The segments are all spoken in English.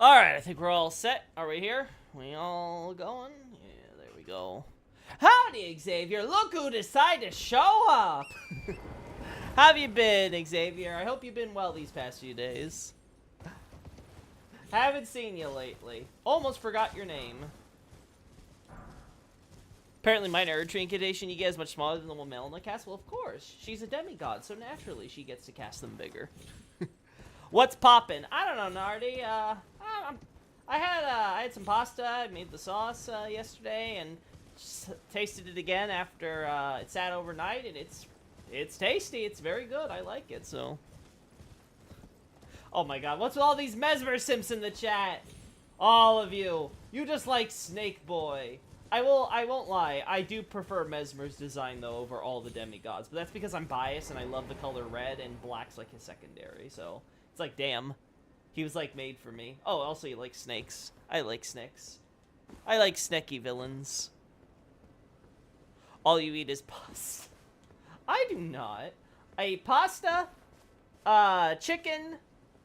Alright, I think we're all set. Are we here? We all going? Yeah, there we go. Howdy, Xavier! Look who decided to show up! How have you been, Xavier? I hope you've been well these past few days. Haven't seen you lately. Almost forgot your name. Apparently my Erdtree incubation you get is much smaller than the one Melina casts. Well, of course. She's a demigod, so naturally she gets to cast them bigger. What's poppin'? I don't know, Nardi. I had some pasta. I made the sauce yesterday and tasted it again after it sat overnight, and it's tasty. It's very good. I like it. So, oh my God, what's with all these Mesmer simps in the chat? All of you, you just like Snake Boy. I won't lie. I do prefer Mesmer's design though over all the demigods, but that's because I'm biased and I love the color red and black's like his secondary. So it's like, damn. He was, like, made for me. Oh, also he likes snakes. I like snakes. I like snaky villains. All you eat is pasta. I do not. I eat pasta, chicken,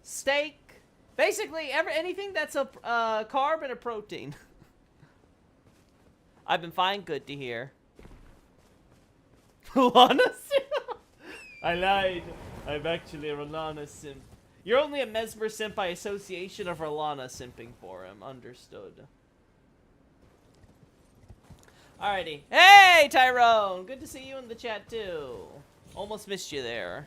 steak, basically anything that's a carb and a protein. I've been fine. Good to hear. Lana simp? I lied. I'm actually a Lana simp. You're only a Mesmer simp by association of R'Lana simping for him. Understood. Alrighty. Hey, Tyrone! Good to see you in the chat, too. Almost missed you there.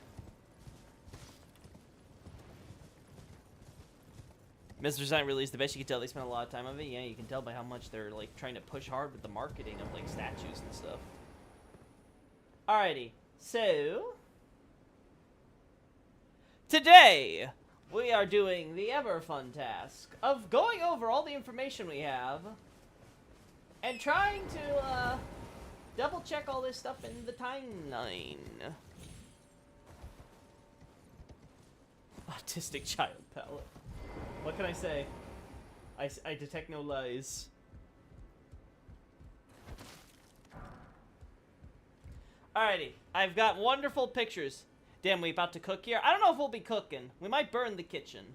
Mesmer's not really the best. You can tell they spend a lot of time on it. Yeah, you can tell by how much they're, like, trying to push hard with the marketing of, like, statues and stuff. Alrighty. So... today, we are doing the ever fun task of going over all the information we have and trying to double check all this stuff in the timeline. Autistic child palette. What can I say? I detect no lies. Alrighty, I've got wonderful pictures. Damn, we about to cook here? I don't know if we'll be cooking. We might burn the kitchen.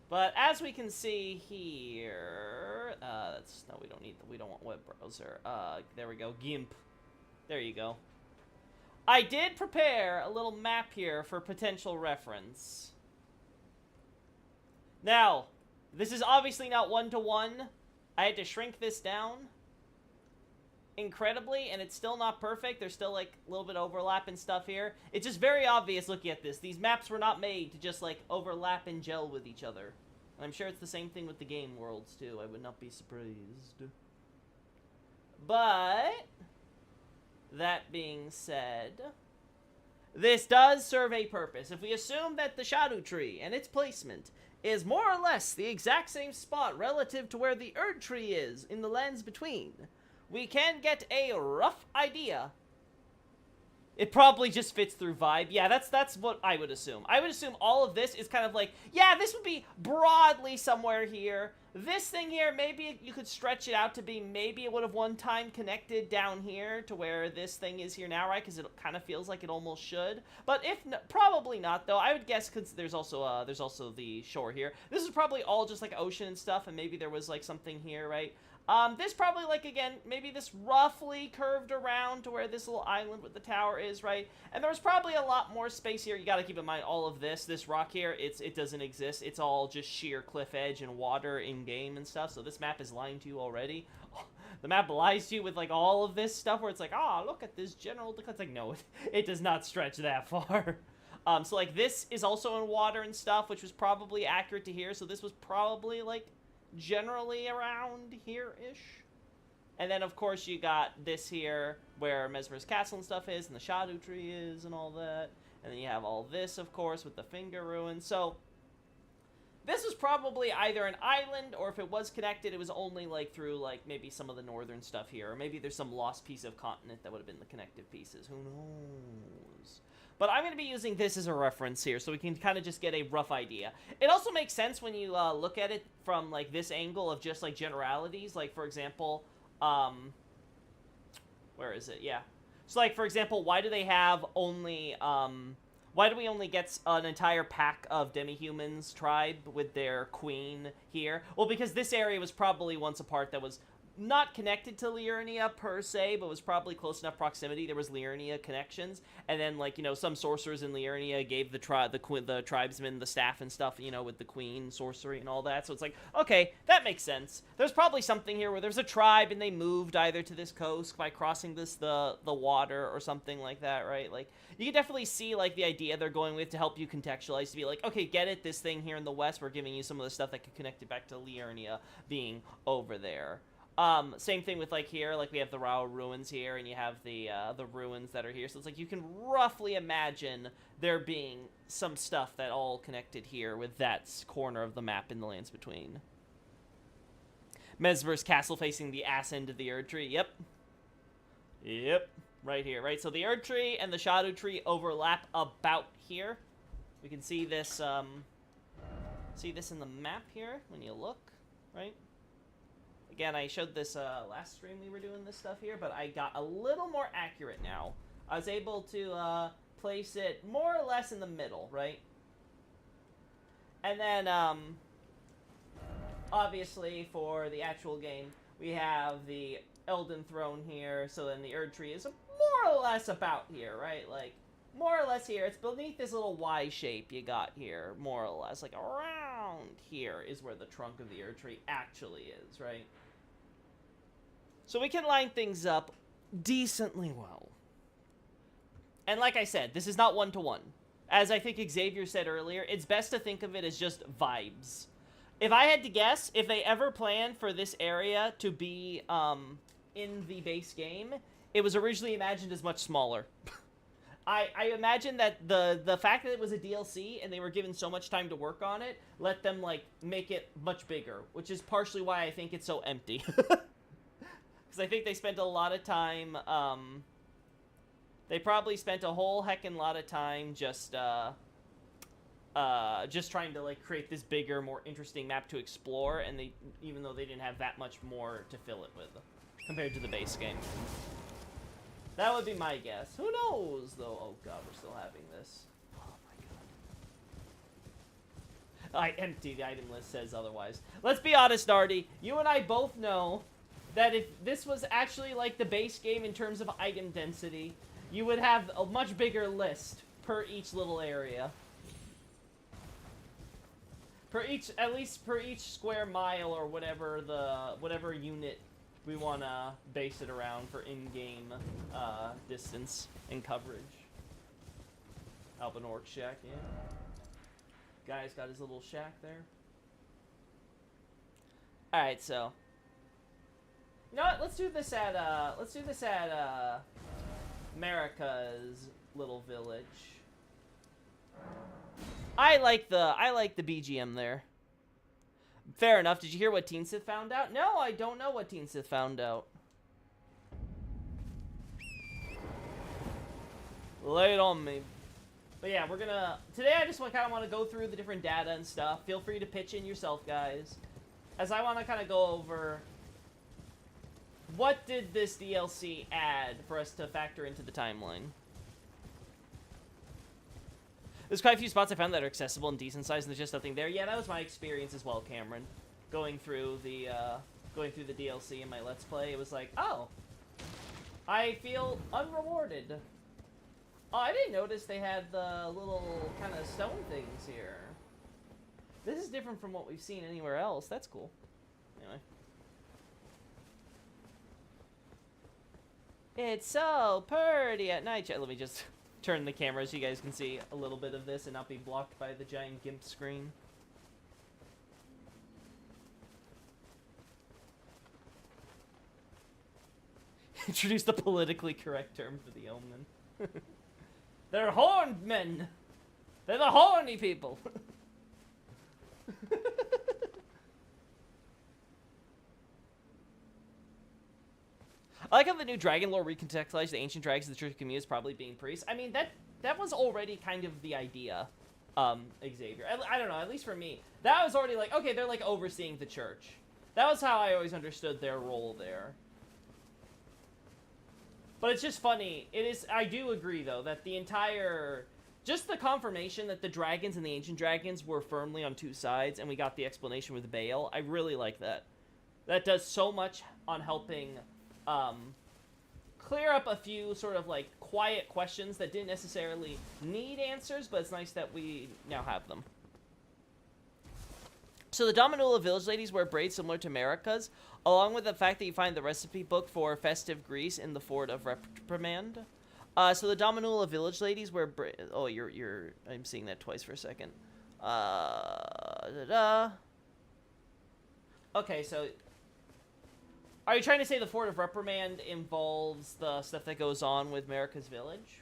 But as we can see here, no, we don't want web browser. There we go, GIMP. There you go. I did prepare a little map here for potential reference. Now, this is obviously not one-to-one. I had to shrink this down incredibly, and it's still not perfect. There's still, like, a little bit of overlap and stuff here. It's just very obvious looking at this. These maps were not made to just, like, overlap and gel with each other. And I'm sure it's the same thing with the game worlds, too. I would not be surprised. But, that being said, this does serve a purpose. If we assume that the Shadow Tree and its placement is more or less the exact same spot relative to where the Erdtree is in the lands between, we can get a rough idea. It probably just fits through vibe. Yeah, that's what I would assume. I would assume all of this is kind of like, yeah, this would be broadly somewhere here. This thing here, maybe you could stretch it out to be, maybe it would have one time connected down here to where this thing is here now, right? Because it kind of feels like it almost should. But if probably not, though. I would guess because there's also the shore here. This is probably all just like ocean and stuff, and maybe there was like something here, right? This probably, like, again, maybe this roughly curved around to where this little island with the tower is, right? And there's probably a lot more space here. You gotta keep in mind all of this rock here, it doesn't exist. It's all just sheer cliff edge and water in-game and stuff, so this map is lying to you already. The map lies to you with, like, all of this stuff where it's like, ah, look at this general... It's like, no, it does not stretch that far. So, like, this is also in water and stuff, which was probably accurate to here, so this was probably, like, generally around here-ish. And then, of course, you got this here where Mesmer's Castle and stuff is, and the Shadow Tree is, and all that. And then you have all this, of course, with the Finger Ruin. So, this was probably either an island, or if it was connected, it was only, like, through, like, maybe some of the northern stuff here. Or maybe there's some lost piece of continent that would have been the connective pieces. Who knows? But I'm going to be using this as a reference here, so we can kind of just get a rough idea. It also makes sense when you look at it from, like, this angle of just, like, generalities. Like, for example, where is it? Yeah. So, like, for example, why do they have only, Why do we only get an entire pack of demi-humans tribe with their queen here? Well, because this area was probably once a part that was not connected to Liurnia per se, but was probably close enough proximity. There was Liurnia connections, and then, like, you know, some sorcerers in Liurnia gave the tribesmen the staff and stuff, you know, with the queen sorcery and all that. So it's like, okay, that makes sense. There's probably something here where there's a tribe and they moved either to this coast by crossing the water or something like that, right? Like, you can definitely see, like, the idea they're going with to help you contextualize, to be like, okay, get it, this thing here in the west, we're giving you some of the stuff that could connect it back to Liurnia being over there. Same thing with, like, here, like, we have the Rao ruins here, and you have the ruins that are here, so it's like, you can roughly imagine there being some stuff that all connected here with that corner of the map in the Lands Between. Mezver's castle facing the ass end of the Erd Tree, yep. Yep, right here, right? So the Erd Tree and the Shadow Tree overlap about here. We can see this in the map here, when you look, right? Again, I showed this last stream we were doing this stuff here, but I got a little more accurate now. I was able to place it more or less in the middle, right? And then, obviously, for the actual game, we have the Elden Throne here, so then the Erd Tree is more or less about here, right? Like, more or less here. It's beneath this little Y shape you got here, more or less. Like, around here is where the trunk of the Erd Tree actually is, right? So we can line things up decently well. And like I said, this is not one-to-one. As I think Xavier said earlier, it's best to think of it as just vibes. If I had to guess, if they ever planned for this area to be in the base game, it was originally imagined as much smaller. I imagine that the fact that it was a DLC and they were given so much time to work on it let them, like, make it much bigger, which is partially why I think it's so empty. Because I think they spent a lot of time, they probably spent a whole heckin' lot of time just trying to, like, create this bigger, more interesting map to explore, and even though they didn't have that much more to fill it with, compared to the base game. That would be my guess. Who knows, though? Oh god, we're still having this. Oh my god. I empty the item list says otherwise. Let's be honest, Nardi. You and I both know that if this was actually like the base game in terms of item density, you would have a much bigger list per each little area. At least per each square mile or whatever unit we want to base it around for in-game distance and coverage. Alban Orc Shack, yeah. Guy's got his little shack there. Alright, so. You know what? Let's do this at America's little village. I like the BGM there. Fair enough. Did you hear what Teen Sith found out? No, I don't know what Teen Sith found out. Lay it on me. But yeah, we're gonna... Today I just kind of want to go through the different data and stuff. Feel free to pitch in yourself, guys. As I want to kind of go over... What did this DLC add for us to factor into the timeline? There's quite a few spots I found that are accessible and decent size, and there's just nothing there. Yeah, that was my experience as well, Cameron. Going through the DLC in my Let's Play, it was like, oh, I feel unrewarded. Oh, I didn't notice they had the little kind of stone things here. This is different from what we've seen anywhere else. That's cool. Anyway. It's so pretty at night. Let me just turn the camera so you guys can see a little bit of this and not be blocked by the giant GIMP screen. Introduce the politically correct term for the omen. They're horned men! They're the horny people! I like how the new dragon lore recontextualized the ancient dragons of the Church of Camille as probably being priests. I mean, that was already kind of the idea, Xavier. I don't know, at least for me. That was already like, okay, they're like overseeing the church. That was how I always understood their role there. But it's just funny. I do agree, though, that the entire Just the confirmation that the dragons and the ancient dragons were firmly on two sides, and we got the explanation with Baal. I really like that. That does so much on helping clear up a few sort of like quiet questions that didn't necessarily need answers, but it's nice that we now have them. So the Dominula village ladies wear braids similar to Marika's, along with the fact that you find the recipe book for festive Greece in the Fort of Reprimand. So the Dominula village ladies wear oh, I'm seeing that twice for a second. Okay, so are you trying to say the Fort of Reprimand involves the stuff that goes on with Marika's village?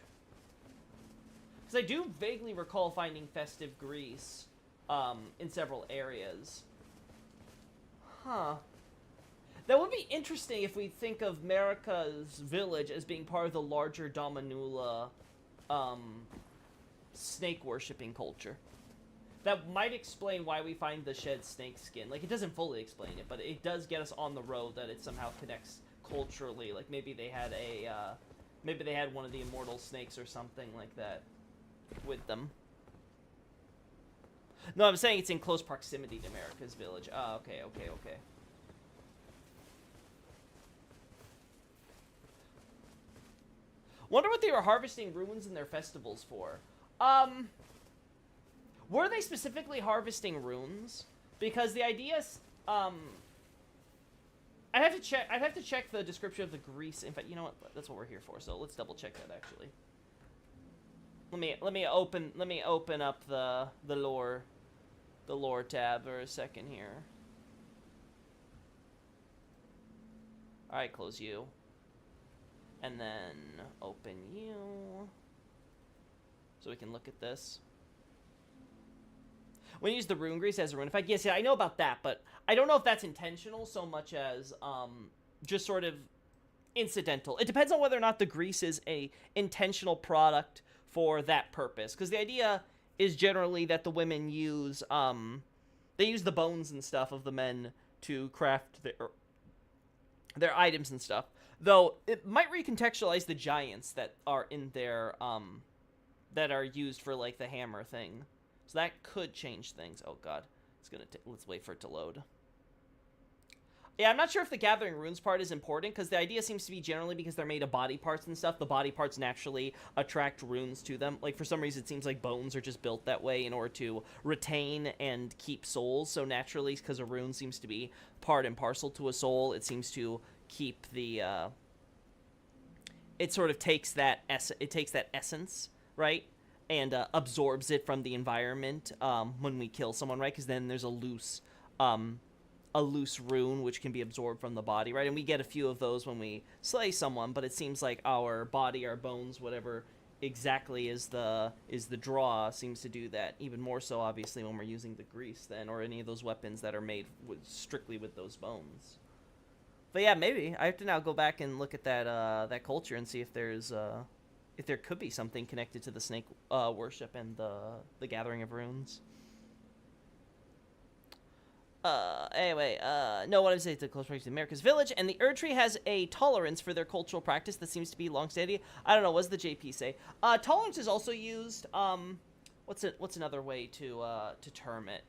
Because I do vaguely recall finding festive Greece in several areas. Huh. That would be interesting if we think of Marika's village as being part of the larger Dominula snake-worshipping culture. That might explain why we find the shed snake skin. Like, it doesn't fully explain it, but it does get us on the road that it somehow connects culturally. Like, maybe they had maybe they had one of the immortal snakes or something like that with them. No, I'm saying it's in close proximity to Marika's village. Oh, okay. Wonder what they were harvesting runes in their festivals for. Were they specifically harvesting runes? Because the idea is, I'd have to check the description of the Greece. In fact, you know what? That's what we're here for. So let's double check that actually. Let me open up the lore tab for a second here. All right, close you. And then open you. So we can look at this. When you use the rune grease as a rune effect, yes, yeah, I know about that, but I don't know if that's intentional so much as just sort of incidental. It depends on whether or not the grease is a intentional product for that purpose. Because the idea is generally that the women use they use the bones and stuff of the men to craft their items and stuff. Though it might recontextualize the giants that are in there that are used for like the hammer thing. So that could change things. Oh god. Let's wait for it to load. Yeah, I'm not sure if the gathering runes part is important, because the idea seems to be generally because they're made of body parts and stuff, the body parts naturally attract runes to them. Like, for some reason, it seems like bones are just built that way in order to retain and keep souls. So naturally, because a rune seems to be part and parcel to a soul, it seems to keep the, it sort of takes that essence, right? And absorbs it from the environment when we kill someone, right? Because then there's a loose rune which can be absorbed from the body, right? And we get a few of those when we slay someone, but it seems like our body, our bones, whatever exactly is the draw, seems to do that even more so, obviously, when we're using the grease then, or any of those weapons that are made strictly with those bones. But yeah, maybe I have to now go back and look at that culture and see if there's if there could be something connected to the snake worship and the gathering of runes. Anyway, no, what I'm saying, it's a close proximity to Marika's village, and the Erdtree has a tolerance for their cultural practice that seems to be long-standing. I don't know, what does the JP say? Tolerance is also used, what's another way to term it?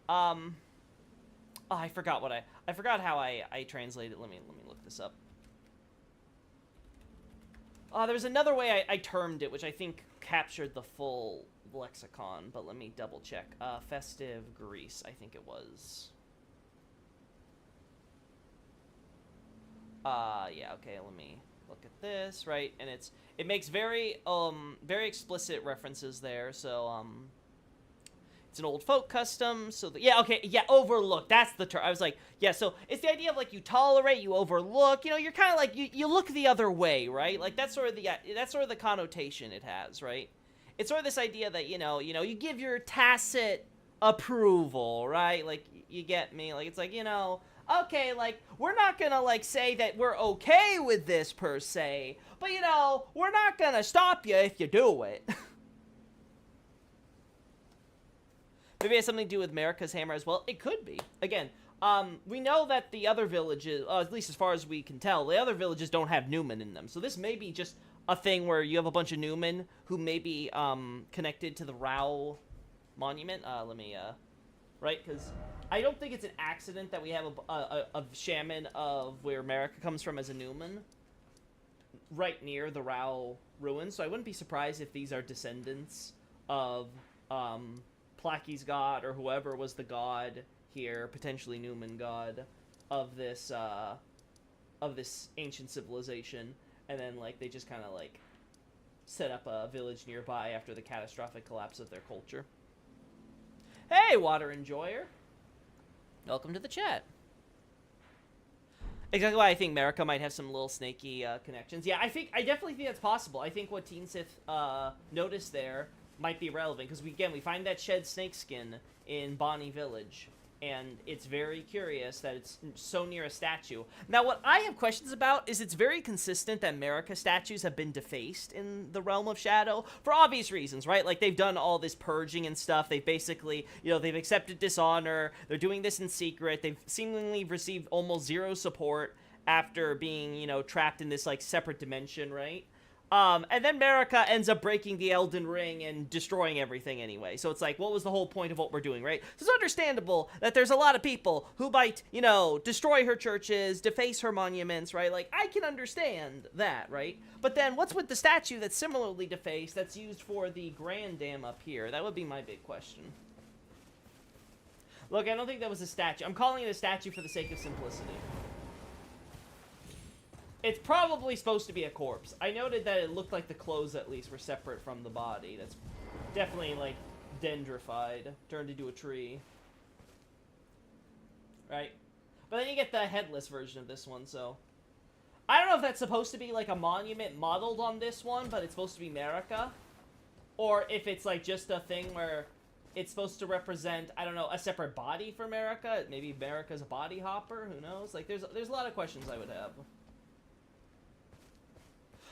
Oh, I forgot how I translate it. Let me look this up. There's another way I termed it, which I think captured the full lexicon, but let me double check. Festive Greece, I think it was. Yeah, okay, let me look at this, right? And it makes very explicit references there, so, it's an old folk custom, so yeah, okay, yeah, overlook, that's the term. I was like, yeah, so it's the idea of, like, you tolerate, you overlook, you know, you're kind of like, you look the other way, right? Like, that's sort of the connotation it has, right? It's sort of this idea that, you know, you give your tacit approval, right? Like, you get me? Like, it's like, you know, okay, like, we're not gonna, like, say that we're okay with this, per se, but, you know, we're not gonna stop you if you do it. Maybe it has something to do with Marika's hammer as well. It could be. Again, We know that the other villages, at least as far as we can tell, the other villages don't have Newman in them. So this may be just a thing where you have a bunch of Newman who may be connected to the Rao monument. Right? Because I don't think it's an accident that we have a shaman of where America comes from as a Newman right near the Rao ruins. So I wouldn't be surprised if these are descendants of Placky's god or whoever was the god here, potentially Newman god of this ancient civilization, and then like they just kind of like set up a village nearby after the catastrophic collapse of their culture. Hey, water enjoyer, welcome to the chat. Exactly why I think America might have some little snaky connections. Yeah, I definitely think that's possible. I think what Teen Sith noticed there might be relevant, because we find that shed snake skin in Bonnie Village, and it's very curious that it's so near a statue. Now, what I have questions about is it's very consistent that America statues have been defaced in the Realm of Shadow for obvious reasons, right? Like, they've done all this purging and stuff. They've basically, they've accepted dishonor. They're doing this in secret. They've seemingly received almost zero support after being, trapped in this, like, separate dimension, right? And then America ends up breaking the Elden Ring and destroying everything anyway. So it's like, what was the whole point of what we're doing, right? So it's understandable that there's a lot of people who might, destroy her churches, deface her monuments, right? Like, I can understand that, right? But then what's with the statue that's similarly defaced that's used for the Grand Dam up here? That would be my big question. Look, I don't think that was a statue. I'm calling it a statue for the sake of simplicity. It's probably supposed to be a corpse. I noted that it looked like the clothes, at least, were separate from the body. That's definitely, like, dendrified. Turned into a tree. Right? But then you get the headless version of this one, so... I don't know if that's supposed to be, like, a monument modeled on this one, but it's supposed to be America. Or if it's, like, just a thing where it's supposed to represent, I don't know, a separate body for America. Maybe America's a body hopper. Who knows? Like, there's a lot of questions I would have.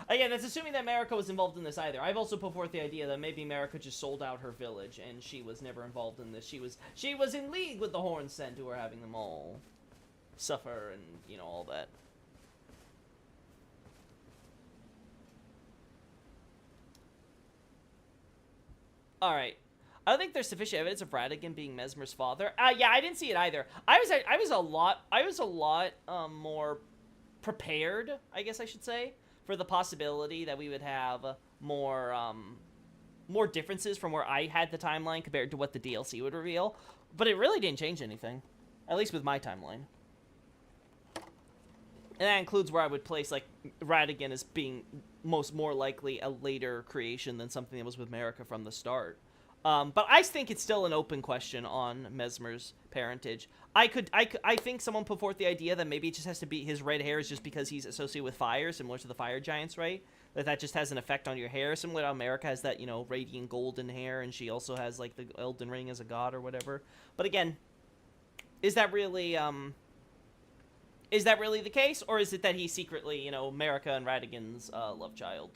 Again, that's assuming that America was involved in this either. I've also put forth the idea that maybe America just sold out her village and she was never involved in this. She was in league with the Horn Cent, who were having them all suffer and, all that. Alright. I don't think there's sufficient evidence of Radagon being Messmer's father. Yeah, I didn't see it either. I was a lot more prepared, I guess I should say, for the possibility that we would have more differences from where I had the timeline compared to what the DLC would reveal. But it really didn't change anything. At least with my timeline. And that includes where I would place, like, Radagon as being more likely a later creation than something that was with America from the start. But I think it's still an open question on Messmer's parentage. I think someone put forth the idea that maybe it just has to be his red hair is just because he's associated with fire, similar to the fire giants, right? That just has an effect on your hair, similar to how America has that, radiant golden hair, and she also has, like, the Elden Ring as a god or whatever. But again, is that really the case, or is it that he's secretly, America and Radagon's love child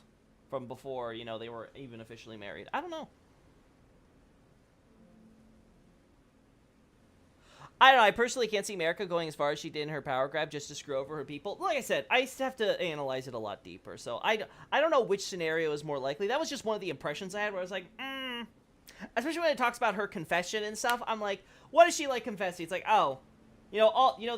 from before, they were even officially married? I don't know. I don't know, I personally can't see America going as far as she did in her power grab just to screw over her people. Like I said, I have to analyze it a lot deeper, so I don't know which scenario is more likely. That was just one of the impressions I had where I was like, Especially when it talks about her confession and stuff, I'm like, what is she like confessing? It's like, oh,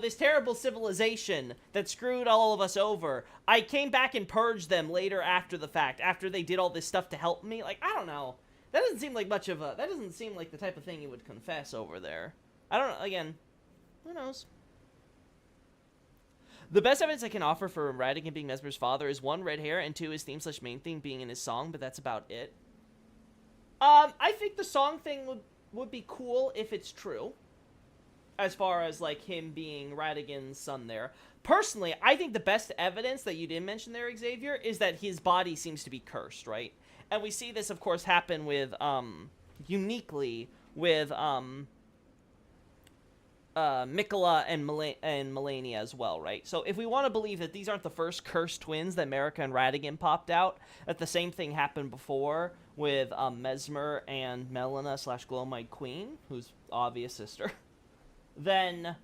this terrible civilization that screwed all of us over, I came back and purged them later after the fact, after they did all this stuff to help me. Like, I don't know. That doesn't seem like the type of thing you would confess over there. I don't know, again, who knows? The best evidence I can offer for Radagon being Messmer's father is 1, red hair, and 2, his theme/main theme being in his song, but that's about it. I think the song thing would be cool if it's true, as far as, like, him being Radagon's son there. Personally, I think the best evidence that you didn't mention there, Xavier, is that his body seems to be cursed, right? And we see this, of course, happen with, uniquely with, Miquella and Melania as well, right? So if we want to believe that these aren't the first cursed twins that America and Radagon popped out, that the same thing happened before with Messmer and Melina / Glowmite Queen, whose obvious sister, then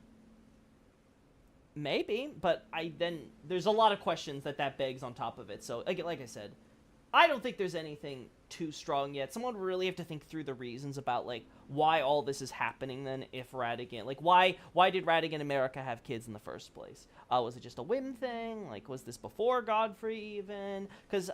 Maybe, but there's a lot of questions that begs on top of it. So again, like I said, I don't think there's anything too strong yet. Someone would really have to think through the reasons about like why all this is happening. Then, if Ratigan, like why did Ratigan America have kids in the first place? Was it just a whim thing? Like, was this before Godfrey even? Because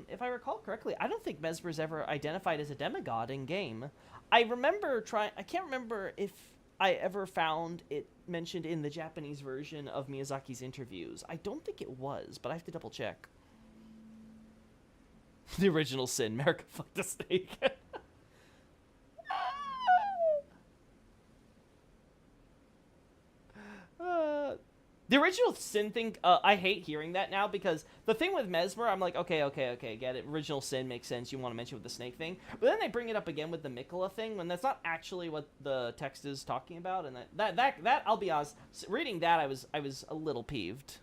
if I recall correctly, I don't think Messmer's ever identified as a demigod in game. I can't remember if I ever found it mentioned in the Japanese version of Miyazaki's interviews. I don't think it was, but I have to double check. The original sin, America fucked the snake. The original sin thing, I hate hearing that now, because the thing with Messmer, I'm like, okay, get it. Original sin makes sense. You want to mention with the snake thing. But then they bring it up again with the Mikola thing, when that's not actually what the text is talking about. And that I'll be honest, reading that, I was a little peeved.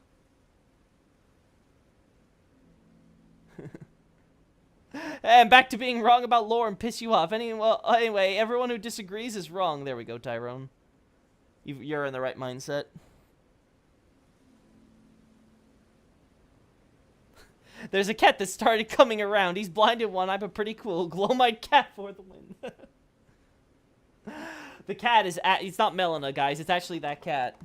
And back to being wrong about lore and piss you off. Anyway, everyone who disagrees is wrong. There we go, Tyrone. You're in the right mindset. There's a cat that started coming around. He's blind in one eye, but pretty cool. Glow-eyed cat for the win. The cat is it's not Melina, guys. It's actually that cat.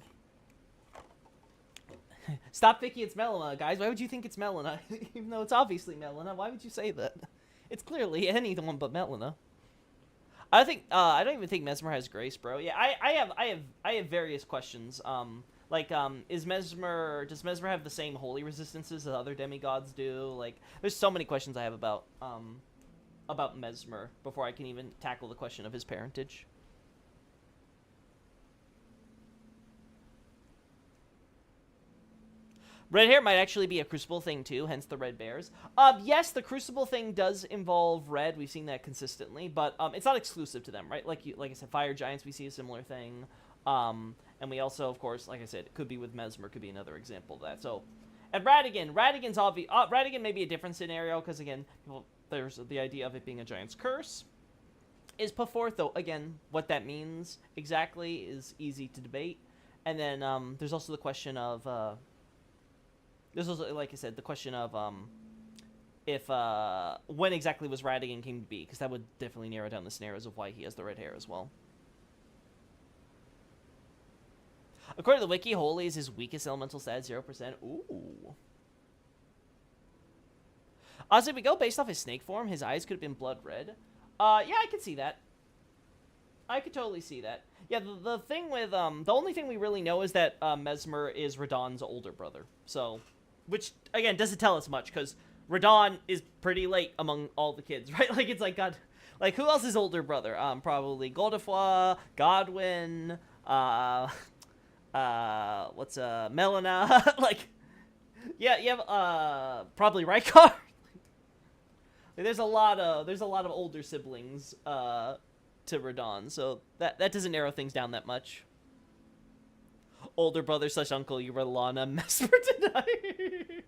Stop thinking it's Melina, guys. Why would you think it's Melina? Even though it's obviously Melina, why would you say that? It's clearly anyone but Melina. I don't even think Messmer has grace, bro. Yeah, I have various questions. Does Messmer have the same holy resistances that other demigods do? Like, there's so many questions I have about Messmer before I can even tackle the question of his parentage. Red hair might actually be a Crucible thing too, hence the red bears. Yes, the Crucible thing does involve red. We've seen that consistently, but it's not exclusive to them, right? Like I said, Fire Giants, we see a similar thing. And we also, of course, like I said, it could be with Messmer, could be another example of that. So, at Ratigan's obvious. Ratigan may be a different scenario, because again, there's the idea of it being a giant's curse is put forth, though again, what that means exactly is easy to debate. And then there's also the question of there's also, like I said, the question of if when exactly was Ratigan came to be, because that would definitely narrow down the scenarios of why he has the red hair as well. According to the wiki, Holy is his weakest elemental stat, 0%. Ooh. Also, if we go based off his snake form, his eyes could have been blood red. Yeah, I could see that. I could totally see that. Yeah, the thing with, the only thing we really know is that Messmer is Radahn's older brother. So, which, again, doesn't tell us much, because Radahn is pretty late among all the kids, right? Like, it's like, God, like, who else is older brother? Probably Godefroy, Godwyn, Melina, like, yeah, you have, probably Rykar. Like, there's a lot of older siblings, to Radahn, so that doesn't narrow things down that much. Older brother / uncle, you were Lana, Messmer tonight.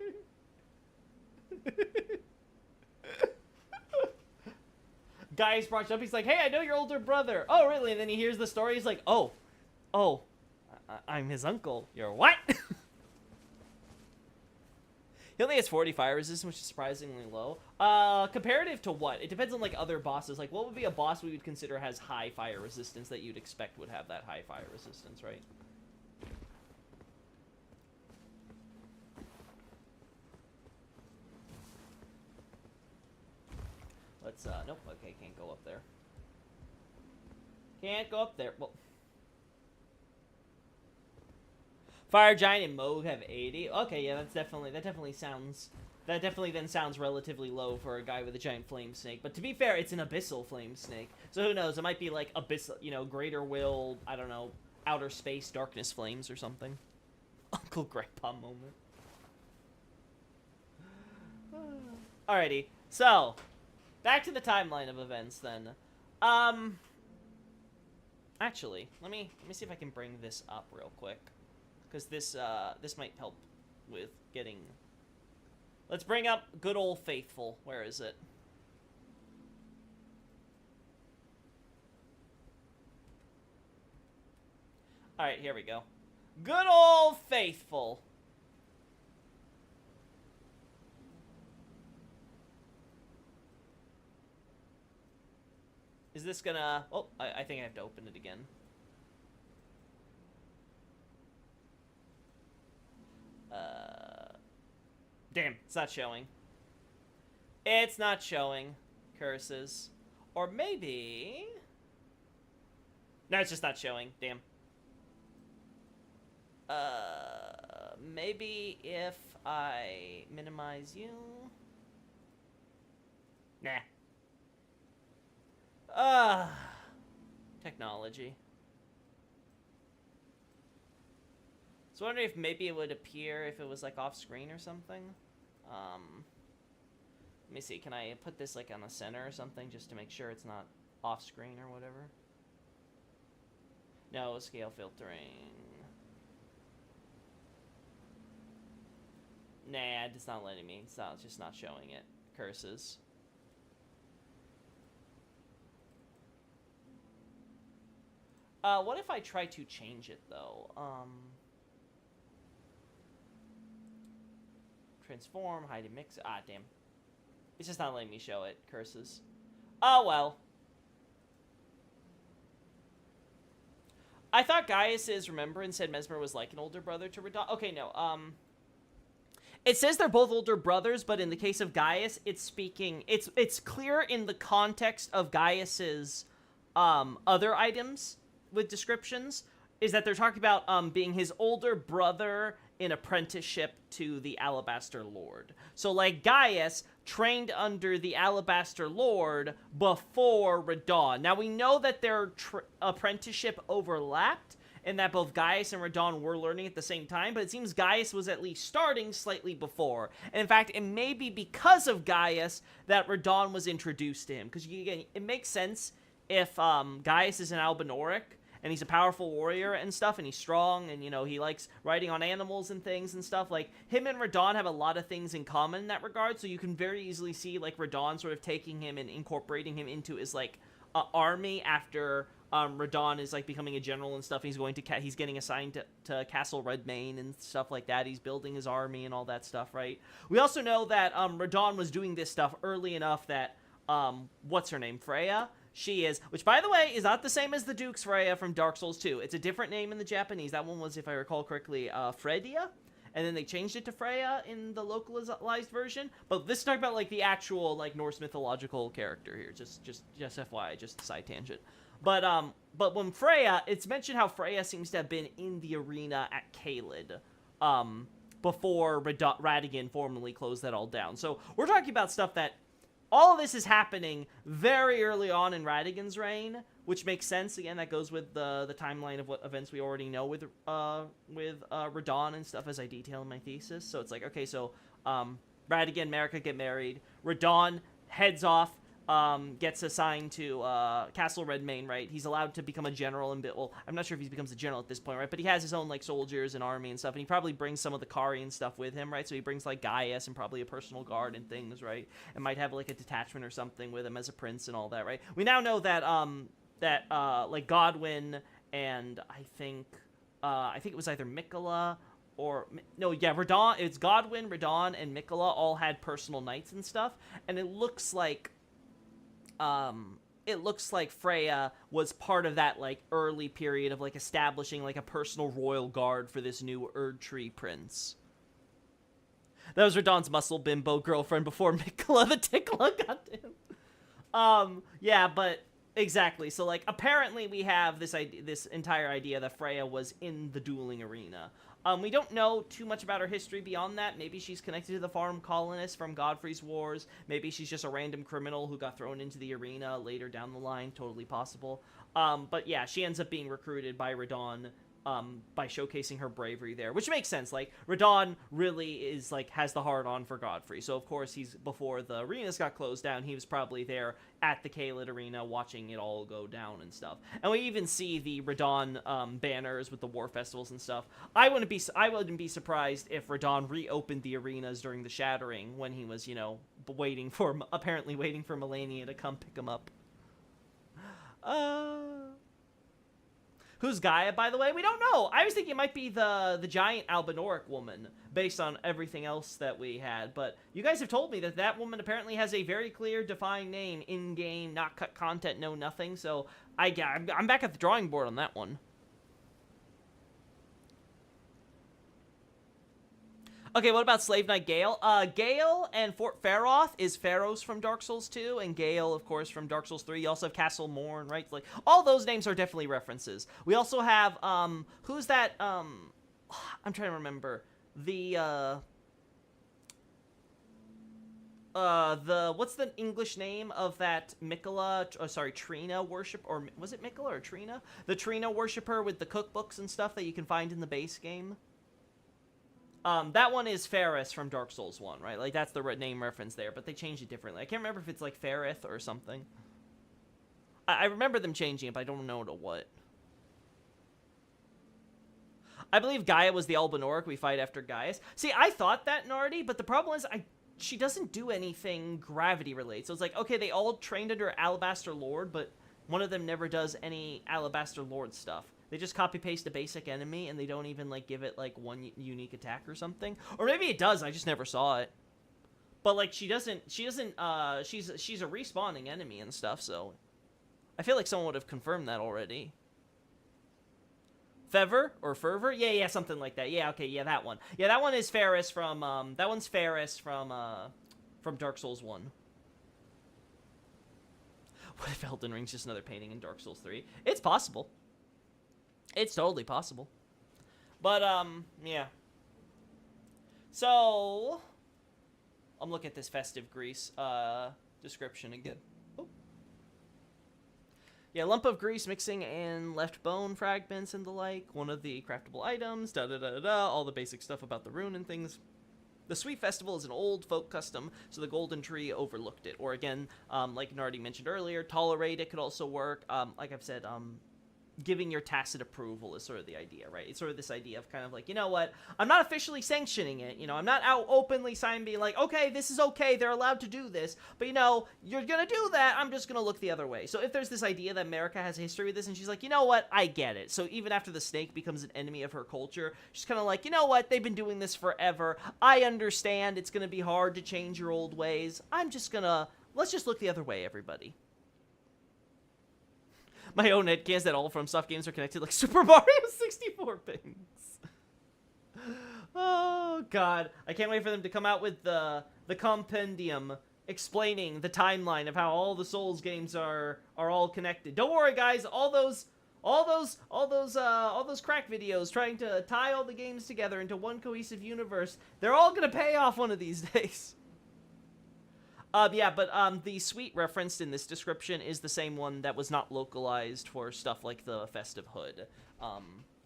Guy's brought up, he's like, hey, I know your older brother. Oh, really? And then he hears the story, he's like, oh, I'm his uncle. You're what? He only has 40 fire resistance, which is surprisingly low. Comparative to what? It depends on, like, other bosses. Like, what would be a boss we would consider has high fire resistance that you'd expect would have that high fire resistance, right? Let's, nope, okay, can't go up there. Can't go up there. Well, Fire Giant and Moog have 80. Okay, yeah, that definitely then sounds relatively low for a guy with a giant flame snake. But to be fair, it's an abyssal flame snake. So who knows? It might be like abyssal, you know, greater will, I don't know, outer space darkness flames or something. Uncle Grandpa moment. Alrighty. So, back to the timeline of events then. Actually, let me see if I can bring this up real quick. Because this might help with getting... Let's bring up good old Faithful. Where is it? Alright, here we go. Good old faithful. Is this gonna... Oh, I think I have to open it again. Damn, it's not showing. It's not showing. Curses. Or maybe... No, it's just not showing. Damn. Maybe if I minimize you... Nah. Technology. So I wondering if maybe it would appear if it was like off screen or something. Let me see. Can I put this like on the center or something just to make sure it's not off screen or whatever? No, scale filtering. Nah, it's not letting me. It's just not showing it. Curses. What if I try to change it, though? Transform, hide and mix. Ah, damn. It's just not letting me show it. Curses. Oh, well. I thought Gaius's remembrance said Mesmer was like an older brother to Radahn. Okay, no. It says they're both older brothers, but in the case of Gaius, it's speaking... It's clear in the context of Gaius's other items with descriptions is that they're talking about being his older brother in apprenticeship to the Alabaster Lord. So, like, Gaius trained under the Alabaster Lord before Radahn. Now, we know that their apprenticeship overlapped, and that both Gaius and Radahn were learning at the same time, but it seems Gaius was at least starting slightly before. And in fact, it may be because of Gaius that Radahn was introduced to him. Because, again, it makes sense if Gaius is an Albinauric, and he's a powerful warrior and stuff, and he's strong, and, you know, he likes riding on animals and things and stuff. Like, him and Radahn have a lot of things in common in that regard, so you can very easily see, like, Radahn sort of taking him and incorporating him into his, like, army after Radahn is, like, becoming a general and stuff. He's going to he's getting assigned to Castle Redmane and stuff like that. He's building his army and all that stuff, right? We also know that Radahn was doing this stuff early enough that, what's her name? Freya? She is, which, by the way, is not the same as the Duke's Freya from Dark Souls 2. It's a different name in the Japanese. That one was, if I recall correctly, Fredia, and then they changed it to Freya in the localized version. But this is talking about, like, the actual, like, Norse mythological character here. Just FYI, just a side tangent. But when Freya, it's mentioned how Freya seems to have been in the arena at Caelid, before Radagon formally closed that all down. So we're talking about stuff that all of this is happening very early on in Radagon's reign, which makes sense. Again, that goes with the timeline of what events we already know with Radahn and stuff, as I detail in my thesis. So it's like, okay, so Radagon and Marika get married. Radahn heads off, gets assigned to Castle Redmane, right? He's allowed to become a general, and well, I'm not sure if he becomes a general at this point, right? But he has his own, like, soldiers and army and stuff, and he probably brings some of the Carian stuff with him, right? So he brings, like, Gaius and probably a personal guard and things, right? And might have, like, a detachment or something with him as a prince and all that, right? We now know that like, Godwyn and I think it was either Mikola or... No, yeah, Radahn... It's Godwyn, Radahn, and Mikola all had personal knights and stuff, and it looks like Freya was part of that, like, early period of, like, establishing, like, a personal royal guard for this new Erdtree prince. That was Radahn's muscle bimbo girlfriend before Mikola the Tickler got to him. Yeah, but exactly. So, like, apparently we have this entire idea that Freya was in the dueling arena. We don't know too much about her history beyond that. Maybe she's connected to the farm colonists from Godfrey's Wars. Maybe she's just a random criminal who got thrown into the arena later down the line. Totally possible. But yeah, she ends up being recruited by Radahn by showcasing her bravery there, which makes sense. Like, Radahn really is, like, has the hard-on for Godfrey. So, of course, before the arenas got closed down, he was probably there at the Caelid arena watching it all go down and stuff. And we even see the Radahn banners with the war festivals and stuff. I wouldn't be surprised if Radahn reopened the arenas during the Shattering when he was, you know, apparently waiting for Melania to come pick him up. Who's Gaia, by the way? We don't know. I was thinking it might be the giant Albinoric woman, based on everything else that we had. But you guys have told me that that woman apparently has a very clear, defined name in-game, not cut content, no nothing. So I'm back at the drawing board on that one. Okay, what about Slave Knight Gale? Gale and Fort Faroth is Pharos from Dark Souls 2, and Gale, of course, from Dark Souls 3. You also have Castle Morn, right? Like, all those names are definitely references. We also have, who's that, I'm trying to remember. What's the English name of that Trina worship, or was it Miquella or Trina? The Trina worshiper with the cookbooks and stuff that you can find in the base game. That one is Faris from Dark Souls 1, right? Like, that's the name reference there, but they changed it differently. I can't remember if it's, like, Farith or something. I remember them changing it, but I don't know to what. I believe Gaia was the Albinoric we fight after Gaius. See, I thought that, Nardi, but the problem is she doesn't do anything gravity-related. So it's like, okay, they all trained under Alabaster Lord, but one of them never does any Alabaster Lord stuff. They just copy-paste a basic enemy, and they don't even, like, give it, like, one unique attack or something. Or maybe it does, I just never saw it. But, like, she's a respawning enemy and stuff, so... I feel like someone would have confirmed that already. Fever? Or Fervor? Yeah, something like that. Yeah, okay, yeah, that one. Yeah, that one is Faris from, that one's Faris from Dark Souls 1. What if Elden Ring's just another painting in Dark Souls 3? It's possible. It's totally possible. But, yeah. So, I'm looking at this Festive Grease, description again. Oh. Yeah, lump of grease mixing and left bone fragments and the like. One of the craftable items, da-da-da-da-da, all the basic stuff about the rune and things. The Sweet Festival is an old folk custom, so the Golden Tree overlooked it. Or again, like Nardi mentioned earlier, tolerate it could also work. Like I've said, giving your tacit approval is sort of the idea, right? It's sort of this idea of kind of like, you know what, I'm not officially sanctioning it, you know, I'm not out openly signing being like, okay, this is okay, they're allowed to do this, but you know, you're gonna do that, I'm just gonna look the other way. So if there's this idea that America has a history with this, and she's like, you know what, I get it. So even after the snake becomes an enemy of her culture, she's kind of like, you know what, they've been doing this forever, I understand it's gonna be hard to change your old ways, let's just look the other way, everybody. My own headcanons that all from soft games are connected like Super Mario 64 things. Oh, God. I can't wait for them to come out with the compendium explaining the timeline of how all the Souls games are all connected. Don't worry, guys. All those crack videos trying to tie all the games together into one cohesive universe, they're all gonna pay off one of these days. Yeah, but the suite referenced in this description is the same one that was not localized for stuff like the Festive Hood.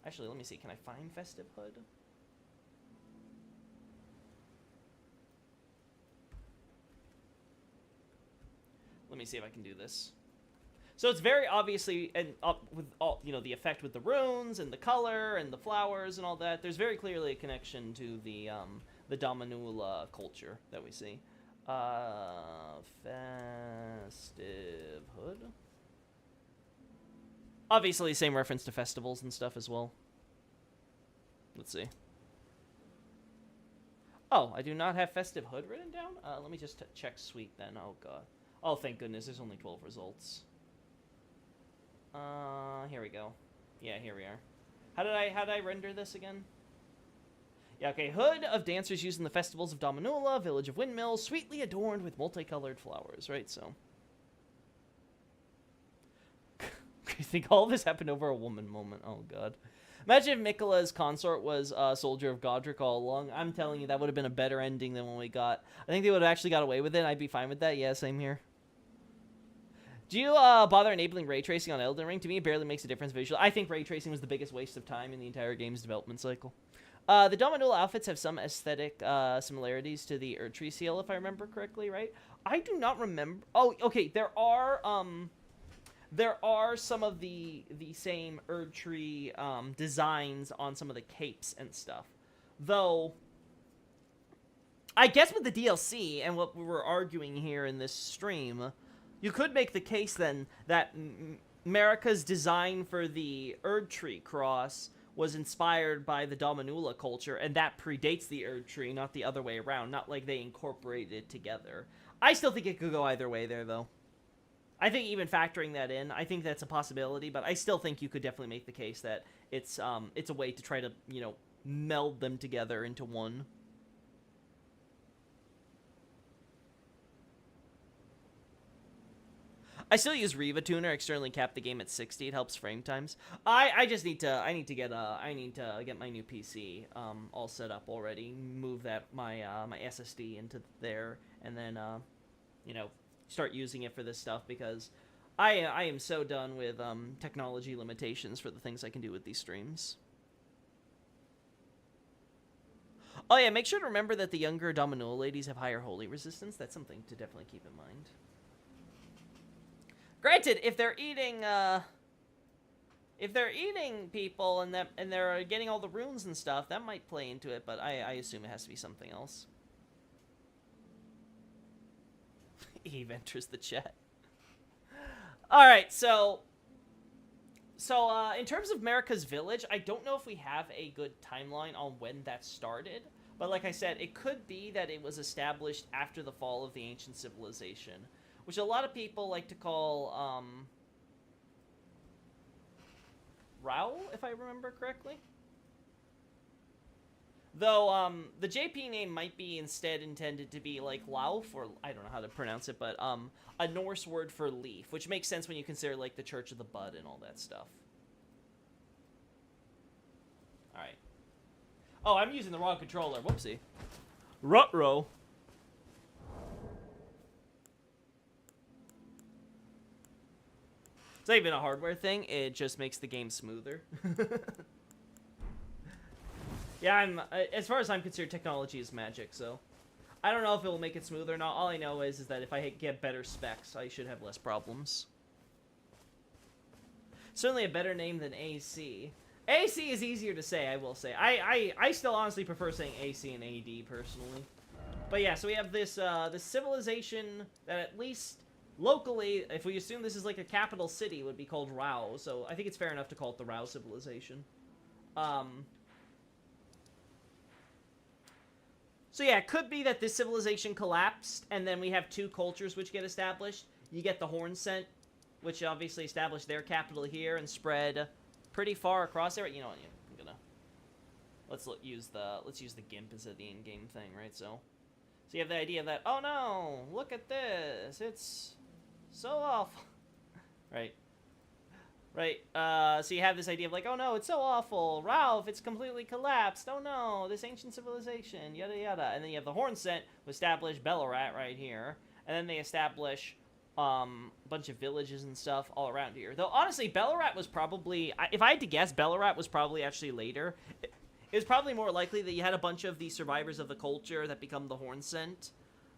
Actually, let me see. Can I find Festive Hood? Let me see if I can do this. So it's very obviously, and with all, you know, the effect with the runes and the color and the flowers and all that, there's very clearly a connection to the Dominula culture that we see. Festive Hood. Obviously, same reference to festivals and stuff as well. Let's see. Oh, I do not have Festive Hood written down? Let me just check Suite then. Oh, God. Oh, thank goodness. There's only 12 results. Here we go. Yeah, here we are. How did I render this again? Yeah, okay, Hood of dancers used in the festivals of Dominula, Village of Windmills, sweetly adorned with multicolored flowers, right? So, you think all this happened over a woman moment? Oh, God. Imagine if Miquella's consort was a soldier of Godric all along. I'm telling you, that would have been a better ending than what we got. I think they would have actually got away with it. I'd be fine with that. Yeah, same here. Do you bother enabling ray tracing on Elden Ring? To me, it barely makes a difference visually. I think ray tracing was the biggest waste of time in the entire game's development cycle. The Dominula outfits have some aesthetic similarities to the Erdtree seal, if I remember correctly, right? I do not remember. Oh, okay. There are some of the same Erdtree designs on some of the capes and stuff, though. I guess with the DLC and what we were arguing here in this stream, you could make the case then that America's design for the Erdtree cross was inspired by the Dominula culture, and that predates the Erdtree, not the other way around. Not like they incorporated it together. I still think it could go either way there, though. I think even factoring that in, I think that's a possibility, but I still think you could definitely make the case that it's a way to try to, meld them together into one. I still use Riva Tuner, externally cap the game at 60. It helps frame times. I just need to get my new PC all set up already. Move that my SSD into there, and then start using it for this stuff, because I am so done with technology limitations for the things I can do with these streams. Oh yeah, make sure to remember that the younger Dominula ladies have higher holy resistance. That's something to definitely keep in mind. Granted, if they're eating people and they're getting all the runes and stuff, that might play into it, but I assume it has to be something else. Eve enters the chat. Alright, so in terms of Marika's village, I don't know if we have a good timeline on when that started, but like I said, it could be that it was established after the fall of the ancient civilization, which a lot of people like to call, Rao, if I remember correctly. Though, the JP name might be instead intended to be, like, Lauf, or I don't know how to pronounce it, but, a Norse word for leaf, which makes sense when you consider, like, the Church of the Bud and all that stuff. Alright. Oh, I'm using the wrong controller. Whoopsie. Ruh-roh. It's not even a hardware thing, it just makes the game smoother. Yeah, as far as I'm concerned, technology is magic, so I don't know if it will make it smoother or not. All I know is that if I get better specs, I should have less problems. Certainly a better name than AC. AC is easier to say, I will say. I still honestly prefer saying AC and AD, personally. But yeah, so we have this civilization that at least locally, if we assume this is like a capital city, would be called Rao. So I think it's fair enough to call it the Rao civilization. So yeah, it could be that this civilization collapsed, and then we have two cultures which get established. You get the Hornsent, which obviously established their capital here and spread pretty far across there. You know what? I'm gonna let's use the GIMP as the in-game thing, right? So you have the idea that, oh no, look at this, it's so awful, right? Right, so you have this idea of like, oh no, it's so awful, Ralph, it's completely collapsed, oh no, this ancient civilization, yada yada. And then you have the Hornsent, who establish Belorat right here, and then they establish a bunch of villages and stuff all around here. Though honestly, Belorat was probably, if I had to guess, Belorat was probably actually later. It was probably more likely that you had a bunch of the survivors of the culture that become the Hornsent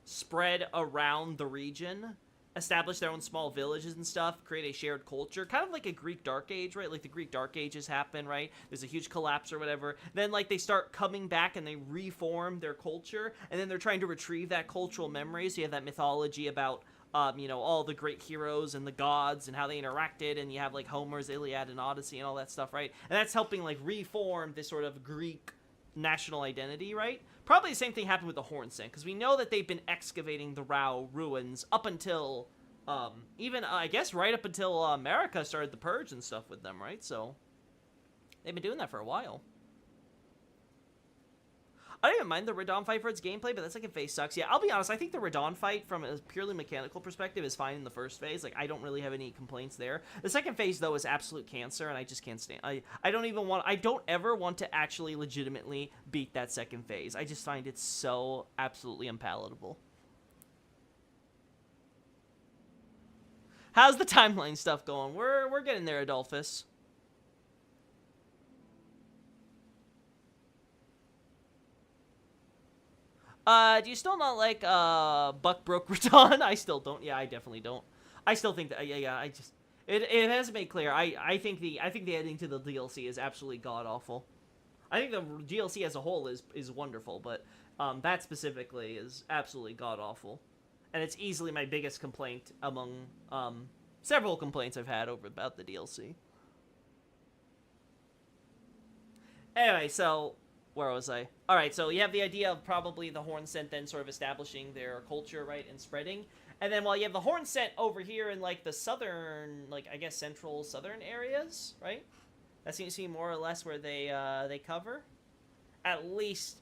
spread around the region, establish their own small villages and stuff, create a shared culture, kind of like a Greek Dark Age, right? Like the Greek Dark Ages happen, right? There's a huge collapse or whatever. Then, like, they start coming back and they reform their culture, and then they're trying to retrieve that cultural memory. So you have that mythology about, all the great heroes and the gods and how they interacted, and you have, like, Homer's Iliad and Odyssey and all that stuff, right? And that's helping, like, reform this sort of Greek national identity, right? Probably the same thing happened with the Hornsent, because we know that they've been excavating the Rao ruins up until, even, I guess, right up until America started the Purge and stuff with them, right? So, they've been doing that for a while. I don't even mind the Radon fight for its gameplay, but that second phase sucks. Yeah, I'll be honest, I think the Radon fight, from a purely mechanical perspective, is fine in the first phase. Like, I don't really have any complaints there. The second phase, though, is absolute cancer, and I just can't stand... I don't ever want to actually legitimately beat that second phase. I just find it so absolutely unpalatable. How's the timeline stuff going? We're getting there, Adolphus. Do you still not like, Buck Broke Radon? I still don't. Yeah, I definitely don't. I still think that, yeah, I just... It has made clear. I think the ending to the DLC is absolutely god-awful. I think the DLC as a whole is wonderful, but, that specifically is absolutely god-awful. And it's easily my biggest complaint among, several complaints I've had over about the DLC. Anyway, so where was I? All right, so you have the idea of probably the Hornsent then sort of establishing their culture, right, and spreading. And then while you have the Hornsent over here in like the southern, like I guess central southern areas, right? That seems to be more or less where they cover. At least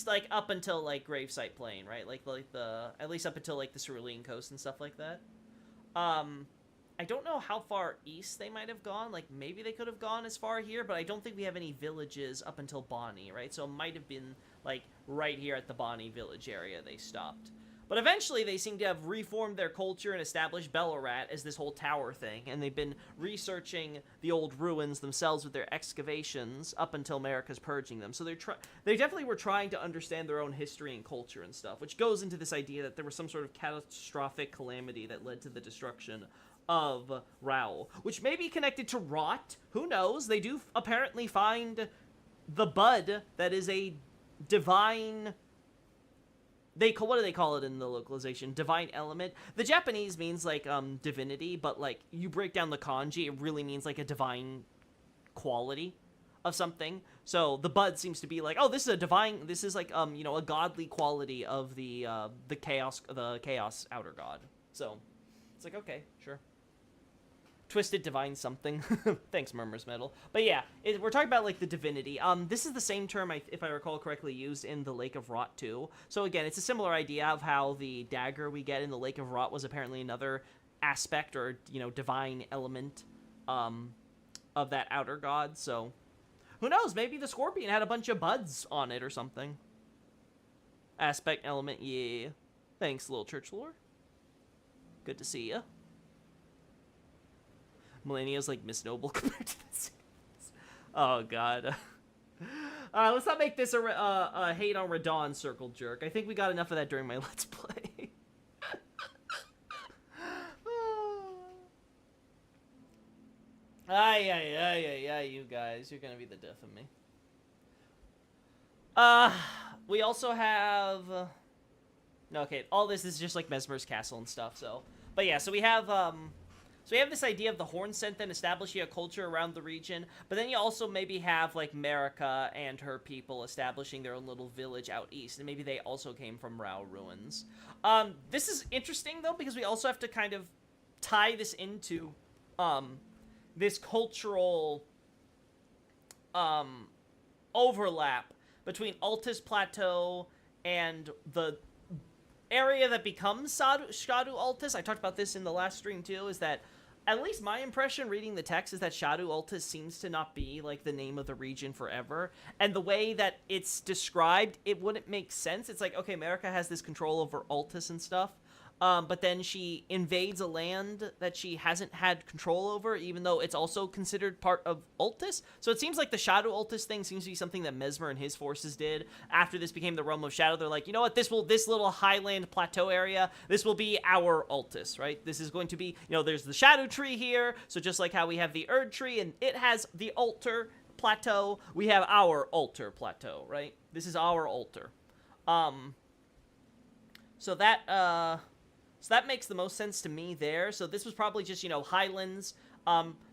like up until like Gravesite Plain, right? Like the at least up until like the Cerulean Coast and stuff like that. I don't know how far east they might have gone. Like, maybe they could have gone as far here, but I don't think we have any villages up until Bonnie, right? So it might have been, like, right here at the Bonnie village area they stopped. But eventually they seem to have reformed their culture and established Belorat as this whole tower thing, and they've been researching the old ruins themselves with their excavations up until Marika's purging them. So they definitely were trying to understand their own history and culture and stuff, which goes into this idea that there was some sort of catastrophic calamity that led to the destruction of Rao, which may be connected to rot. Who knows? They do apparently find the bud that is a divine... what do they call it in the localization? Divine element. The Japanese means, like, divinity, but, like, you break down the kanji, it really means, like, a divine quality of something. So the bud seems to be like, oh, this is a divine, this is, like, you know, a godly quality of the chaos outer god. So it's like, okay, sure. Twisted divine something. Thanks, Murmur's Metal. But yeah, we're talking about, like, the divinity. This is the same term, if I recall correctly, used in the Lake of Rot, too. So again, it's a similar idea of how the dagger we get in the Lake of Rot was apparently another aspect or, you know, divine element of that outer god. So who knows? Maybe the Scorpion had a bunch of buds on it or something. Aspect element, yeah. Thanks, Little Church Lore. Good to see ya. Melania's like Miss Noble compared to this. Oh god. Let's not make this a hate on Radon circle jerk. I think we got enough of that during my Let's Play. Ay, you guys. You're gonna be the death of me. We also have... No, okay, all this is just like Mesmer's Castle and stuff, so... But yeah, so we have this idea of the Hornsent then establishing a culture around the region, but then you also maybe have, like, Marika and her people establishing their own little village out east, and maybe they also came from Rao ruins. This is interesting, though, because we also have to kind of tie this into, this cultural, overlap between Altus Plateau and the area that becomes Shadu Altus. I talked about this in the last stream, too, is that at least my impression reading the text is that Shadu Altus seems to not be, like, the name of the region forever. And the way that it's described, it wouldn't make sense. It's like, okay, Marika has this control over Altus and stuff, but then she invades a land that she hasn't had control over, even though it's also considered part of Altus. So it seems like the Shadow Altus thing seems to be something that Mesmer and his forces did after this became the Realm of Shadow. They're like, you know what, this little highland plateau area, this will be our Altus, right? This is going to be, you know, there's the Shadow Tree here, so just like how we have the Erd Tree, and it has the altar plateau, we have our altar plateau, right? This is our altar. So that makes the most sense to me there. So this was probably just, you know, highlands.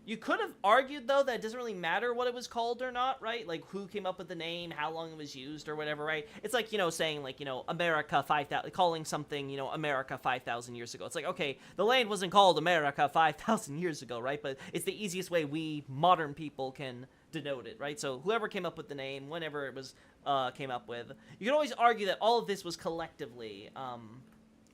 You could have argued, though, that it doesn't really matter what it was called or not, right? Like, who came up with the name, how long it was used, or whatever, right? It's like, you know, saying, like, you know, America 5,000, calling something, you know, America 5,000 years ago. It's like, okay, the land wasn't called America 5,000 years ago, right? But it's the easiest way we modern people can denote it, right? So whoever came up with the name, whenever it was came up with, you can always argue that all of this was collectively,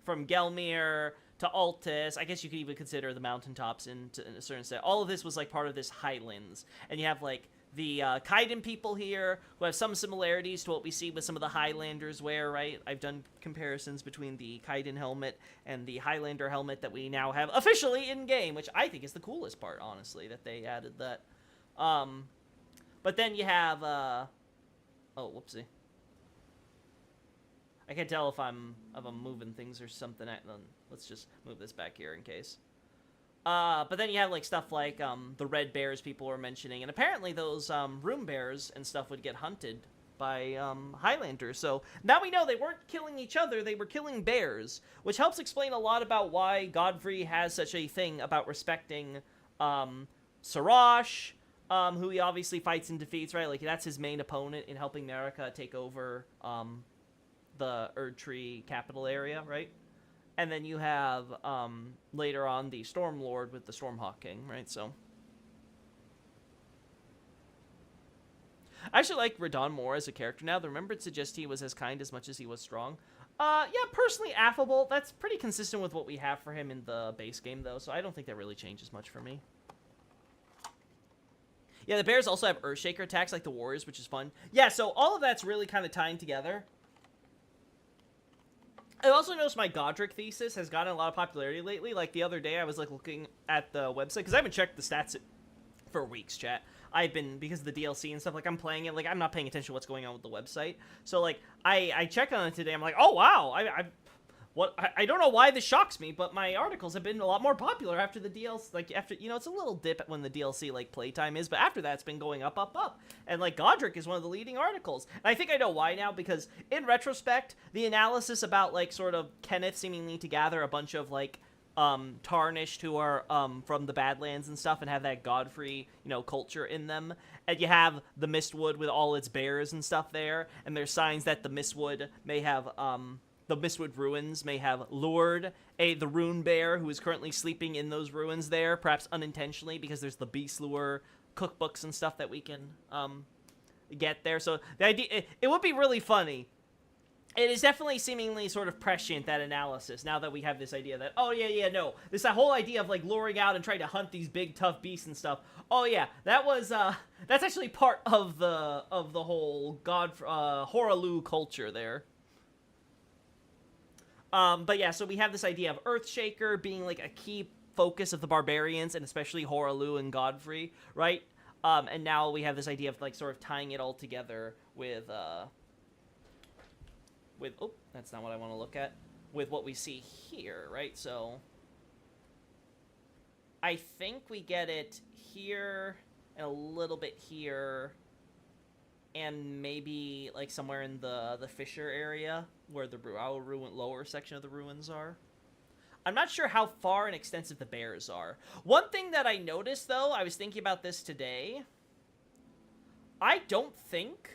from Gelmir to Altus, I guess you could even consider the mountaintops in a certain set. All of this was, like, part of this highlands. And you have, like, the Kaidan people here, who have some similarities to what we see with some of the Highlanders wear, right? I've done comparisons between the Kaidan helmet and the Highlander helmet that we now have officially in-game, which I think is the coolest part, honestly, that they added that. But then you have, oh, whoopsie. I can't tell if I'm moving things or something. Let's just move this back here in case. But then you have, like, stuff like the red bears people were mentioning, and apparently those room bears and stuff would get hunted by Highlanders. So now we know they weren't killing each other, they were killing bears, which helps explain a lot about why Godfrey has such a thing about respecting Sarash, who he obviously fights and defeats, right? Like, that's his main opponent in helping Marika take over the Erdtree capital area, right? And then you have, later on, the Stormlord with the Stormhawk King, right? So I actually like Radahn more as a character now. The Remembrance suggests he was as kind as much as he was strong. Yeah, personally affable. That's pretty consistent with what we have for him in the base game, though, so I don't think that really changes much for me. Yeah, the bears also have Earthshaker attacks like the warriors, which is fun. Yeah, so all of that's really kind of tying together. I also noticed my Godric thesis has gotten a lot of popularity lately. Like, the other day, I was, like, looking at the website, because I haven't checked the stats for weeks, chat. I've been, because of the DLC and stuff, like, I'm playing it, like, I'm not paying attention to what's going on with the website. So, like, I checked on it today, I'm like, oh, wow, I don't know why this shocks me, but my articles have been a lot more popular after the DLC, like, after, you know, it's a little dip when the DLC, like, playtime is, but after that, it's been going up, up, up, and, like, Godric is one of the leading articles, and I think I know why now, because, in retrospect, the analysis about, like, sort of Kenneth seemingly to gather a bunch of, like, Tarnished who are, from the Badlands and stuff, and have that Godfrey, you know, culture in them, and you have the Mistwood with all its bears and stuff there, and there's signs that the Mistwood may have, the Mistwood ruins may have lured the rune bear who is currently sleeping in those ruins there, perhaps unintentionally, because there's the beast lure cookbooks and stuff that we can get there. So the idea, it would be really funny. It is definitely seemingly sort of prescient, that analysis, now that we have this idea that, oh yeah, no, this whole idea of, like, luring out and trying to hunt these big tough beasts and stuff. Oh yeah, that was that's actually part of the whole Hoarah culture there. But yeah, so we have this idea of Earthshaker being, like, a key focus of the barbarians, and especially Hoarah and Godfrey, right? And now we have this idea of, like, sort of tying it all together with, oh, that's not what I want to look at, with what we see here, right? So I think we get it here, and a little bit here, and maybe, like, somewhere in the Fissure area, where the lower section of the ruins are. I'm not sure how far and extensive the bears are. One thing that I noticed, though, I was thinking about this today, I don't think,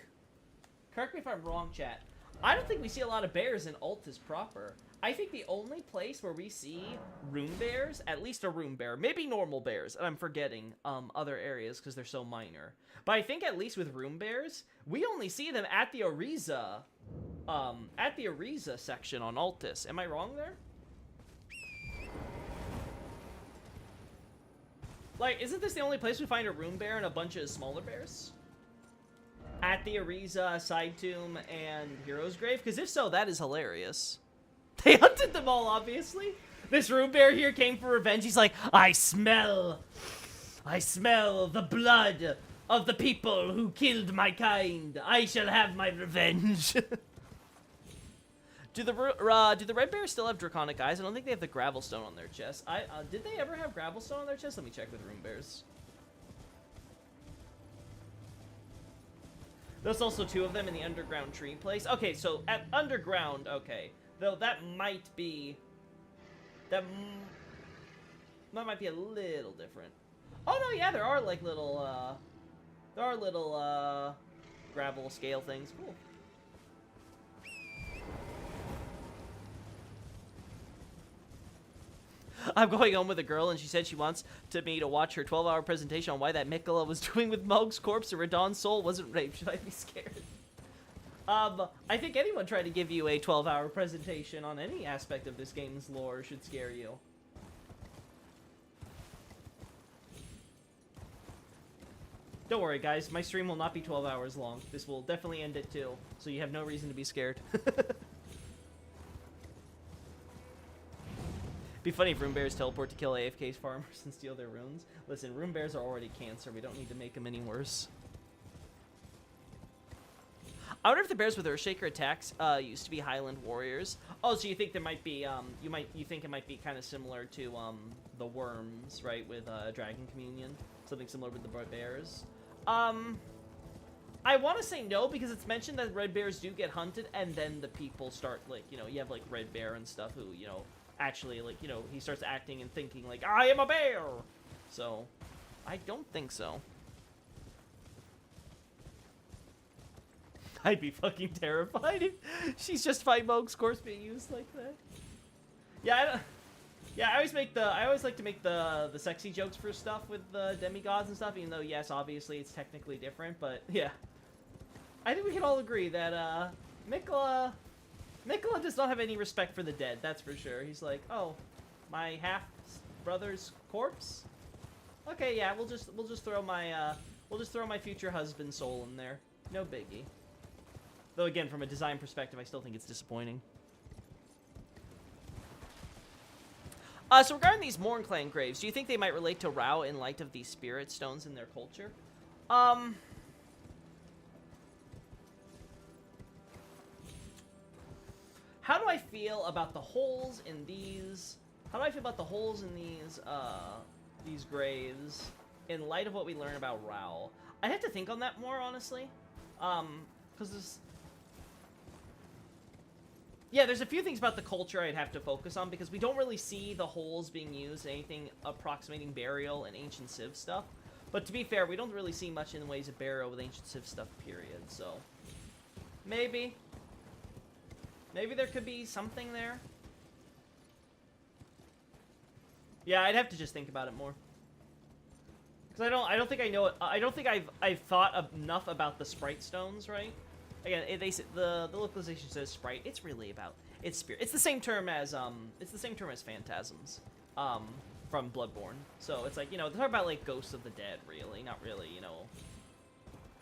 correct me if I'm wrong, chat, I don't think we see a lot of bears in Altus proper. I think the only place where we see rune bears, at least a rune bear, maybe normal bears, and I'm forgetting other areas because they're so minor. But I think at least with rune bears, we only see them at the Ariza, section on Altus. Am I wrong there? Like, isn't this the only place we find a rune bear and a bunch of smaller bears? At the Ariza, Side Tomb, and Hero's Grave? Because if so, that is hilarious. They hunted them all, obviously. This rune bear here came for revenge. He's like, I smell the blood of the people who killed my kind. I shall have my revenge. Do the red bears still have draconic eyes? I don't think they have the Gravelstone on their chest. Did they ever have Gravelstone on their chest? Let me check with rune bears. There's also 2 of them in the underground tree place. Okay, so at underground, okay. Though that might be... That might be a little different. Oh, no, yeah, there are, like, little, gravel scale things. Cool. I'm going home with a girl, and she said she wants me to watch her 12-hour presentation on why that Miquella was doing with Mohg's corpse and Radahn's soul wasn't raped. Should I be scared? I think anyone trying to give you a 12-hour presentation on any aspect of this game's lore should scare you. Don't worry, guys. My stream will not be 12 hours long. This will definitely end at 2, so you have no reason to be scared. Be funny if rune bears teleport to kill AFK's farmers and steal their runes. Listen, rune bears are already cancer. We don't need to make them any worse. I wonder if the bears with Earthshaker attacks used to be Highland warriors. Oh, so you think there might be you think it might be kind of similar to the worms, right, with Dragon Communion, something similar with the bears. I want to say no because it's mentioned that red bears do get hunted, and then the people start, like, you know, you have, like, Red Bear and stuff who, you know, actually, like, you know, he starts acting and thinking, like, I am a bear! So, I don't think so. I'd be fucking terrified if she's justified Moog's corpse being used like that. Yeah, I always like to make the sexy jokes for stuff with the demigods and stuff, even though, yes, obviously it's technically different, but yeah. I think we can all agree that, Miquella does not have any respect for the dead, that's for sure. He's like, oh, my half-brother's corpse? Okay, yeah, we'll just throw my future husband's soul in there. No biggie. Though again, from a design perspective, I still think it's disappointing. So regarding these Morn Clan graves, do you think they might relate to Rao in light of these spirit stones in their culture? How do I feel about the holes in these? How do I feel about the holes in these graves in light of what we learn about Rao? I have to think on that more, honestly. Because there's... Yeah, there's a few things about the culture I'd have to focus on, because we don't really see the holes being used in anything approximating burial and ancient Civ stuff. But to be fair, we don't really see much in the ways of burial with ancient Civ stuff, period, so... Maybe there could be something there. Yeah, I'd have to just think about it more. Because I don't think I know it. I don't think I've thought enough about the sprite stones, right? Again, the localization says sprite. It's really about spirit. It's the same term as phantasms, from Bloodborne. So it's like, you know, they're talking about like ghosts of the dead, really, not really, you know.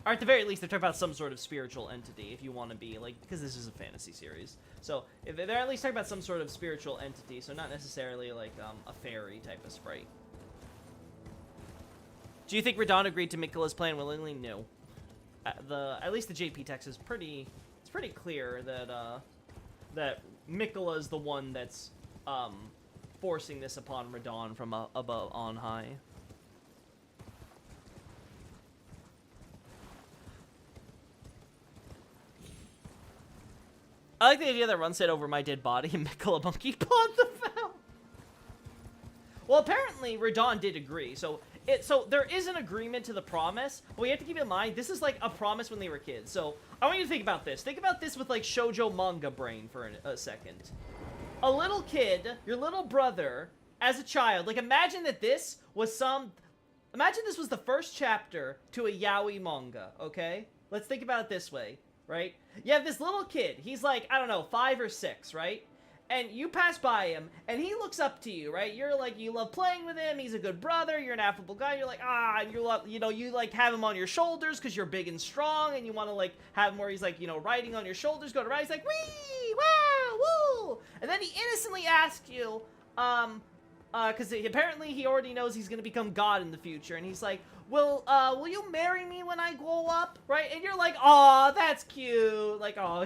Or at the very least, they're talking about some sort of spiritual entity, if you want to be, like, because this is a fantasy series. So, if they're at least talking about some sort of spiritual entity, so not necessarily, like, a fairy type of sprite. Do you think Radahn agreed to Miquella's plan willingly? No. At least the JP text is pretty, it's pretty clear that, that Miquella is the one that's, forcing this upon Radahn from above, on high. I like the idea that Run said over my dead body and Miquella monkey pawned the foul. Well, apparently Radahn did agree, so there is an agreement to the promise, but we have to keep in mind, this is like a promise when they were kids. So, I want you to think about this. Think about this with like shoujo manga brain for a second. A little kid, your little brother, as a child, like imagine that this was imagine this was the first chapter to a yaoi manga, okay? Let's think about it this way. Right? You have this little kid. He's like, I don't know, 5 or 6, right? And you pass by him, and he looks up to you, right? You're like, you love playing with him. He's a good brother. You're an affable guy. You're like, and you like have him on your shoulders because you're big and strong, and you want to like have him where he's like, you know, riding on your shoulders, go to ride. He's like, wee, wow, woo, and then he innocently asks you, because apparently he already knows he's gonna become God in the future, and he's like, will you marry me when I grow up, right? And you're like, aw, that's cute, like, oh,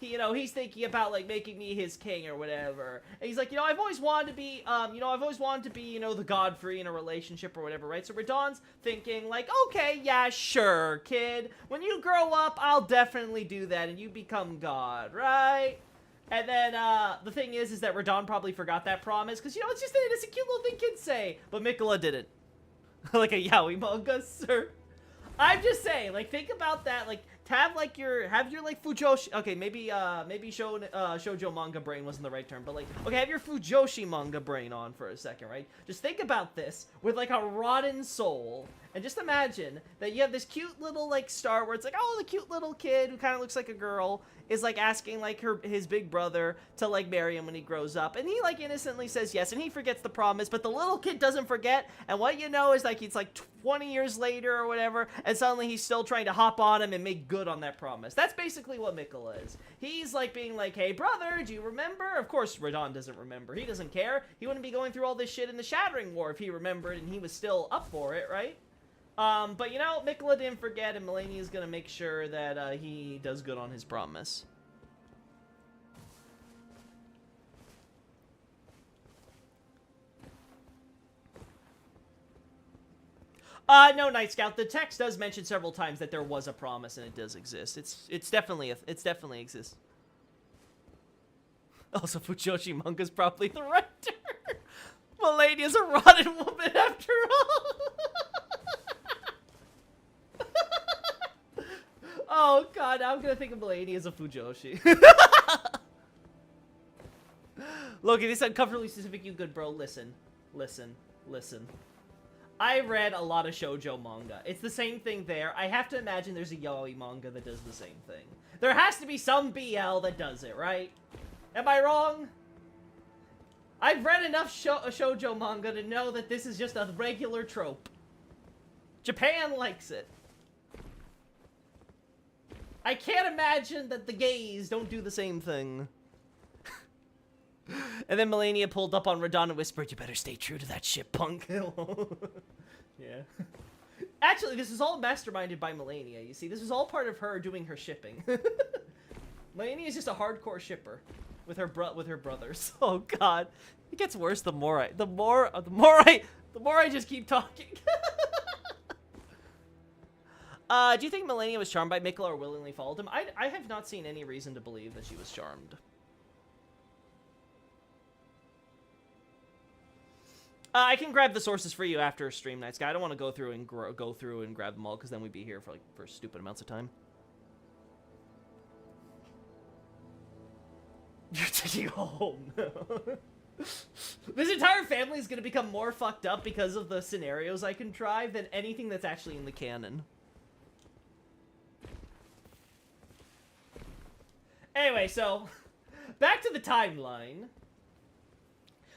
you know, he's thinking about, like, making me his king or whatever, and he's like, you know, I've always wanted to be, you know, the Godfrey in a relationship or whatever, right? So Radahn's thinking, like, okay, yeah, sure, kid, when you grow up, I'll definitely do that, and you become God, right? And then, the thing is that Radahn probably forgot that promise, because, you know, it's just a cute little thing kids say, but Miquella didn't. Like a yaoi manga, sir. I'm just saying, like, think about that, like, have your like fujoshi, okay, maybe shoujo manga brain wasn't the right term, but like, okay, have your fujoshi manga brain on for a second, right? Just think about this with like a rotten soul, and just imagine that you have this cute little like star where it's like, oh, the cute little kid who kind of looks like a girl is like asking like his big brother to like marry him when he grows up, and he like innocently says yes, and he forgets the promise, but the little kid doesn't forget, and what you know is like it's like 20 years later or whatever, and suddenly he's still trying to hop on him and make good on that promise. That's basically what Miquella is. He's like being like, hey brother, do you remember? Of course Radahn doesn't remember. He doesn't care. He wouldn't be going through all this shit in the Shattering War if he remembered and he was still up for it, right? But you know, Miquella didn't forget, and Malenia's gonna make sure that he does good on his promise. No, Night Scout. The text does mention several times that there was a promise, and it does exist. It's definitely exists. Also, Fujoshi manga's probably the writer. Melania's a rotten woman after all. Oh god, now I'm gonna think of Melania as a Fujoshi. Loki, this is uncomfortably specific, you good bro. Listen. I read a lot of shoujo manga. It's the same thing there. I have to imagine there's a yaoi manga that does the same thing. There has to be some BL that does it, right? Am I wrong? I've read enough shoujo manga to know that this is just a regular trope. Japan likes it. I can't imagine that the gays don't do the same thing. And then Melania pulled up on Radon and whispered, "You better stay true to that shit, punk." Yeah. Actually, this is all masterminded by Melania, you see. This is all part of her doing her shipping. Melania is just a hardcore shipper with her brothers. Oh god. It gets worse the more I just keep talking. Do you think Melania was charmed by Mikkel or willingly followed him? I have not seen any reason to believe that she was charmed. I can grab the sources for you after stream nights, guy. I don't want to go through and grab them all, because then we'd be here for stupid amounts of time. You're taking home. This entire family is going to become more fucked up because of the scenarios I contrive than anything that's actually in the canon. Anyway, so back to the timeline.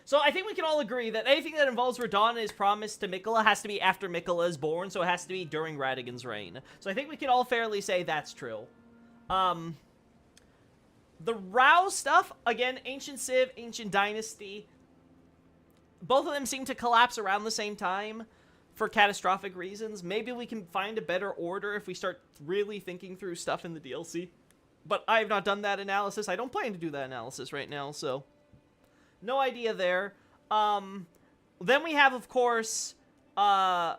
So I think we can all agree that anything that involves Radon and his promise to Miquella has to be after Miquella is born, so it has to be during Ratigan's reign. So I think we can all fairly say that's true. The Rao stuff, again, Ancient Civ, Ancient Dynasty, both of them seem to collapse around the same time for catastrophic reasons. Maybe we can find a better order if we start really thinking through stuff in the DLC. But I have not done that analysis. I don't plan to do that analysis right now, so no idea there. Then we have, of course, the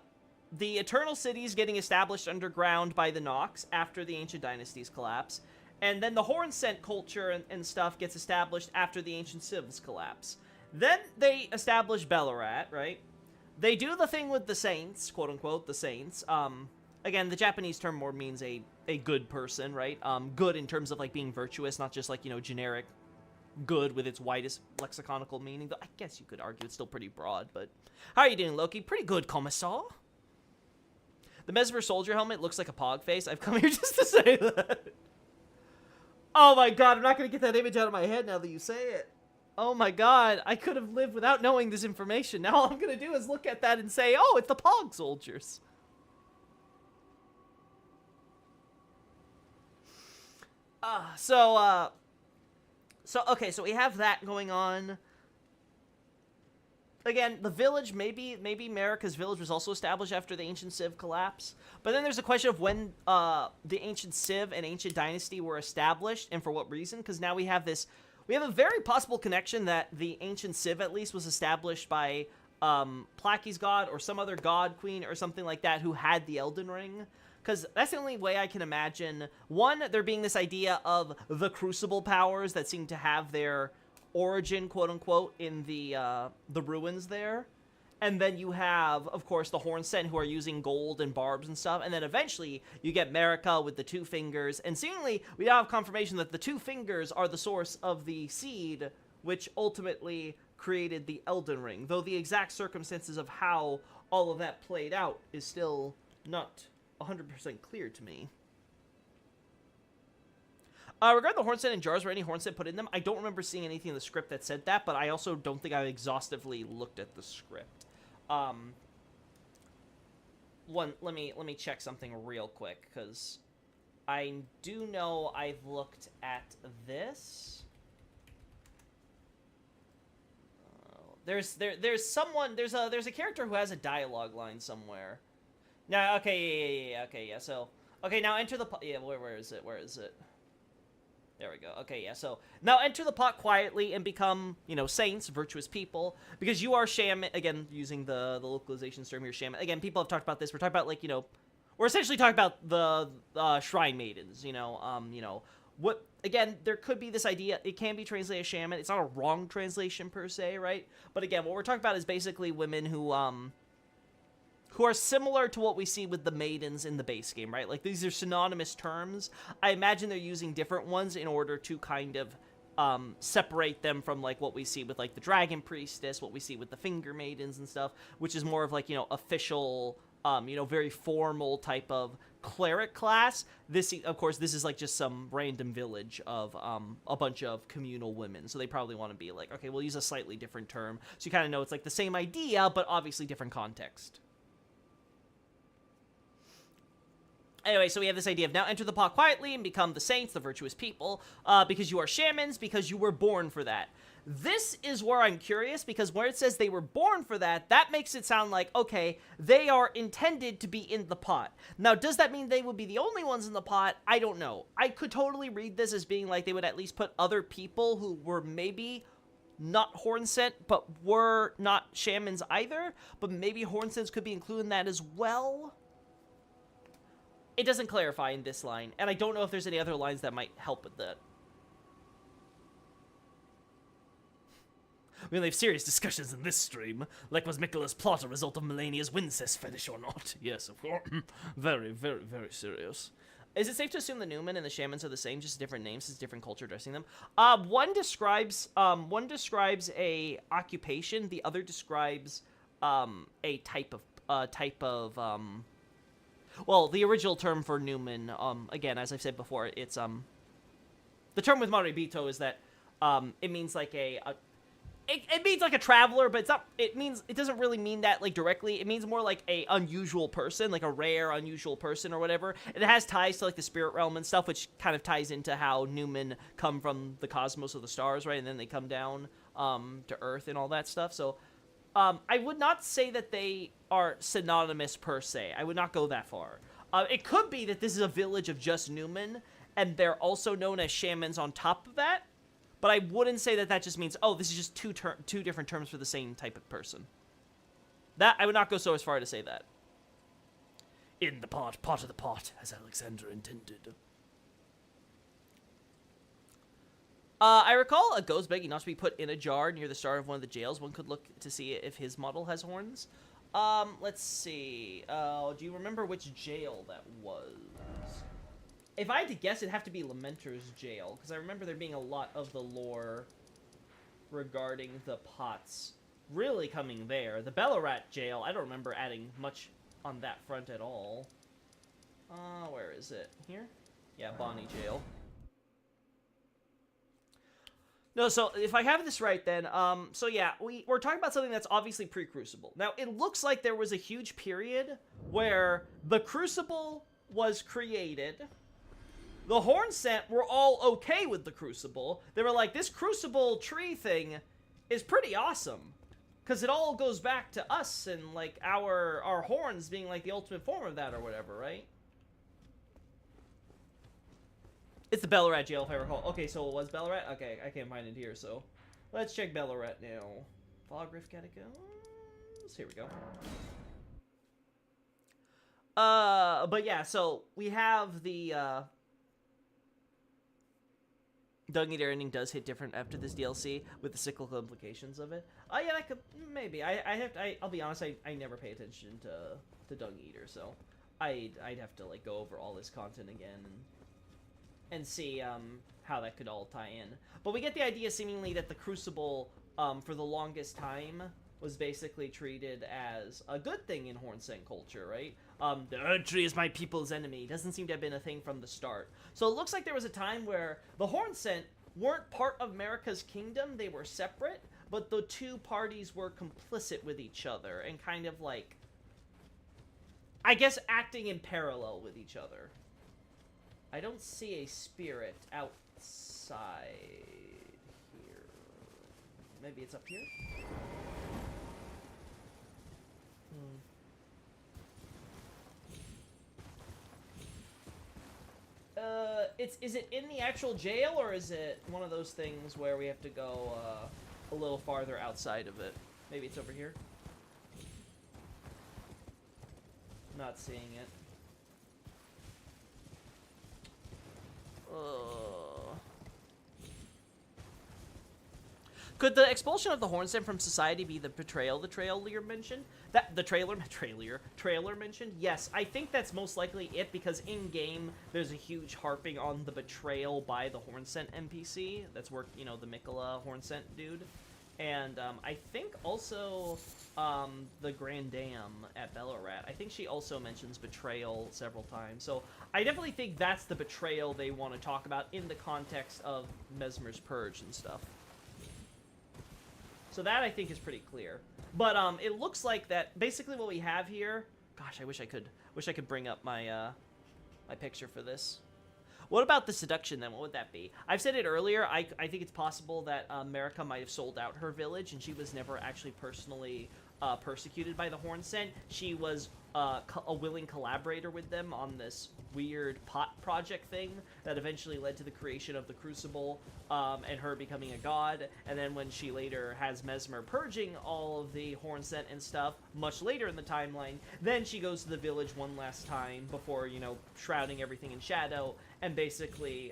Eternal Cities getting established underground by the Nox after the Ancient Dynasties collapse. And then the Hornsent culture and stuff gets established after the Ancient Civs collapse. Then they establish Belorat, right? They do the thing with the Saints, quote-unquote, the Saints. Again, the Japanese term more means a good person, right? Good in terms of, like, being virtuous, not just, like, you know, generic good with its widest lexiconical meaning. Though I guess you could argue it's still pretty broad, but how are you doing, Loki? Pretty good, Commissar. The Mesmer soldier helmet looks like a pog face. I've come here just to say that. Oh my god, I'm not going to get that image out of my head now that you say it. Oh my god, I could have lived without knowing this information. Now all I'm going to do is look at that and say, oh, it's the pog soldiers. Okay, so we have that going on. Again, the village, maybe Marika's village was also established after the Ancient Civ collapse. But then there's a question of when the Ancient Civ and Ancient Dynasty were established, and for what reason, because now we have a very possible connection that the Ancient Civ, at least, was established by Placky's god, or some other god queen, or something like that, who had the Elden Ring. Because that's the only way I can imagine, one, there being this idea of the Crucible powers that seem to have their origin, quote-unquote, in the ruins there. And then you have, of course, the Hornsent, who are using gold and barbs and stuff. And then eventually, you get Marika with the two fingers. And seemingly, we now have confirmation that the two fingers are the source of the seed, which ultimately created the Elden Ring. Though the exact circumstances of how all of that played out is still not 100% clear to me. Regarding the Hornsent in jars, were any Hornsent put in them? I don't remember seeing anything in the script that said that, but I also don't think I exhaustively looked at the script. Let me check something real quick, because I do know I've looked at this. There's a character who has a dialogue line somewhere. No, okay, yeah, okay, yeah, so, okay, now enter the, yeah, where is it? There we go. Okay, yeah, so now enter the pot quietly and become, you know, saints, virtuous people, because you are shaman, again, using the localization term here, shaman. Again, people have talked about this. We're talking about, like, you know, we're essentially talking about the shrine maidens, you know, what, again, there could be this idea, it can be translated as shaman. It's not a wrong translation per se, right? But again, what we're talking about is basically women who are similar to what we see with the maidens in the base game, right? Like, these are synonymous terms. I imagine they're using different ones in order to kind of separate them from, like, what we see with, like, the dragon priestess, what we see with the finger maidens and stuff, which is more of, like, you know, official, you know, very formal type of cleric class. This, of course, this is, like, just some random village of a bunch of communal women, so they probably want to be like, okay, we'll use a slightly different term, so you kind of know it's, like, the same idea, but obviously different context. Anyway, so we have this idea of now enter the pot quietly and become the saints, the virtuous people, because you are shamans, because you were born for that. This is where I'm curious, because where it says they were born for that, that makes it sound like, okay, they are intended to be in the pot. Now, does that mean they would be the only ones in the pot? I don't know. I could totally read this as being like they would at least put other people who were maybe not Hornsent, but were not shamans either, but maybe Hornsents could be included in that as well. It doesn't clarify in this line, and I don't know if there's any other lines that might help with that. We only have serious discussions in this stream. Like, was Miquella's plot a result of Melania's Wincest fetish or not? Yes, of course. Very, very, very serious. Is it safe to assume the Newman and the Shamans are the same, just different names, it's different culture dressing them? One describes a occupation, the other describes a type of well, the original term for Newman, again, as I've said before, it's, the term with Maribito is that, it means like it means like a traveler, but it's not, it doesn't really mean that, like, directly. It means more like a unusual person, like a rare, unusual person or whatever. And it has ties to, like, the spirit realm and stuff, which kind of ties into how Newman come from the cosmos of the stars, right? And then they come down, to Earth and all that stuff, so... I would not say that they are synonymous per se. I would not go that far. It could be that this is a village of just Newman, and they're also known as shamans on top of that, but I wouldn't say that that just means, oh, this is just two different terms for the same type of person. That, I would not go so as far to say that. In the pot of the pot, as Alexander intended. I recall a ghost begging not to be put in a jar near the start of one of the jails. One could look to see if his model has horns. Let's see. Do you remember which jail that was? If I had to guess, it'd have to be Lamenter's jail, because I remember there being a lot of the lore regarding the pots really coming there. The Bellarat jail, I don't remember adding much on that front at all. Where is it? Here? Yeah, Bonnie jail. No, so if I have this right then, so yeah, we're talking about something that's obviously pre-Crucible. Now, it looks like there was a huge period where the Crucible was created. The Hornsent were all okay with the Crucible. They were like, this Crucible tree thing is pretty awesome. Because it all goes back to us and, like, our horns being, like, the ultimate form of that or whatever, right? It's the Bellarat jail, if I recall. Okay, so it was Bellarat? Okay, I can't find it here, so... Let's check Bellarat now. Fogriff Catacombs? Here we go. But yeah, so we have the, Dung Eater ending does hit different after this DLC with the cyclical implications of it. Oh yeah, that could, maybe. I'll be honest, I never pay attention to Dung Eater, so I'd have to, like, go over all this content again and see, how that could all tie in. But we get the idea, seemingly, that the Crucible, for the longest time, was basically treated as a good thing in Hornsent culture, right? The Erdtree is my people's enemy. Doesn't seem to have been a thing from the start. So it looks like there was a time where the Hornsent weren't part of Marika's kingdom, they were separate, but the two parties were complicit with each other, and kind of like, I guess, acting in parallel with each other. I don't see a spirit outside here. Maybe it's up here? is it in the actual jail, or is it one of those things where we have to go a little farther outside of it? Maybe it's over here. Not seeing it. Could the expulsion of the Hornsent from society be the betrayal the trailer mentioned? That the trailer mentioned? Yes, I think that's most likely it, because in game there's a huge harping on the betrayal by the Hornsent NPC. That's where, you know, the Miquella Hornsent dude. And I think also the Grand Dame at Belorat, I think she also mentions betrayal several times. So I definitely think that's the betrayal they want to talk about in the context of Messmer's Purge and stuff. So that I think is pretty clear. But it looks like that basically what we have here. Gosh, I wish I could bring up my my picture for this. What about the seduction then? What would that be? I've said it earlier. I think it's possible that Marika might have sold out her village, and she was never actually personally persecuted by the Hornsent. She was a willing collaborator with them on this weird pot project thing that eventually led to the creation of the Crucible and her becoming a god. And then when she later has Messmer purging all of the Hornsent and stuff, much later in the timeline, then she goes to the village one last time before, you know, shrouding everything in shadow and basically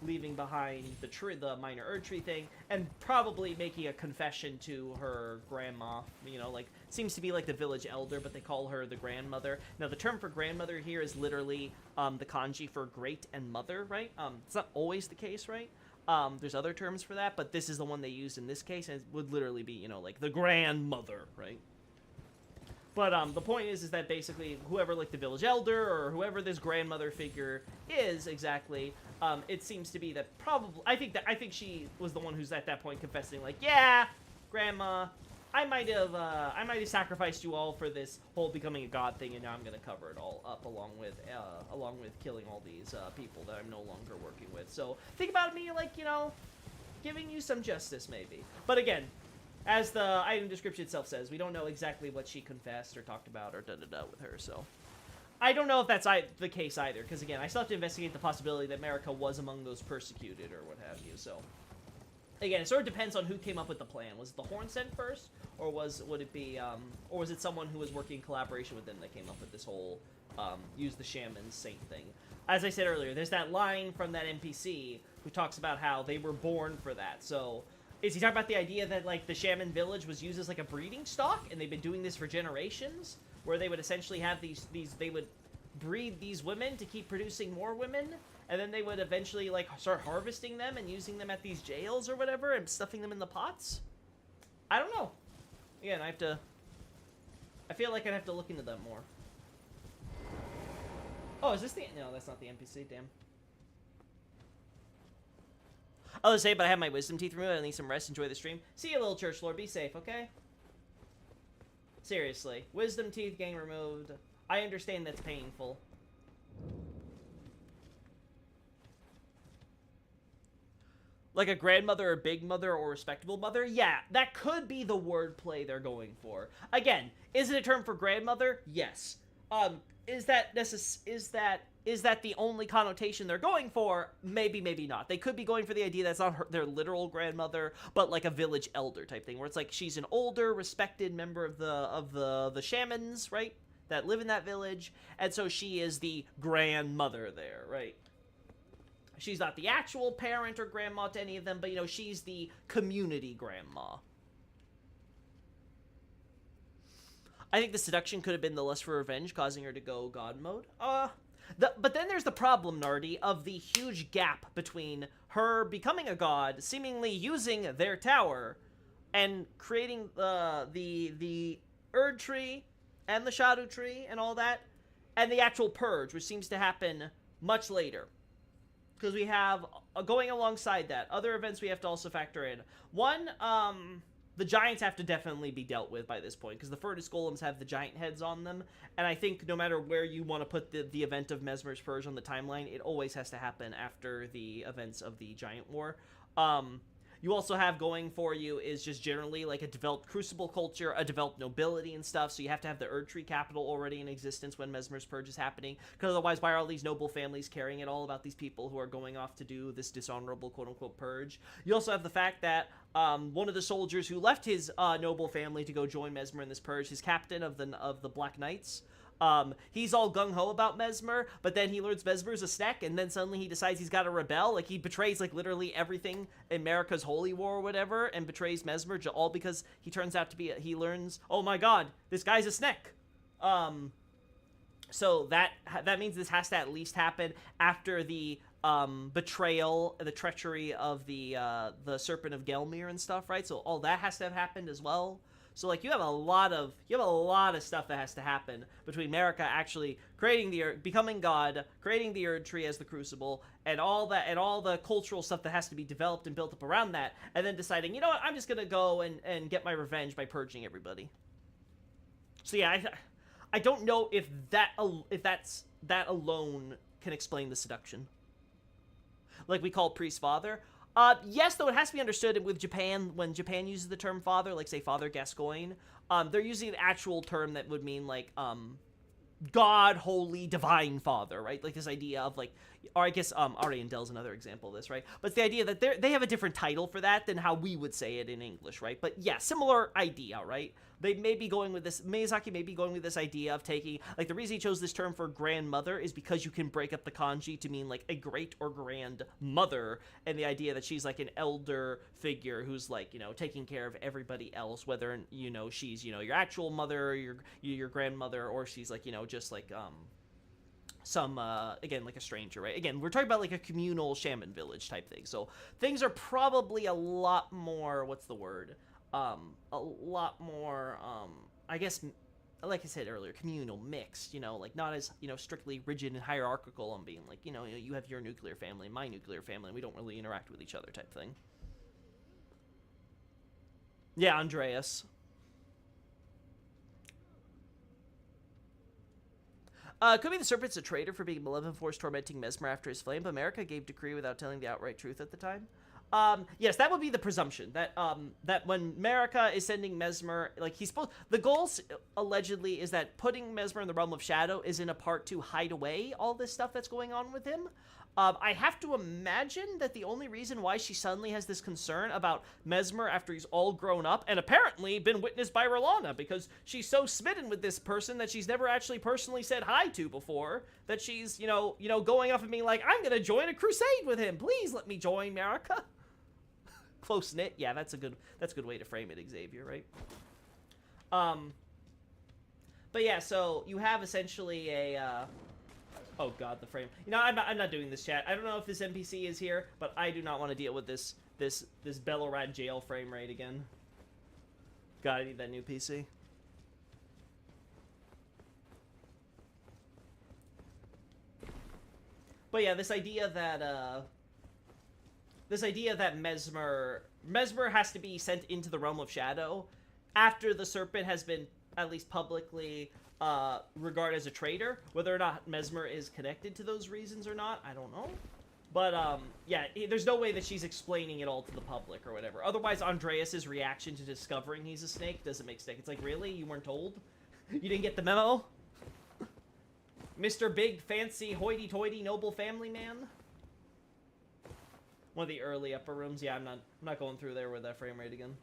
leaving behind the minor Erdtree thing, and probably making a confession to her grandma, you know, like, seems to be like the village elder, but they call her the grandmother. Now, the term for grandmother here is literally the kanji for great and mother, right? It's not always the case, right? There's other terms for that, but this is the one they used in this case, and it would literally be, you know, like the grandmother, right? But the point is that basically whoever, like, the village elder or whoever this grandmother figure is exactly, it seems to be that probably I think she was the one who's at that point confessing, like, yeah, grandma, I might have sacrificed you all for this whole becoming a god thing, and now I'm gonna cover it all up along with killing all these people that I'm no longer working with. So think about me like, you know, giving you some justice maybe. But again, as the item description itself says, we don't know exactly what she confessed or talked about or da-da-da with her, so I don't know if that's the case either, because again, I still have to investigate the possibility that Marika was among those persecuted or what have you, so again, it sort of depends on who came up with the plan. Was it the Hornsent first, or was it someone who was working in collaboration with them that came up with this whole use the shaman saint thing? As I said earlier, there's that line from that NPC who talks about how they were born for that, so is he talking about the idea that, like, the shaman village was used as, like, a breeding stock, and they've been doing this for generations, where they would essentially have they would breed these women to keep producing more women, and then they would eventually, like, start harvesting them and using them at these jails or whatever, and stuffing them in the pots? I don't know. Again, I feel like I'd have to look into that more. Oh, is this the... No, that's not the NPC, damn. I'll just say, but I have my wisdom teeth removed. I need some rest. Enjoy the stream. See you, little church lord. Be safe, okay? Seriously. Wisdom teeth getting removed. I understand that's painful. Like a grandmother or big mother or respectable mother? Yeah, that could be the wordplay they're going for. Again, is it a term for grandmother? Yes. Is that the only connotation they're going for? Maybe, maybe not. They could be going for the idea that's not their literal grandmother, but like a village elder type thing, where it's like she's an older, respected member of the shamans, right, that live in that village, and so she is the grandmother there, right? She's not the actual parent or grandma to any of them, but, you know, she's the community grandma. I think the seduction could have been the lust for revenge, causing her to go god mode. But then there's the problem, Nardi, of the huge gap between her becoming a god, seemingly using their tower, and creating the Erdtree and the Shadow Tree and all that, and the actual purge, which seems to happen much later. Because we have, going alongside that, other events we have to also factor in. One, the giants have to definitely be dealt with by this point, because the Furnace Golems have the giant heads on them, and I think no matter where you want to put the event of Messmer's Purge on the timeline, it always has to happen after the events of the Giant War. You also have going for you is just generally like a developed crucible culture, a developed nobility and stuff, so you have to have the Erdtree capital already in existence when Messmer's Purge is happening, because otherwise why are all these noble families caring at all about these people who are going off to do this dishonorable quote-unquote purge? You also have the fact that one of the soldiers who left his noble family to go join Messmer in this purge, his captain of the Black Knights, he's all gung-ho about Messmer, but then he learns Messmer's a snack, and then suddenly he decides he's got to rebel. Like, he betrays, like, literally everything in America's Holy War or whatever, and betrays Messmer, all because he turns out to be, he learns, oh my god, this guy's a snack. So that means this has to at least happen after the betrayal, the treachery of the Serpent of Gelmir and stuff, right? So all that has to have happened as well. So, like, you have a lot of stuff that has to happen between Marika actually creating becoming God, creating the Erdtree as the Crucible, and all the cultural stuff that has to be developed and built up around that, and then deciding, you know what, I'm just gonna go and get my revenge by purging everybody. So yeah, I don't know if that alone can explain the seduction. Like we call Priest Father. Yes, though it has to be understood with Japan, when Japan uses the term father, like, say, Father Gascoigne, they're using an actual term that would mean, like, God, holy, divine father, right? Like, this idea of, like, or I guess, Ariandel's another example of this, right? But it's the idea that they have a different title for that than how we would say it in English, right? But yeah, similar idea, right? They may be going with this, Miyazaki may be going with this idea of taking, like, the reason he chose this term for grandmother is because you can break up the kanji to mean, like, a great or grandmother, and the idea that she's, like, an elder figure who's, like, you know, taking care of everybody else, whether, you know, she's, you know, your actual mother, your grandmother, or she's, like, you know, just, like, some, again, like a stranger, right? Again, we're talking about, like, a communal shaman village type thing, so things are probably a lot more, what's the word? A lot more, I guess, like I said earlier, communal, mixed, you know, like, not as, you know, strictly rigid and hierarchical on being, like, you know, you have your nuclear family, my nuclear family, and we don't really interact with each other type thing. Yeah, Andreas. Could be the Serpent's a traitor for being Malevolent Force tormenting Messmer after his flame, but America gave decree without telling the outright truth at the time. Yes, that would be the presumption, that, that when Marika is sending Messmer, like, he's supposed, the goal, allegedly, is that putting Messmer in the Realm of Shadow is in a part to hide away all this stuff that's going on with him. I have to imagine that the only reason why she suddenly has this concern about Messmer after he's all grown up, and apparently been witnessed by R'hllana, because she's so smitten with this person that she's never actually personally said hi to before, that she's, you know, going up and being like, I'm gonna join a crusade with him, please let me join Marika. Close-knit, yeah, that's a good way to frame it, Xavier, right? But yeah, so you have essentially a, oh god, the frame. You know, I'm not doing this, chat. I don't know if this NPC is here, but I do not want to deal with this Belorad jail frame rate again. God, I need that new PC. But yeah, this idea that Messmer has to be sent into the Realm of Shadow after the Serpent has been, at least publicly, regarded as a traitor. Whether or not Messmer is connected to those reasons or not, I don't know. But, yeah, there's no way that she's explaining it all to the public or whatever. Otherwise, Andreas's reaction to discovering he's a snake doesn't make sense. It's like, really? You weren't told? You didn't get the memo? Mr. Big, fancy, hoity-toity, noble family man? One of the early upper rooms. Yeah, I'm not going through there with that frame rate again.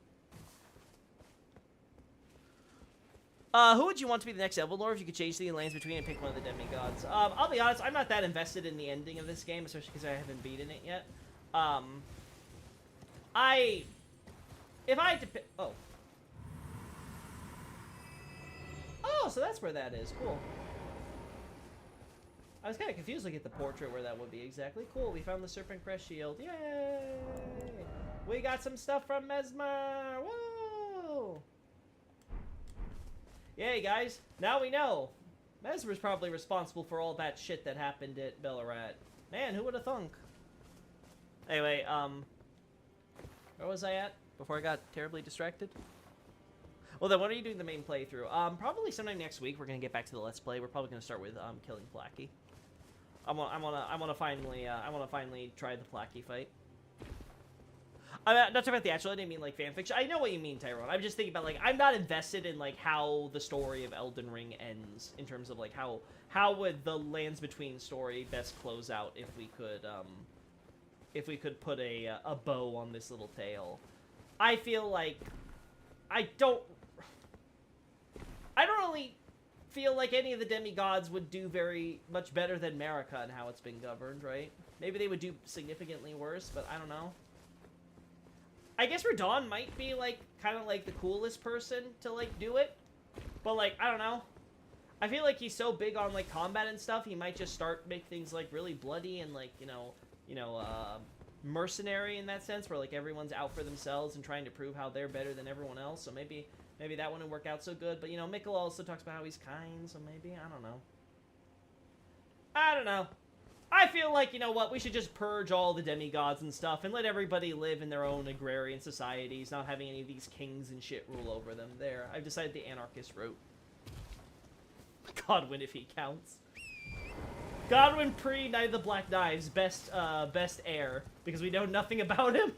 Who would you want to be the next Evilnor if you could change the lanes between and pick one of the demigods? I'll be honest, I'm not that invested in the ending of this game, especially because I haven't beaten it yet. If I had to pick, oh, so that's where that is. Cool. I was kind of confused looking at the portrait where that would be exactly. Cool, we found the Serpent Crest Shield. Yay! We got some stuff from Messmer! Whoa! Yay, guys. Now we know. Messmer's probably responsible for all that shit that happened at Belorad. Man, who would have thunk? Anyway, where was I at before I got terribly distracted? Well, then, when are you doing the main playthrough? Probably sometime next week. We're gonna get back to the Let's Play. We're probably gonna start with killing Placky. I wanna finally try the Placky fight. I'm not talking about the actual. I didn't mean like fanfiction. I know what you mean, Tyrone. I'm just thinking about like I'm not invested in like how the story of Elden Ring ends in terms of like how would the Lands Between story best close out if we could put a bow on this little tale. I feel like I don't really feel like any of the demigods would do very much better than Marika and how it's been governed, right? Maybe they would do significantly worse, but I don't know. I guess Radahn might be, like, kind of, like, the coolest person to, like, do it. But, like, I don't know. I feel like he's so big on, like, combat and stuff, he might just make things, like, really bloody and, like, mercenary in that sense, where, like, everyone's out for themselves and trying to prove how they're better than everyone else, so maybe that wouldn't work out so good. But, you know, Mikkel also talks about how he's kind, so maybe, I don't know. I feel like, you know what, we should just purge all the demigods and stuff and let everybody live in their own agrarian societies, not having any of these kings and shit rule over them. There, I've decided the anarchist route. Godwyn, if he counts. Godwyn pre Night of the Black Knives, best heir, because we know nothing about him.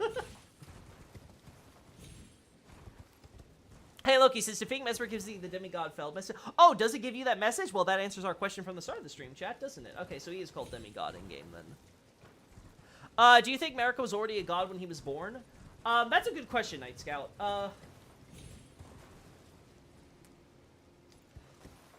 Hey Loki, since defeating Mesmer gives the demigod felled message. Oh, does it give you that message? Well, that answers our question from the start of the stream chat, doesn't it? Okay, so he is called demigod in game then. Do you think Marika was already a god when he was born? That's a good question, Night Scout.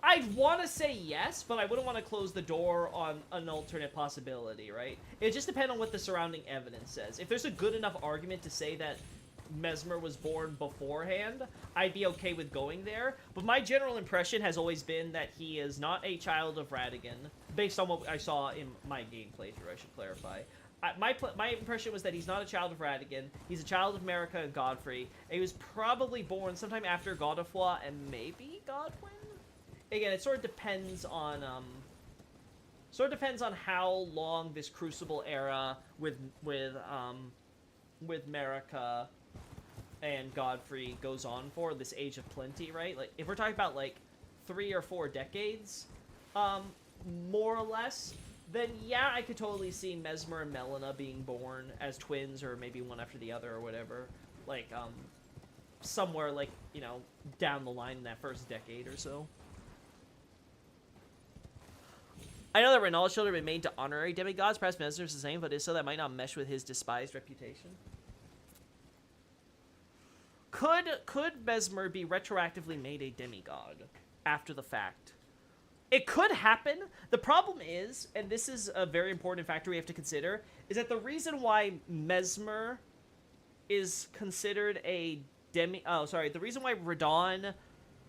I'd want to say yes, but I wouldn't want to close the door on an alternate possibility, right? It just depends on what the surrounding evidence says. If there's a good enough argument to say that Mesmer was born beforehand, I'd be okay with going there. But my general impression has always been that he is not a child of Radagon, based on what I saw in my gameplay through, I should clarify. My impression was that he's not a child of Radagon, he's a child of Marika and Godfrey, and he was probably born sometime after Godofroy and maybe Godwyn? Again, it sort of depends on, how long this Crucible era with Marika and Godfrey goes on for, this Age of Plenty, right? Like, if we're talking about, like, 3 or 4 decades, more or less, then yeah, I could totally see Mesmer and Melina being born as twins, or maybe one after the other, or whatever. Like, somewhere, like, you know, down the line in that first decade or so. I know that Renald's children remain to honorary demigods, perhaps Mesmer's the same, but if so, that might not mesh with his despised reputation. Could Mesmer be retroactively made a demigod after the fact? It could happen. The problem is, and this is a very important factor we have to consider, is that the reason why Mesmer is considered a the reason why Radahn,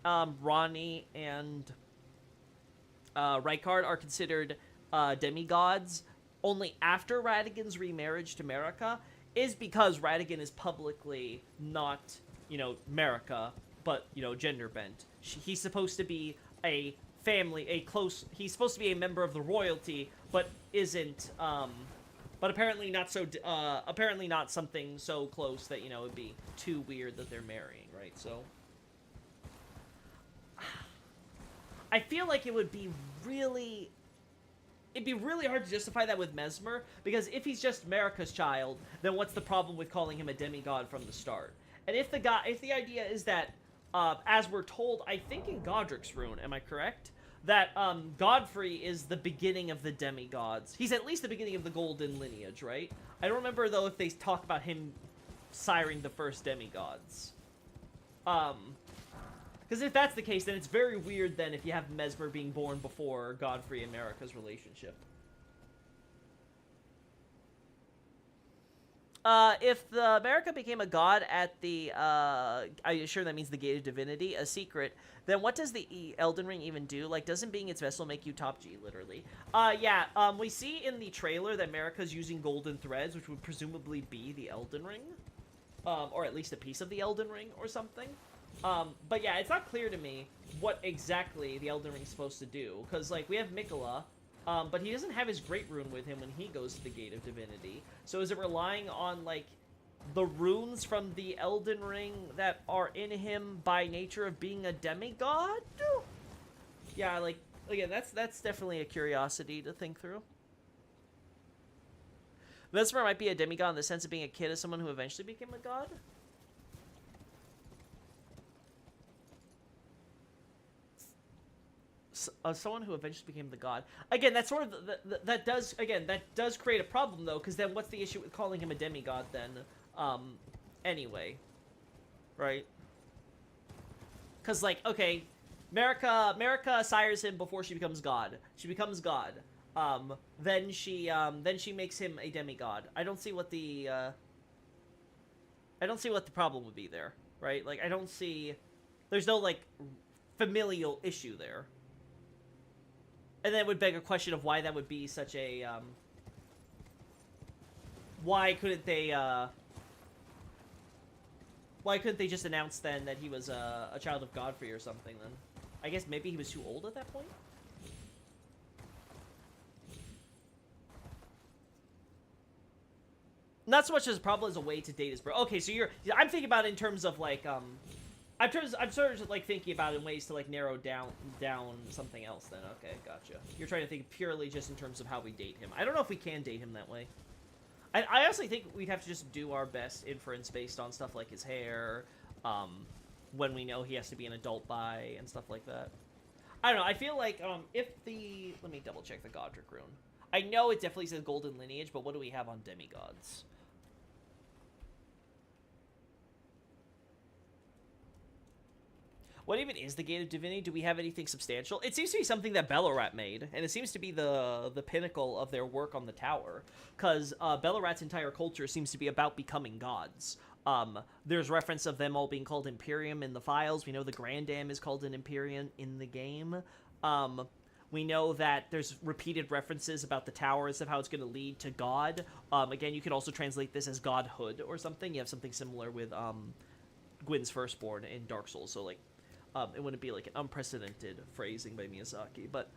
Ranni, and Rykard are considered demigods only after Radagon's remarriage to Marika is because Radagon is publicly not, you know, Marika, but, you know, gender bent. He's supposed to be a family, he's supposed to be a member of the royalty, but isn't, but apparently not something so close that, you know, it'd be too weird that they're marrying, right? So I feel like it'd be really hard to justify that with Mesmer, because if he's just Marika's child, then what's the problem with calling him a demigod from the start? And if the idea is that, as we're told, I think in Godric's rune, am I correct? That, Godfrey is the beginning of the demigods. He's at least the beginning of the golden lineage, right? I don't remember, though, if they talk about him siring the first demigods. Because if that's the case, then it's very weird then if you have Mesmer being born before Godfrey and Marika's relationship. If the Marika became a god at the, I assure that means the Gate of Divinity, a secret, then what does the Elden Ring even do? Like, doesn't being its vessel make you top G, literally? Yeah, we see in the trailer that Marika's using golden threads, which would presumably be the Elden Ring. Or at least a piece of the Elden Ring or something. But yeah, it's not clear to me what exactly the Elden Ring's supposed to do. Because, like, we have Miquella, but he doesn't have his Great Rune with him when he goes to the Gate of Divinity. So is it relying on, like, the runes from the Elden Ring that are in him by nature of being a demigod? Yeah, like, again, that's definitely a curiosity to think through. Mesmer might be a demigod in the sense of being a kid as someone who eventually became a god. Someone who eventually became the god. Again, that's sort of that does create a problem though, because then what's the issue with calling him a demigod then? Anyway, right? Because like, okay, Marika sires him before she becomes god. She becomes god. Then she makes him a demigod. I don't see what the problem would be there, right? Like, I don't see, there's no like familial issue there. And then it would beg a question of why that would be such a, why couldn't they just announce then that he was a child of Godfrey or something then? I guess maybe he was too old at that point? Not so much as a problem as a way to date his bro. Okay, so I'm thinking about it in terms of like, I'm sort of like thinking about it in ways to like narrow down something else then. Okay, gotcha. You're trying to think purely just in terms of how we date him. I don't know if we can date him that way. I honestly think we'd have to just do our best inference based on stuff like his hair, when we know he has to be an adult by, and stuff like that. I don't know, I feel like, let me double check the Godric rune. I know it definitely says golden lineage, but what do we have on demigods? What even is the Gate of Divinity? Do we have anything substantial? It seems to be something that Belorat made, and it seems to be the pinnacle of their work on the tower, because Belorat's entire culture seems to be about becoming gods. There's reference of them all being called Imperium in the files. We know the Grand Dam is called an Imperium in the game. We know that there's repeated references about the towers of how it's going to lead to God. Again, you could also translate this as godhood or something. You have something similar with Gwyn's Firstborn in Dark Souls, so like, it wouldn't be like an unprecedented phrasing by Miyazaki, but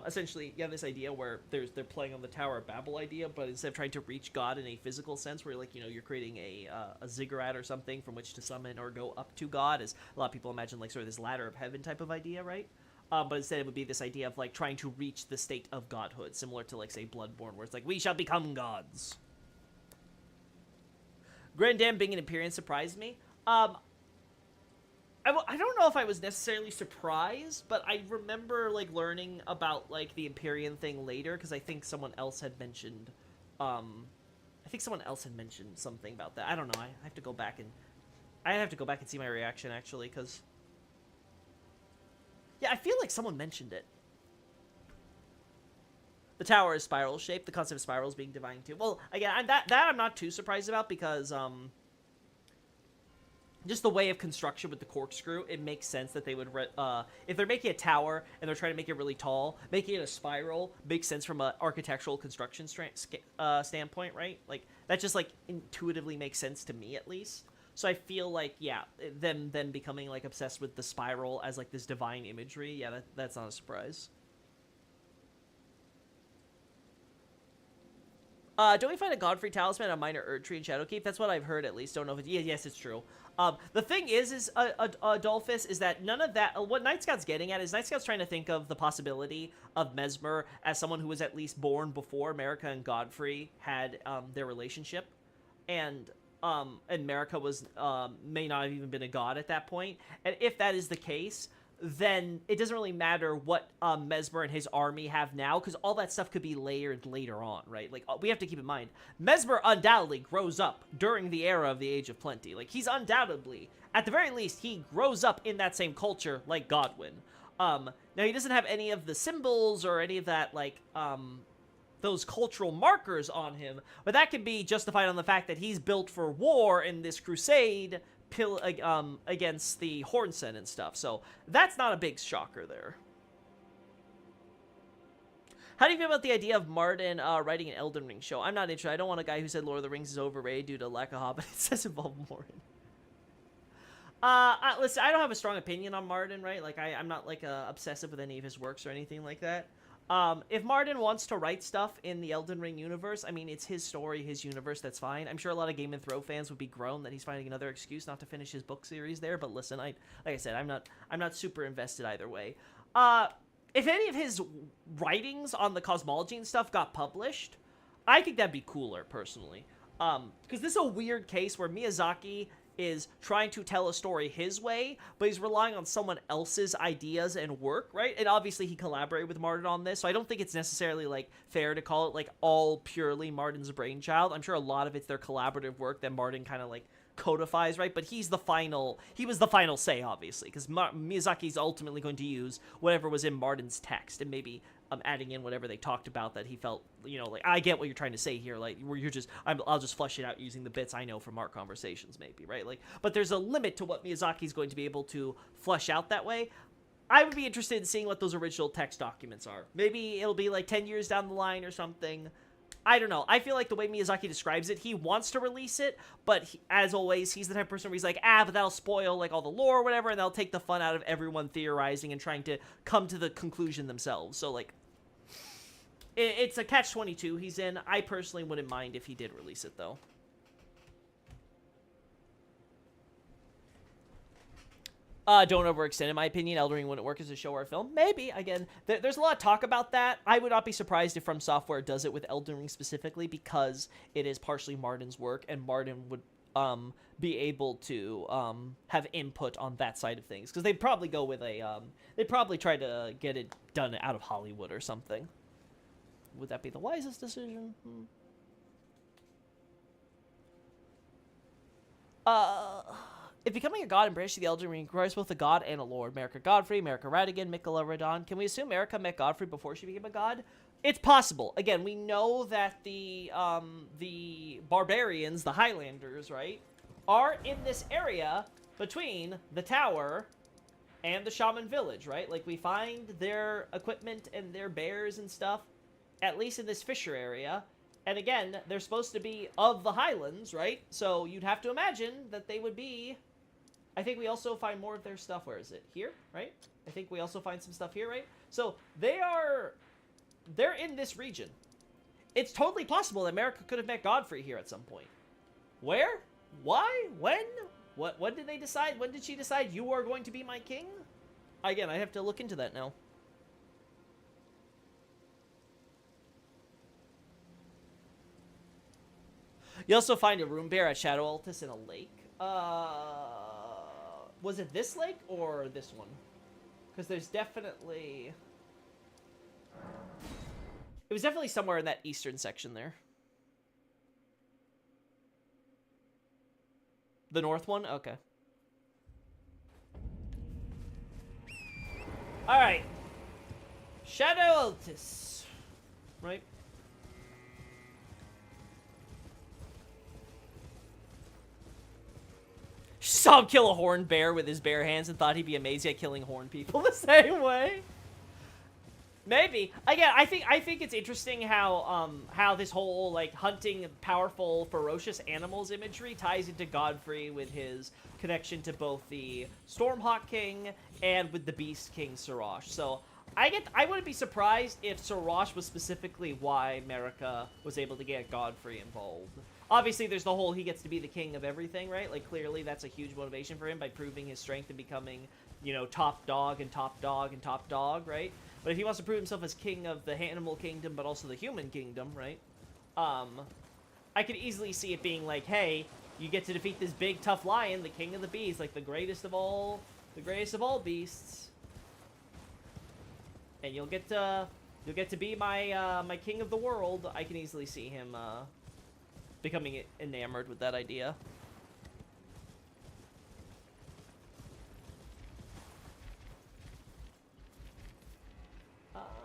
essentially you have this idea where they're playing on the Tower of Babel idea, but instead of trying to reach God in a physical sense, where like, you know, you're creating a ziggurat or something from which to summon or go up to God, as a lot of people imagine like sort of this ladder of heaven type of idea, right? But instead it would be this idea of like trying to reach the state of godhood, similar to like say Bloodborne, where it's like, we shall become gods. Grand Dam being an Empyrean surprised me. I don't know if I was necessarily surprised, but I remember, like, learning about, like, the Empyrean thing later, because I think someone else had mentioned, something about that. I don't know, I have to go back and see my reaction, actually, because, yeah, I feel like someone mentioned it. The tower is spiral-shaped, the concept of spirals being divine, too. Well, again, that I'm not too surprised about, because, just the way of construction with the corkscrew, it makes sense that they would, if they're making a tower and they're trying to make it really tall, making it a spiral makes sense from an architectural construction standpoint, right? Like, that just, like, intuitively makes sense to me, at least. So I feel like, yeah, them then becoming, like, obsessed with the spiral as, like, this divine imagery, yeah, that's not a surprise. Don't we find a Godfrey talisman on Minor Erdtree in Shadowkeep? That's what I've heard, at least. Don't know if it's... Yeah, yes, it's true. The thing is Adolphus, is that none of that... what Night Scout's getting at is Night Scout's trying to think of the possibility of Mesmer as someone who was at least born before Marika and Godfrey had their relationship. And Marika was may not have even been a god at that point. And if that is the case, then it doesn't really matter what Mesmer and his army have now, because all that stuff could be layered later on, right? Like, we have to keep in mind, Mesmer undoubtedly grows up during the era of the Age of Plenty. Like, he's undoubtedly, at the very least, he grows up in that same culture like Godwyn. Now, he doesn't have any of the symbols or any of that, like, those cultural markers on him, but that can be justified on the fact that he's built for war in this crusade against the Hornsen and stuff, so that's not a big shocker there. How do you feel about the idea of Martin writing an Elden Ring show? I'm not interested. I don't want a guy who said Lord of the Rings is overrated due to lack of Hobbit. It says involve Martin. Listen, I don't have a strong opinion on Martin, right? Like, I'm not, like, obsessive with any of his works or anything like that. If Martin wants to write stuff in the Elden Ring universe, I mean, it's his story, his universe, that's fine. I'm sure a lot of Game & Throw fans would be grown that he's finding another excuse not to finish his book series there, but listen, like I said, I'm not super invested either way. If any of his writings on the cosmology and stuff got published, I think that'd be cooler, personally. Because this is a weird case where Miyazaki is trying to tell a story his way, but he's relying on someone else's ideas and work, right? And obviously he collaborated with Martin on this, so I don't think it's necessarily, like, fair to call it, like, all purely Martin's brainchild. I'm sure a lot of it's their collaborative work that Martin kind of, like, codifies, right? But he was the final say, obviously, because Miyazaki's ultimately going to use whatever was in Martin's text and maybe adding in whatever they talked about that he felt, like, I get what you're trying to say here, like, where you're just, I'll just flesh it out using the bits I know from our conversations, maybe, right? Like, but there's a limit to what Miyazaki's going to be able to flesh out that way. I would be interested in seeing what those original text documents are. Maybe it'll be like 10 years down the line or something. I don't know. I feel like the way Miyazaki describes it, he wants to release it, but as always, he's the type of person where he's like, but that'll spoil, like, all the lore or whatever, and that'll take the fun out of everyone theorizing and trying to come to the conclusion themselves. So, like, it's a catch-22 he's in. I personally wouldn't mind if he did release it, though. Don't overextend, in my opinion. Elden Ring wouldn't work as a show or a film. Maybe. Again, there's a lot of talk about that. I would not be surprised if From Software does it with Elden Ring specifically, because it is partially Martin's work, and Martin would be able to have input on that side of things. Because they'd probably go with a... they'd probably try to get it done out of Hollywood or something. Would that be the wisest decision? If becoming a god and branching the Elden Ring requires both a god and a lord. Marika Godfrey, Marika Radigan, Mikola Radon. Can we assume Marika met Godfrey before she became a god? It's possible. Again, we know that the barbarians, the Highlanders, right, are in this area between the tower and the shaman village, right? Like, we find their equipment and their bears and stuff, at least in this Fisher area. And again, they're supposed to be of the Highlands, right? So you'd have to imagine that they would be... I think we also find more of their stuff. Where is it? Here, right? I think we also find some stuff here, right? So they're in this region. It's totally possible that Marika could have met Godfrey here at some point. Where? Why? When? When did they decide? When did she decide you are going to be my king? Again, I have to look into that now. You also find a rune bear at Shadow Altus in a lake. Was it this lake or this one? Because there's definitely... It was definitely somewhere in that eastern section there. The north one? Okay. Alright. Shadow Altus. Right? Saw him kill a horned bear with his bare hands and thought he'd be amazing at killing horned people the same way. Maybe. Again, I think it's interesting how this whole, like, hunting powerful, ferocious animals imagery ties into Godfrey with his connection to both the Stormhawk King and with the Beast King Siraj. So I wouldn't be surprised if Siraj was specifically why Marika was able to get Godfrey involved. Obviously, there's the whole he gets to be the king of everything, right? Like, clearly that's a huge motivation for him by proving his strength and becoming, top dog and top dog and top dog, right? But if he wants to prove himself as king of the animal kingdom, but also the human kingdom, right? I could easily see it being like, hey, you get to defeat this big, tough lion, the king of the beasts, like the greatest of all beasts. And you'll get to be my, my king of the world. I can easily see him, becoming enamored with that idea.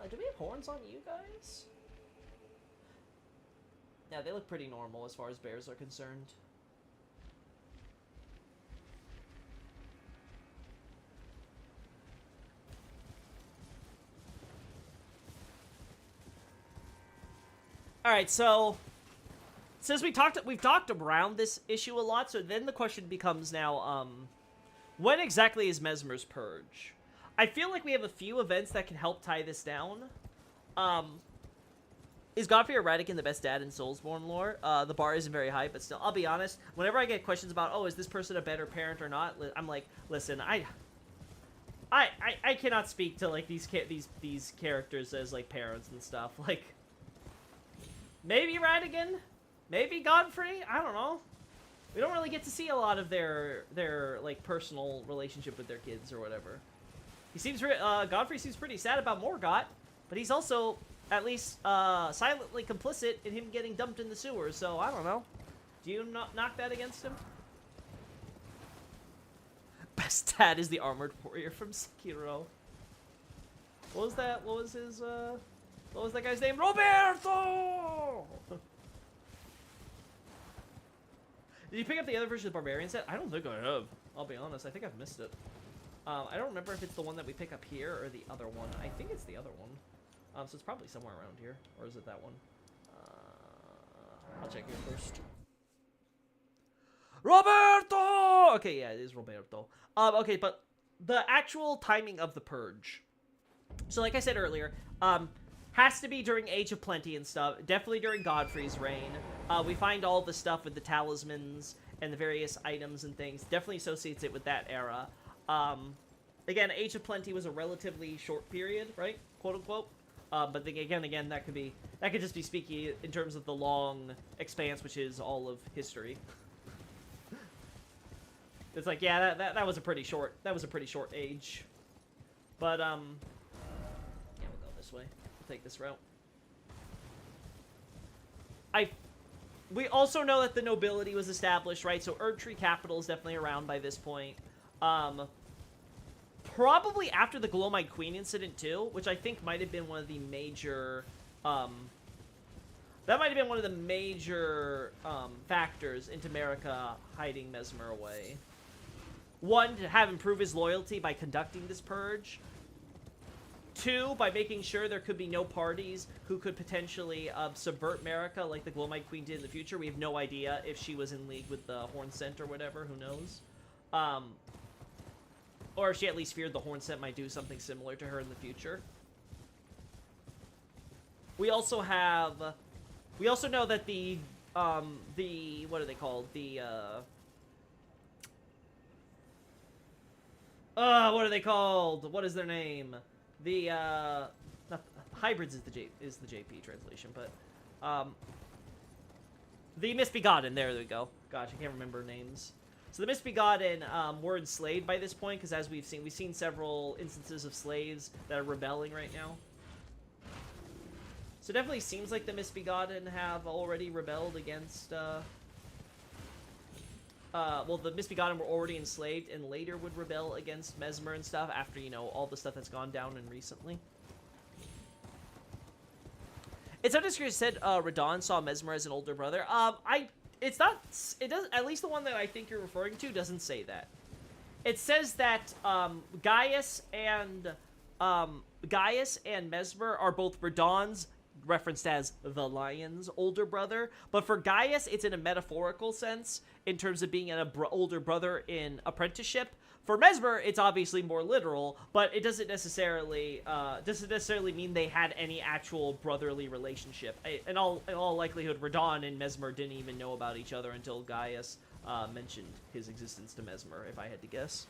Do we have horns on you guys? Yeah, they look pretty normal as far as bears are concerned. Alright, so... Since we've talked around this issue a lot, so then the question becomes now, when exactly is Messmer's Purge? I feel like we have a few events that can help tie this down. Is Godfrey or Radican the best dad in Soulsborne lore? The bar isn't very high, but still, I'll be honest, whenever I get questions about, oh, is this person a better parent or not, I'm like, listen, I cannot speak to, like, these characters as, like, parents and stuff, like... Maybe Ratigan, maybe Godfrey. I don't know. We don't really get to see a lot of their like personal relationship with their kids or whatever. He seems Godfrey seems pretty sad about Morgott, but he's also at least silently complicit in him getting dumped in the sewers. So I don't know. Do you knock that against him? Best dad is the armored warrior from Sekiro. What was that? What was his? What was that guy's name? Roberto! Did you pick up the other version of the Barbarian set? I don't think I have. I'll be honest. I think I've missed it. I don't remember if it's the one that we pick up here or the other one. I think it's the other one. So it's probably somewhere around here. Or is it that one? I'll check here first. Roberto! Okay, yeah, it is Roberto. Okay, but the actual timing of the Purge. So like I said earlier, has to be during Age of Plenty and stuff. Definitely during Godfrey's reign. We find all the stuff with the talismans and the various items and things. Definitely associates it with that era. Again, Age of Plenty was a relatively short period, right? Quote unquote. But then again, that could just be speaking in terms of the long expanse, which is all of history. It's like, yeah, that was a pretty short. That was a pretty short age. But yeah, we'll go this way. We'll take this route. We also know that the nobility was established, right? So Erdtree capital is definitely around by this point. Probably after the Glowmite Queen incident too, which I think might have been one of the major, that might have been one of the major factors into Marika hiding Messmer away. One, to have him prove his loyalty by conducting this purge. Two, by making sure there could be no parties who could potentially subvert Marika like the Glowmite Queen did in the future. We have no idea if she was in league with the Hornsent or whatever. Who knows? Or if she at least feared the Hornsent might do something similar to her in the future. We also know that the what are they called? What are they called? What is their name? The Hybrids is the JP translation, but the Misbegotten. There we go. Gosh, I can't remember names. So the Misbegotten were enslaved by this point, because as we've seen several instances of slaves that are rebelling right now. So it definitely seems like the Misbegotten have already rebelled against, well, the Misbegotten were already enslaved and later would rebel against Messmer and stuff after, you know, all the stuff that's gone down in recently. It's interesting you said Radahn saw Messmer as an older brother. It doesn't, at least the one that I think you're referring to doesn't say that. It says that Gaius and Messmer are both Radahn's, referenced as the Lion's older brother, but for Gaius it's in a metaphorical sense in terms of being an older brother in apprenticeship. For Messmer it's obviously more literal, but it doesn't necessarily mean they had any actual brotherly relationship. In all likelihood, Radahn and Messmer didn't even know about each other until Gaius mentioned his existence to Messmer, if I had to guess.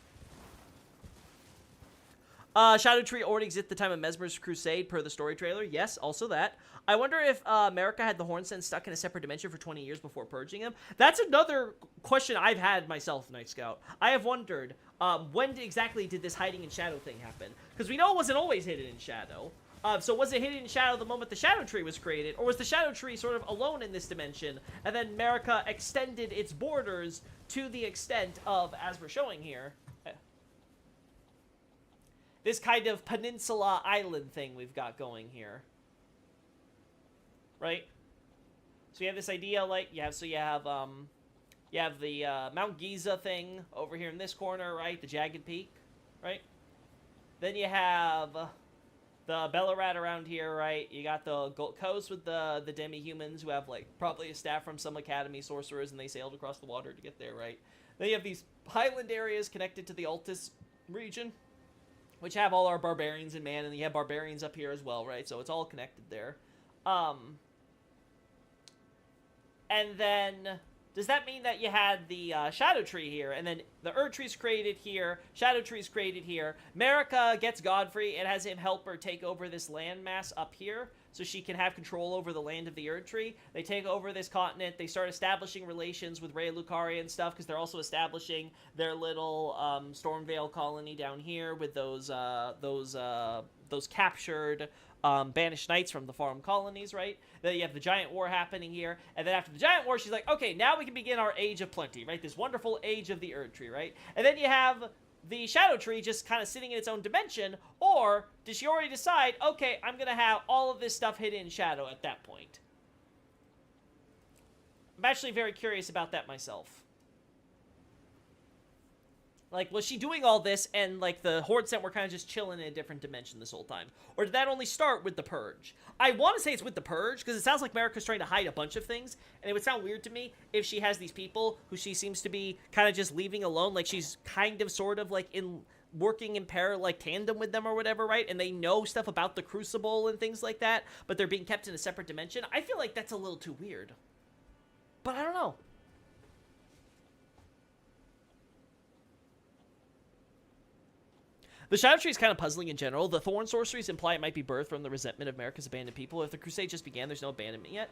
Shadow Tree already exists at the time of Messmer's crusade, per the story trailer. Yes, also that. I wonder if Marika had the Hornsent stuck in a separate dimension for 20 years before purging him. That's another question I've had myself, Night Scout. I have wondered, when exactly did this hiding in shadow thing happen? Because we know it wasn't always hidden in shadow. So was it hidden in shadow the moment the Shadow Tree was created? Or was the Shadow Tree sort of alone in this dimension? And then Marika extended its borders to the extent of, as we're showing here, this kind of peninsula island thing we've got going here. Right? So you have this idea, like, you have the Mount Giza thing over here in this corner, right? The Jagged Peak, right? Then you have the Bellarat around here, right? You got the Gold Coast with the demi-humans who have, like, probably a staff from some academy sorcerers, and they sailed across the water to get there, right? Then you have these highland areas connected to the Altus region, which have all our barbarians in man, and you have barbarians up here as well, right? So it's all connected there. And then, does that mean that you had the Shadow Tree here, and then the Erdtree's created here, Shadow Tree's created here, Marika gets Godfrey and has him help her take over this landmass up here, so she can have control over the land of the Erd Tree. They take over this continent. They start establishing relations with Raya Lucaria and stuff, because they're also establishing their little Stormvale colony down here with those captured banished knights from the farm colonies, right? Then you have the giant war happening here, and then after the giant war, she's like, okay, now we can begin our age of plenty, right? This wonderful age of the Erd Tree, right? And then you have the Shadow Tree just kind of sitting in its own dimension, or did she already decide, okay, I'm going to have all of this stuff hidden in shadow at that point? I'm actually very curious about that myself. Like, was she doing all this and, like, the Horde Cent were kind of just chilling in a different dimension this whole time? Or did that only start with the Purge? I want to say it's with the Purge, because it sounds like Marika's trying to hide a bunch of things, and it would sound weird to me if she has these people who she seems to be kind of just leaving alone, like she's kind of, sort of, like, working in like, tandem with them or whatever, right? And they know stuff about the Crucible and things like that, but they're being kept in a separate dimension. I feel like that's a little too weird. But I don't know. The Shadow Tree is kind of puzzling in general. The Thorn sorceries imply it might be birthed from the resentment of Marika's abandoned people. If the Crusade just began, there's no abandonment yet.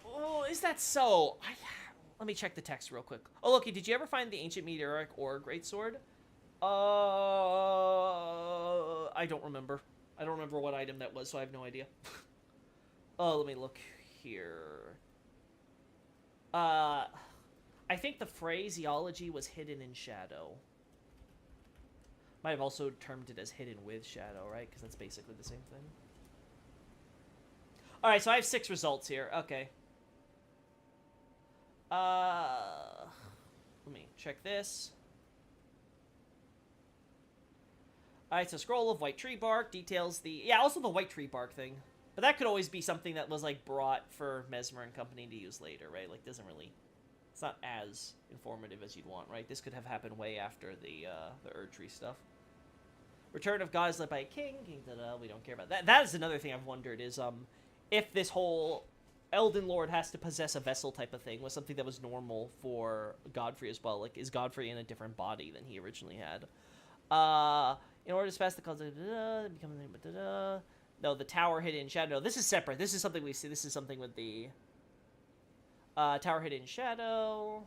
Oh, is that so? Let me check the text real quick. Oh, Loki, did you ever find the Ancient Meteoric Ore Greatsword? I don't remember. I don't remember what item that was, so I have no idea. Oh, let me look here. I think the phraseology was hidden in shadow. Might have also termed it as hidden with shadow, right? Because that's basically the same thing. Alright, so I have 6 results here. Okay. Let me check this. Alright, so Scroll of White Tree Bark details the... Yeah, also the White Tree Bark thing. But that could always be something that was, like, brought for Mesmer and company to use later, right? Like, doesn't really... It's not as informative as you'd want, right? This could have happened way after the Erd Tree stuff. Return of God is led by a king. We don't care about that. That is another thing I've wondered is, if this whole Elden Lord has to possess a vessel type of thing was something that was normal for Godfrey as well. Like, is Godfrey in a different body than he originally had? In order to surpass the cause of no, the tower hidden in shadow. No, this is separate. This is something we see. This is something with the tower hidden in shadow.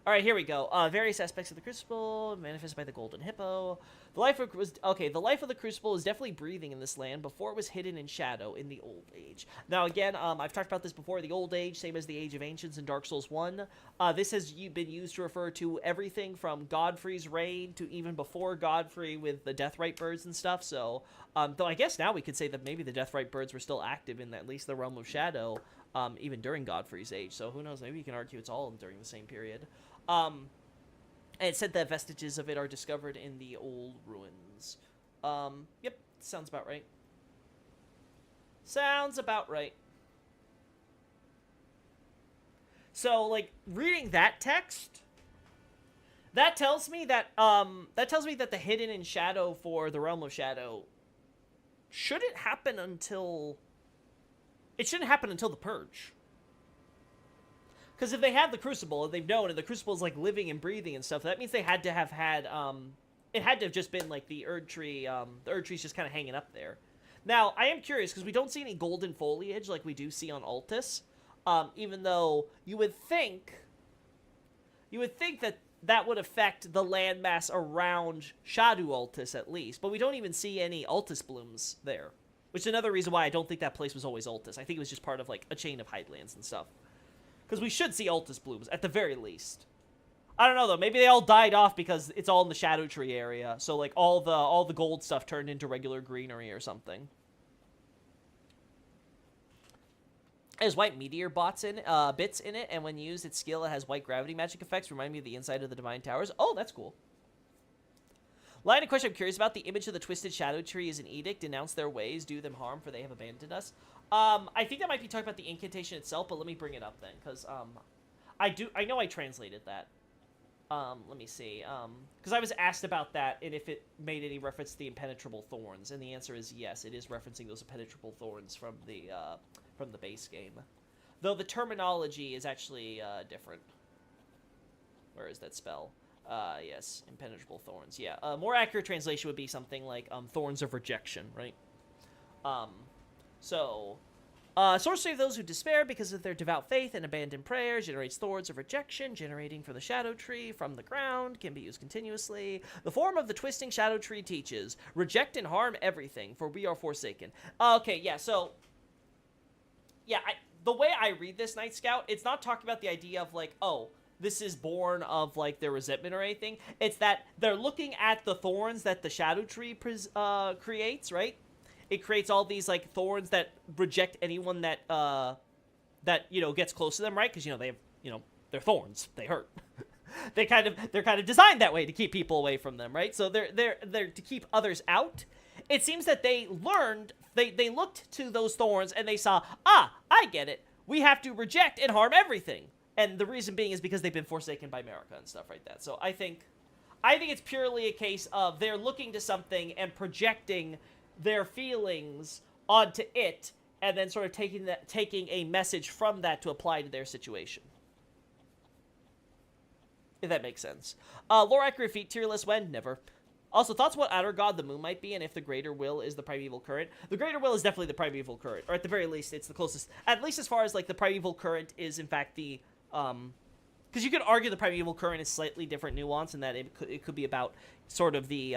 Alright, here we go. Various aspects of the Crucible, manifested by the Golden Hippo. The life of the Crucible is definitely breathing in this land before it was hidden in shadow in the Old Age. Now, again, I've talked about this before. The Old Age, same as the Age of Ancients in Dark Souls 1. This has been used to refer to everything from Godfrey's reign to even before Godfrey with the Deathrite birds and stuff. So, though I guess now we could say that maybe the Deathrite birds were still active in at least the Realm of Shadow, even during Godfrey's age. So, who knows? Maybe you can argue it's all during the same period. And it said that vestiges of it are discovered in the old ruins. Yep, sounds about right. Sounds about right. So, like, reading that text, that tells me that the hidden in shadow for the Realm of Shadow shouldn't happen until... It shouldn't happen until the Purge. Because if they had the Crucible, and they've known, and the Crucible is, like, living and breathing and stuff, that means they had to have had, it had to have just been, like, the Erd Tree, the Erd Tree's just kind of hanging up there. Now, I am curious, because we don't see any golden foliage like we do see on Altus, even though you would think that that would affect the landmass around Shadu Altus, at least, but we don't even see any Altus blooms there, which is another reason why I don't think that place was always Altus. I think it was just part of, like, a chain of Highlands and stuff. Because we should see Altus blooms, at the very least. I don't know, though. Maybe they all died off because it's all in the Shadow Tree area. So, like, all the gold stuff turned into regular greenery or something. It has white meteor bits in it, and when used, its skill has white gravity magic effects. Remind me of the inside of the Divine Towers. Oh, that's cool. Line of question I'm curious about. The image of the Twisted Shadow Tree is an edict. Denounce their ways, do them harm, for they have abandoned us. I think that might be talking about the incantation itself, but let me bring it up then, because, I know I translated that. Let me see, because I was asked about that, and if it made any reference to the impenetrable thorns, and the answer is yes, it is referencing those impenetrable thorns from the base game. Though the terminology is actually, different. Where is that spell? Yes, impenetrable thorns. Yeah, a more accurate translation would be something like thorns of rejection, right? Um, so, sorcery of those who despair because of their devout faith and abandoned prayer generates thorns of rejection, generating from the shadow tree from the ground, can be used continuously. The form of the twisting shadow tree teaches, reject and harm everything, for we are forsaken. Okay, yeah, so, yeah, the way I read this, Night Scout, it's not talking about the idea of, like, oh, this is born of, like, their resentment or anything. It's that they're looking at the thorns that the shadow tree creates, right? It creates all these, like, thorns that reject anyone that, you know, gets close to them, right? Because, you know, they have, you know, they're thorns. They hurt. they're kind of designed that way to keep people away from them, right? So they're to keep others out. It seems that they learned, they looked to those thorns and they saw, I get it. We have to reject and harm everything. And the reason being is because they've been forsaken by America and stuff like that. So I think it's purely a case of they're looking to something and projecting their feelings onto it, and then sort of taking a message from that to apply to their situation. If that makes sense. Lore accurate feat, tier list when? Never. Also, thoughts what outer god the moon might be, and if the greater will is the primeval current. The greater will is definitely the primeval current, or at the very least, it's the closest. At least as far as, like, the primeval current is, in fact, the, because you could argue the primeval current is slightly different nuance, in that it could be about sort of the,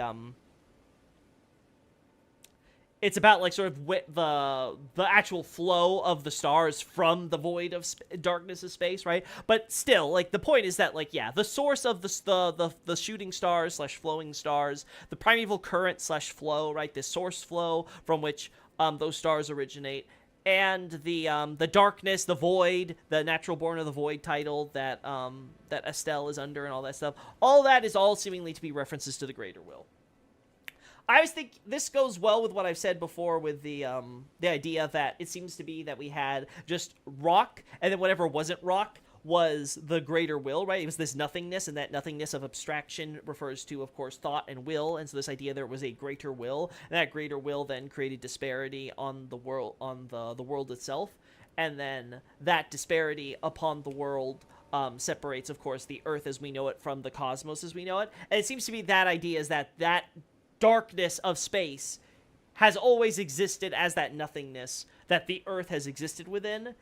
it's about, like, sort of the actual flow of the stars from the void of darkness of space, right? But still, like, the point is that, like, yeah, the source of the shooting stars / flowing stars, the primeval current / flow, right? The source flow from which those stars originate, and the darkness, the void, the natural born of the void title that that Estelle is under, and all that stuff. All that is all seemingly to be references to the greater will. I always think this goes well with what I've said before with the idea that it seems to be that we had just rock, and then whatever wasn't rock was the greater will, right? It was this nothingness, and that nothingness of abstraction refers to, of course, thought and will, and so this idea there was a greater will, and that greater will then created disparity on the world, on the world itself, and then that disparity upon the world separates, of course, the Earth as we know it from the cosmos as we know it, and it seems to be that idea is that darkness of space has always existed as that nothingness that the Earth has existed within,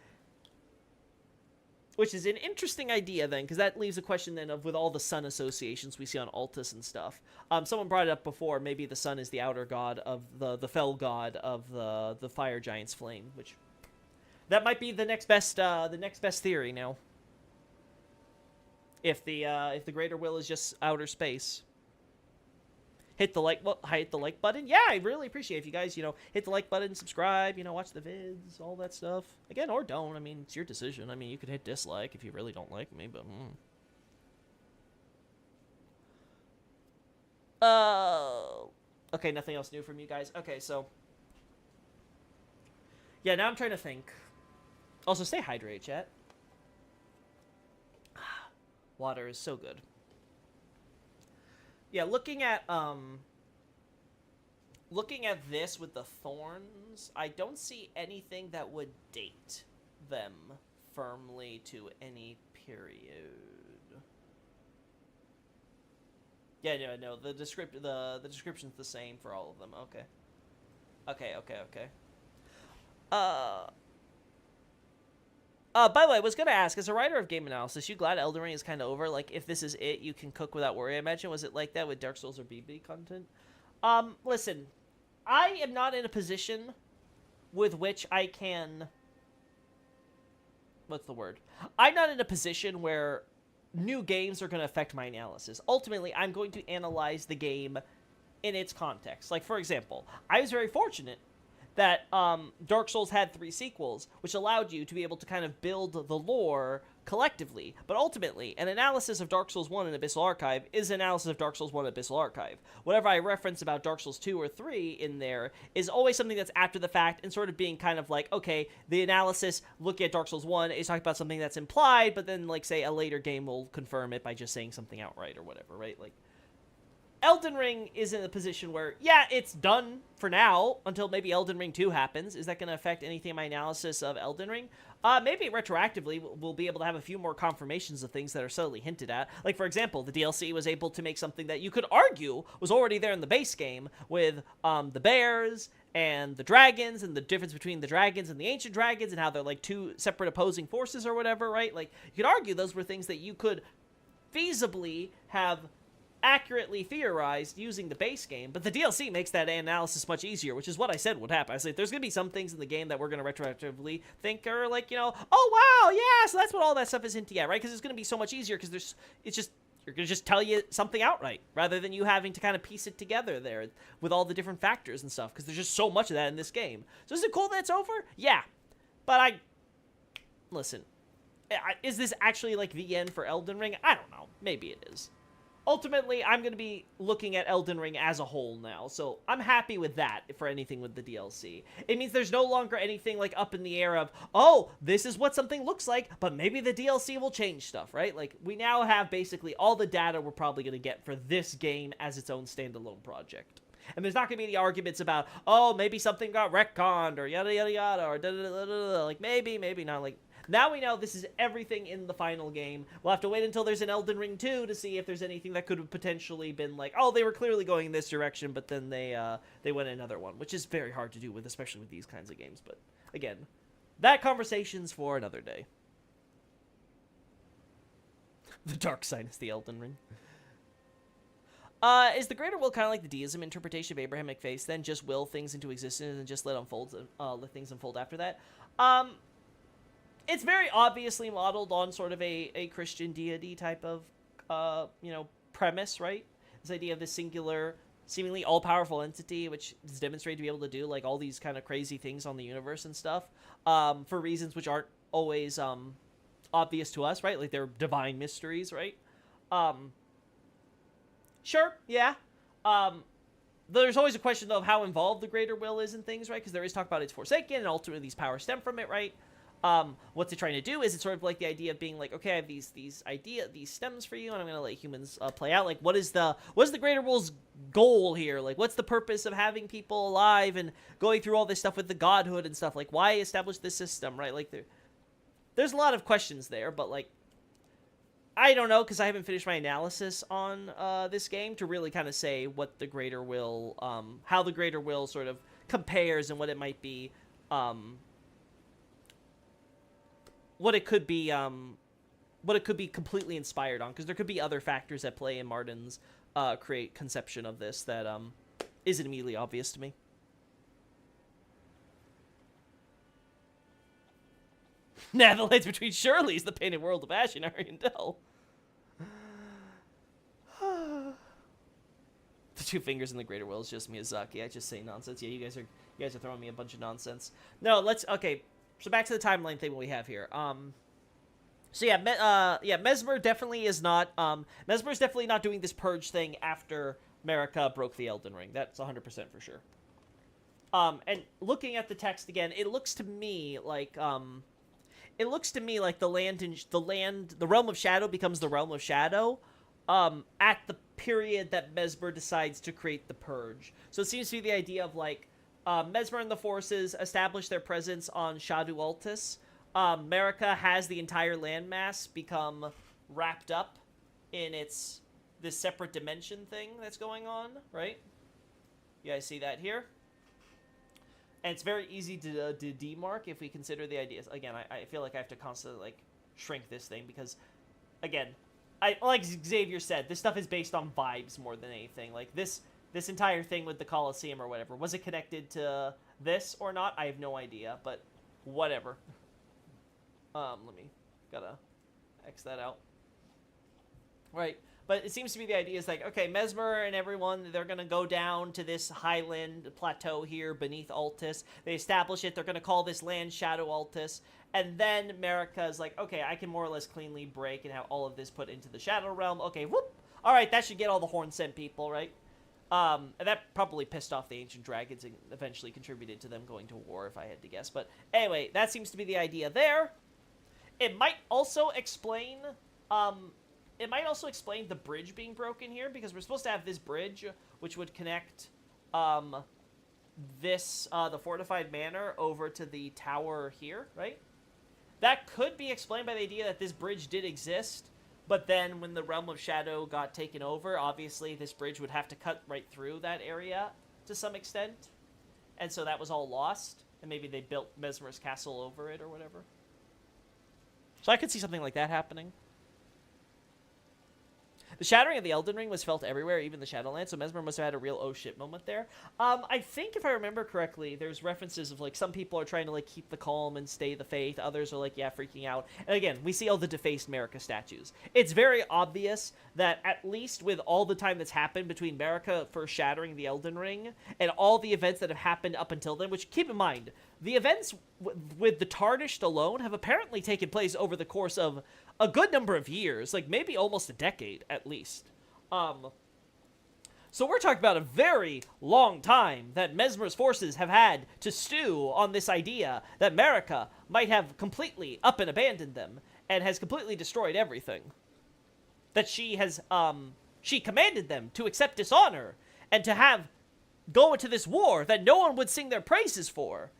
which is an interesting idea then, because that leaves a question then of with all the sun associations we see on Altus and stuff. Someone brought it up before, maybe the sun is the outer god of the fell god of the fire giant's flame, which that might be the next best theory now. If the greater will is just outer space. Hit the like button. Yeah, I really appreciate if you guys, hit the like button, subscribe, watch the vids, all that stuff. Again, or don't. I mean, it's your decision. I mean, you could hit dislike if you really don't like me, but okay, nothing else new from you guys. Okay, so yeah, now I'm trying to think. Also, stay hydrated, chat. Water is so good. Yeah, looking at this with the thorns, I don't see anything that would date them firmly to any period. Yeah, no, the description's the same for all of them. Okay. By the way, I was going to ask, as a writer of game analysis, you glad Elden Ring is kind of over? Like, if this is it, you can cook without worry, I imagine. Was it like that with Dark Souls or BB content? Listen, I am not in a position with which I can... What's the word? I'm not in a position where new games are going to affect my analysis. Ultimately, I'm going to analyze the game in its context. Like, for example, I was very fortunate that Dark Souls had 3 sequels, which allowed you to be able to kind of build the lore collectively. But ultimately, an analysis of Dark Souls 1 and Abyssal Archive is an analysis of Dark Souls 1 and Abyssal Archive. Whatever I reference about Dark Souls 2 or 3 in there is always something that's after the fact and sort of being kind of like, okay, the analysis looking at Dark Souls 1 is talking about something that's implied, but then, like, say, a later game will confirm it by just saying something outright or whatever, right? Like, Elden Ring is in a position where, yeah, it's done for now until maybe Elden Ring 2 happens. Is that going to affect anything in my analysis of Elden Ring? Maybe retroactively we'll be able to have a few more confirmations of things that are subtly hinted at. Like, for example, the DLC was able to make something that you could argue was already there in the base game with the bears and the dragons and the difference between the dragons and the ancient dragons and how they're like two separate opposing forces or whatever, right? Like, you could argue those were things that you could feasibly have accurately theorized using the base game, but the DLC makes that analysis much easier, which is what I said would happen. I said there's going to be some things in the game that we're going to retroactively think are like, you know, oh wow, yeah, so that's what all that stuff is hinting at, right? Because it's going to be so much easier because you're going to just tell you something outright rather than you having to kind of piece it together there with all the different factors and stuff, because there's just so much of that in this game. So is it cool that it's over? Yeah, but listen, is this actually like the end for Elden Ring? I don't know. Maybe it is. Ultimately, I'm going to be looking at Elden Ring as a whole now, so I'm happy with that for anything with the DLC. It means there's no longer anything, like, up in the air of, oh, this is what something looks like, but maybe the DLC will change stuff, right? Like, we now have basically all the data we're probably going to get for this game as its own standalone project. And there's not going to be any arguments about, oh, maybe something got retconned, or yada yada yada, or da-da-da-da-da, like, maybe not, like... Now we know this is everything in the final game. We'll have to wait until there's an Elden Ring 2 to see if there's anything that could have potentially been like, oh, they were clearly going in this direction, but then they went another one, which is very hard to do with, especially with these kinds of games. But again, that conversation's for another day. The dark side is the Elden Ring. Is the greater will kind of like the deism interpretation of Abrahamic faith, then just will things into existence and just let things unfold after that? It's very obviously modeled on sort of a Christian deity type of, premise, right? This idea of this singular, seemingly all-powerful entity, which is demonstrated to be able to do, like, all these kind of crazy things on the universe and stuff, for reasons which aren't always, obvious to us, right? Like, they're divine mysteries, right? Sure, yeah. There's always a question, though, of how involved the greater will is in things, right? Because there is talk about it's forsaken, and ultimately these powers stem from it, right? What's it trying to do? Is it sort of like the idea of being like, okay, I have these stems for you, and I'm gonna let humans play out. Like, what is the greater will's goal here? Like, what's the purpose of having people alive and going through all this stuff with the godhood and stuff? Like, why establish this system, right? Like, there's a lot of questions there, but like, I don't know, because I haven't finished my analysis on this game to really kind of say what the greater will, how the greater will sort of compares and what it might be, what it could be completely inspired on, because there could be other factors at play in Martin's conception of this that isn't immediately obvious to me. Nah, the lines between Shirley's The Painted World of Ash and Ariandel. The two fingers in the greater will is just Miyazaki. I just say nonsense. Yeah, you guys are throwing me a bunch of nonsense. No, okay. So back to the timeline thing we have here. So yeah, Messmer definitely is not. Mesmer's definitely not doing this purge thing after Marika broke the Elden Ring. That's 100% for sure. And looking at the text again, it looks to me like the realm of shadow becomes the realm of shadow. At the period that Messmer decides to create the purge. So it seems to be the idea of like. Messmer and the forces establish their presence on Shadu Altus. Marika has the entire landmass become wrapped up in this separate dimension thing that's going on, right? You guys see that here? And it's very easy to demark if we consider the ideas. Again, I feel like I have to constantly, like, shrink this thing because, again, like Xavier said, this stuff is based on vibes more than anything. Like, this entire thing with the Colosseum or whatever, was it connected to this or not? I have no idea, but whatever. Gotta X that out. Right, but it seems to be the idea is like, okay, Messmer and everyone, they're gonna go down to this highland plateau here beneath Altus. They establish it, they're gonna call this land Shadow Altus, and then Marika's like, okay, I can more or less cleanly break and have all of this put into the Shadow Realm. Okay, whoop! Alright, that should get all the Horn Sent people, right? And that probably pissed off the Ancient Dragons and eventually contributed to them going to war, if I had to guess. But anyway, that seems to be the idea there. It might also explain it might also explain the bridge being broken here, because we're supposed to have this bridge, which would connect, the fortified manor over to the tower here, right? That could be explained by the idea that this bridge did exist, but then when the Realm of Shadow got taken over, obviously this bridge would have to cut right through that area to some extent, and so that was all lost, and maybe they built Messmer's castle over it or whatever. So I could see something like that happening. The shattering of the Elden Ring was felt everywhere, even the Shadowlands, so Messmer must have had a real oh shit moment there. I think if I remember correctly, there's references of, like, some people are trying to, like, keep the calm and stay the faith, others are, like, yeah, freaking out. And again, we see all the defaced Marika statues. It's very obvious that, at least with all the time that's happened between Marika first shattering the Elden Ring, and all the events that have happened up until then, which, keep in mind, the events with the Tarnished alone have apparently taken place over the course of a good number of years, like maybe almost a decade at least. So we're talking about a very long time that Messmer's forces have had to stew on this idea that Marika might have completely up and abandoned them and has completely destroyed everything. That she has, she commanded them to accept dishonor and to go into this war that no one would sing their praises for,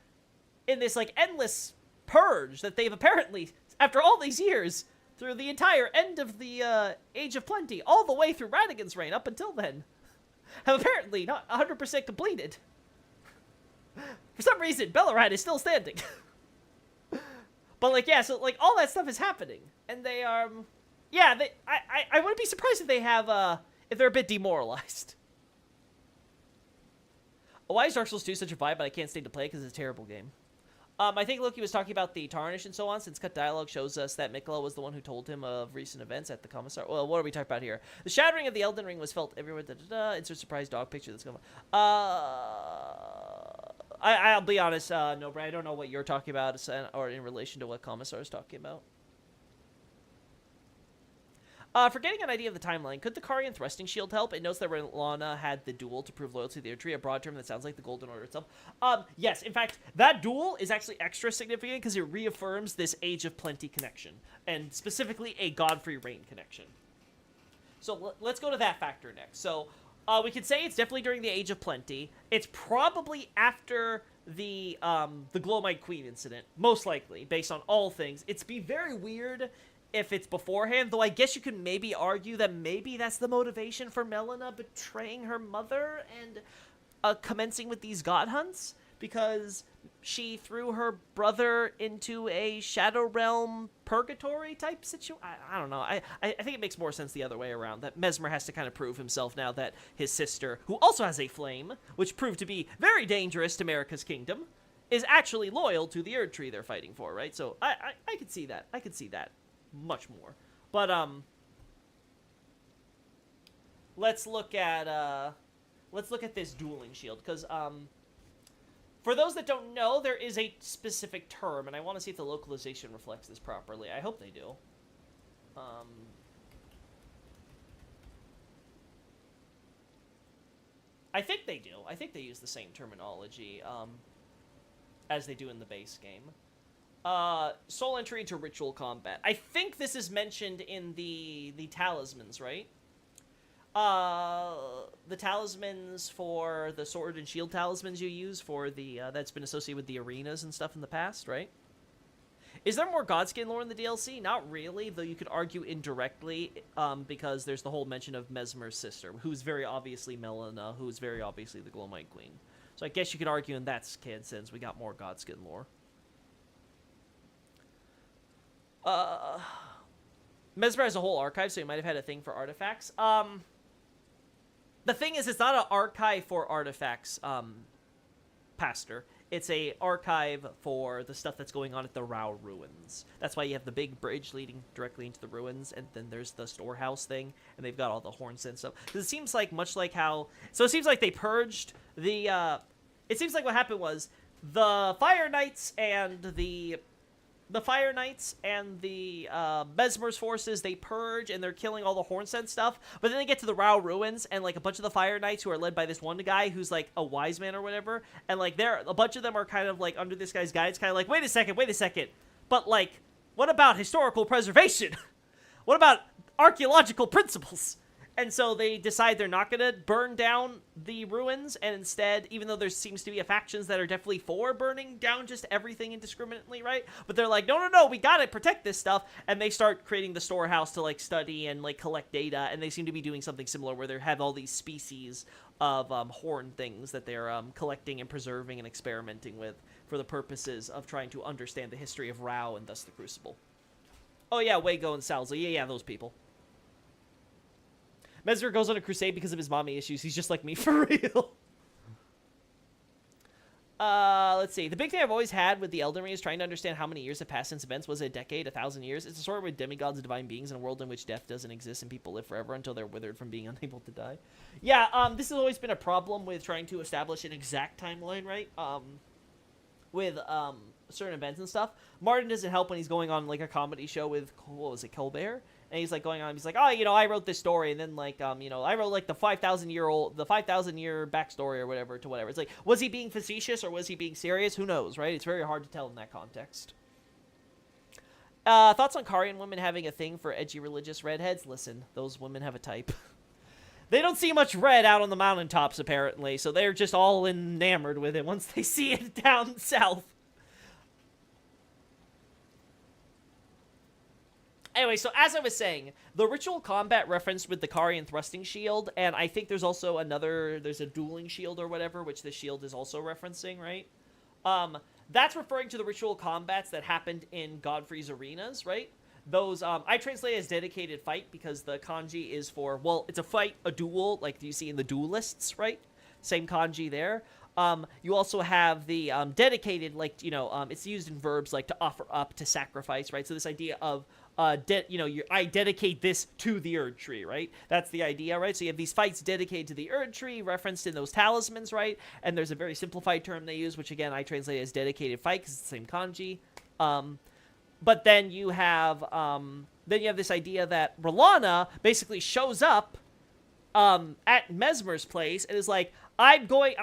in this, like, endless purge that they've apparently, after all these years, through the entire end of the Age of Plenty, all the way through Radagon's reign up until then, have apparently not 100% completed. For some reason, Beleriand is still standing. But, like, yeah, so, like, all that stuff is happening. And they are, yeah, I wouldn't be surprised if they have, if they're a bit demoralized. Why is Dark Souls 2 such a vibe, but I can't stay to play because it's a terrible game? I think Loki was talking about the Tarnish and so on, since cut dialogue shows us that Miquella was the one who told him of recent events at the Commissar. Well, what are we talking about here? The shattering of the Elden Ring was felt everywhere. Insert surprise dog picture that's going on. I'll be honest, no, Brad, I don't know what you're talking about, or in relation to what Commissar is talking about. For getting an idea of the timeline, could the Carian Thrusting Shield help? It notes that Rellana had the duel to prove loyalty to the Erdtree, a broad term that sounds like the Golden Order itself. Yes, in fact, that duel is actually extra significant because it reaffirms this Age of Plenty connection, and specifically a Godfrey reign connection. So let's go to that factor next. So we could say it's definitely during the Age of Plenty. It's probably after the Glowmite Queen incident, most likely, based on all things. It'd be very weird if it's beforehand, though I guess you could maybe argue that maybe that's the motivation for Melina betraying her mother and commencing with these god hunts, because she threw her brother into a Shadow Realm purgatory type situation. I don't know. I think it makes more sense the other way around, that Messmer has to kind of prove himself now that his sister, who also has a flame, which proved to be very dangerous to Marika's kingdom, is actually loyal to the Erdtree they're fighting for, right? So I could see that. I could see that much more. But let's look at this dueling shield, because for those that don't know, there is a specific term, and I want to see if the localization reflects this properly. I hope they do. I think they do. I think they use the same terminology as they do in the base game. Soul entry into ritual combat. I think this is mentioned in the talismans, right? The talismans for the sword and shield talismans you use for the, that's been associated with the arenas and stuff in the past, right? Is there more Godskin lore in the DLC? Not really, though you could argue indirectly, because there's the whole mention of Messmer's sister, who's very obviously Melina, who's very obviously the Glowmite Queen. So I guess you could argue in that sense we got more Godskin lore. Messmer has a whole archive, so he might have had a thing for artifacts. The thing is, it's not an archive for artifacts, Pastor. It's a archive for the stuff that's going on at the Rao ruins. That's why you have the big bridge leading directly into the ruins, and then there's the storehouse thing, and they've got all the horns and stuff. Because it seems like, much like how... So it seems like they purged the, it seems like what happened was the Fire Knights and the Messmer's forces, they purge, and they're killing all the Hornsent stuff, but then they get to the Rao ruins, and, like, a bunch of the Fire Knights, who are led by this one guy who's, like, a wise man or whatever, and, like, a bunch of them are kind of, like, under this guy's guidance, kind of like, wait a second, but, like, what about historical preservation? What about archaeological principles. And so they decide they're not going to burn down the ruins, and instead, even though there seems to be factions that are definitely for burning down just everything indiscriminately, right? But they're like, no, we gotta protect this stuff, and they start creating the storehouse to, like, study and, like, collect data, and they seem to be doing something similar where they have all these species of horn things that they're collecting and preserving and experimenting with for the purposes of trying to understand the history of Rao and thus the Crucible. Oh yeah, Wago and Salza, yeah, those people. Mesmer goes on a crusade because of his mommy issues. He's just like me, for real. Let's see. The big thing I've always had with the Elden Ring is trying to understand how many years have passed since events. Was it a decade, 1,000 years? It's a story with demigods and divine beings in a world in which death doesn't exist and people live forever until they're withered from being unable to die. Yeah, this has always been a problem with trying to establish an exact timeline, right? With, certain events and stuff. Martin doesn't help when he's going on, like, a comedy show with, what was it, Colbert? And he's, like, going on, he's like, oh, you know, I wrote this story, and then, like, you know, I wrote, like, the 5,000-year backstory or whatever to whatever. It's like, was he being facetious or was he being serious? Who knows, right? It's very hard to tell in that context. Thoughts on Karian women having a thing for edgy religious redheads? Listen, those women have a type. They don't see much red out on the mountaintops, apparently, so they're just all enamored with it once they see it down south. Anyway, so as I was saying, the ritual combat referenced with the Karian thrusting shield, and I think there's also there's a dueling shield or whatever, which the shield is also referencing, right? That's referring to the ritual combats that happened in Godfrey's arenas, right? Those, I translate as dedicated fight because the kanji is for, well, it's a fight, a duel, like you see in the duelists, right? Same kanji there. You also have the, dedicated, like, you know, it's used in verbs like to offer up, to sacrifice, right? So this idea of, you know, I dedicate this to the Erd Tree, right? That's the idea, right? So you have these fights dedicated to the Erd Tree, referenced in those talismans, right? And there's a very simplified term they use, which again, I translate as dedicated fight, because it's the same kanji. But then you have this idea that R'hllana basically shows up, at Mesmer's place and is like, I'm gonna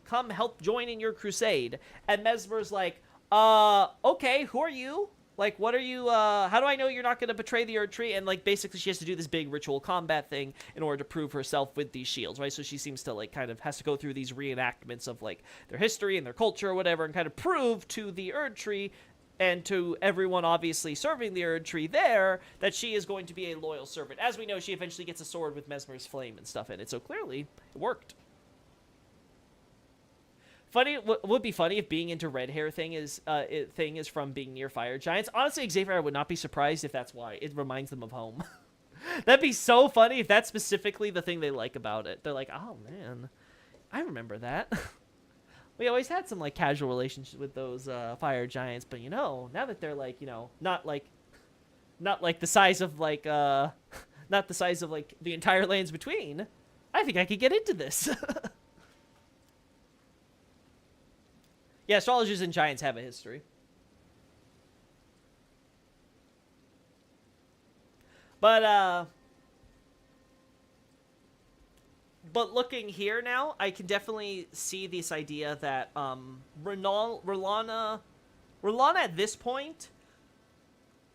come help join in your crusade. And Mesmer's like, okay, who are you? Like, what are you, how do I know you're not going to betray the Erd Tree? And, like, basically she has to do this big ritual combat thing in order to prove herself with these shields, right? So she seems to, like, kind of has to go through these reenactments of, like, their history and their culture or whatever and kind of prove to the Erd Tree and to everyone obviously serving the Erd Tree there that she is going to be a loyal servant. As we know, she eventually gets a sword with Mesmer's flame and stuff in it, so clearly it worked. Funny, would be funny if being into red hair thing is from being near fire giants. Honestly, Xavier, I would not be surprised if that's why. It reminds them of home. That'd be so funny if that's specifically the thing they like about it. They're like, oh man, I remember that. We always had some, like, casual relationship with those fire giants, but, you know, now that they're, like, you know, not like the size of, like, not the size of, like, the entire lands between, I think I could get into this. Yeah, astrologers and giants have a history. But looking here now, I can definitely see this idea that R'hllana at this point,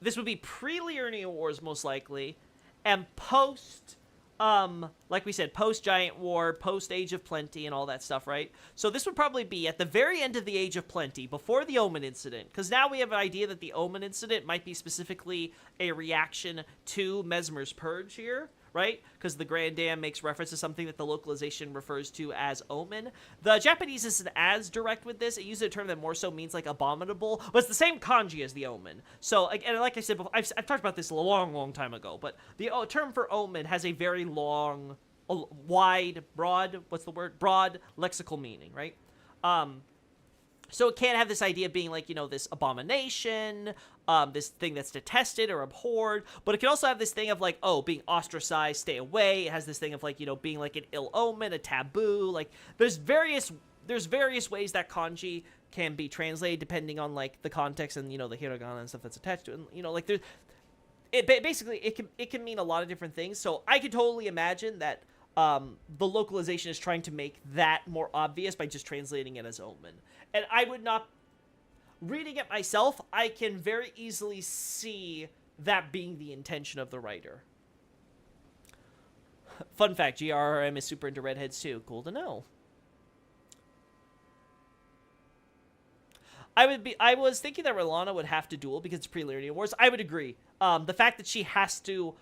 this would be pre-Liurnia Wars most likely, and post, like we said, post-Giant War, post-Age of Plenty and all that stuff, right? So this would probably be at the very end of the Age of Plenty, before the Omen Incident, because now we have an idea that the Omen Incident might be specifically a reaction to Mesmer's Purge here, right? Because the Grand Dam makes reference to something that the localization refers to as omen. The Japanese isn't as direct with this. It uses a term that more so means, like, abominable, but it's the same kanji as the omen. So, and like I said before, I've talked about this a long time ago, but the term for omen has a very long, wide, broad, broad lexical meaning, right? So it can't have this idea of being, like, you know, this abomination, this thing that's detested or abhorred, but it can also have this thing of, like, oh, being ostracized, stay away. It has this thing of, like, you know, being, like, an ill omen, a taboo. Like, there's various ways that kanji can be translated depending on, like, the context and, you know, the hiragana and stuff that's attached to it. And, you know, like, basically, it can mean a lot of different things. So I could totally imagine that the localization is trying to make that more obvious by just translating it as omen. And I would not... Reading it myself, I can very easily see that being the intention of the writer. Fun fact, GRRM is super into redheads too. Cool to know. I was thinking that R'hllana would have to duel because it's pre-Liurnia Wars. I would agree. The fact that she has to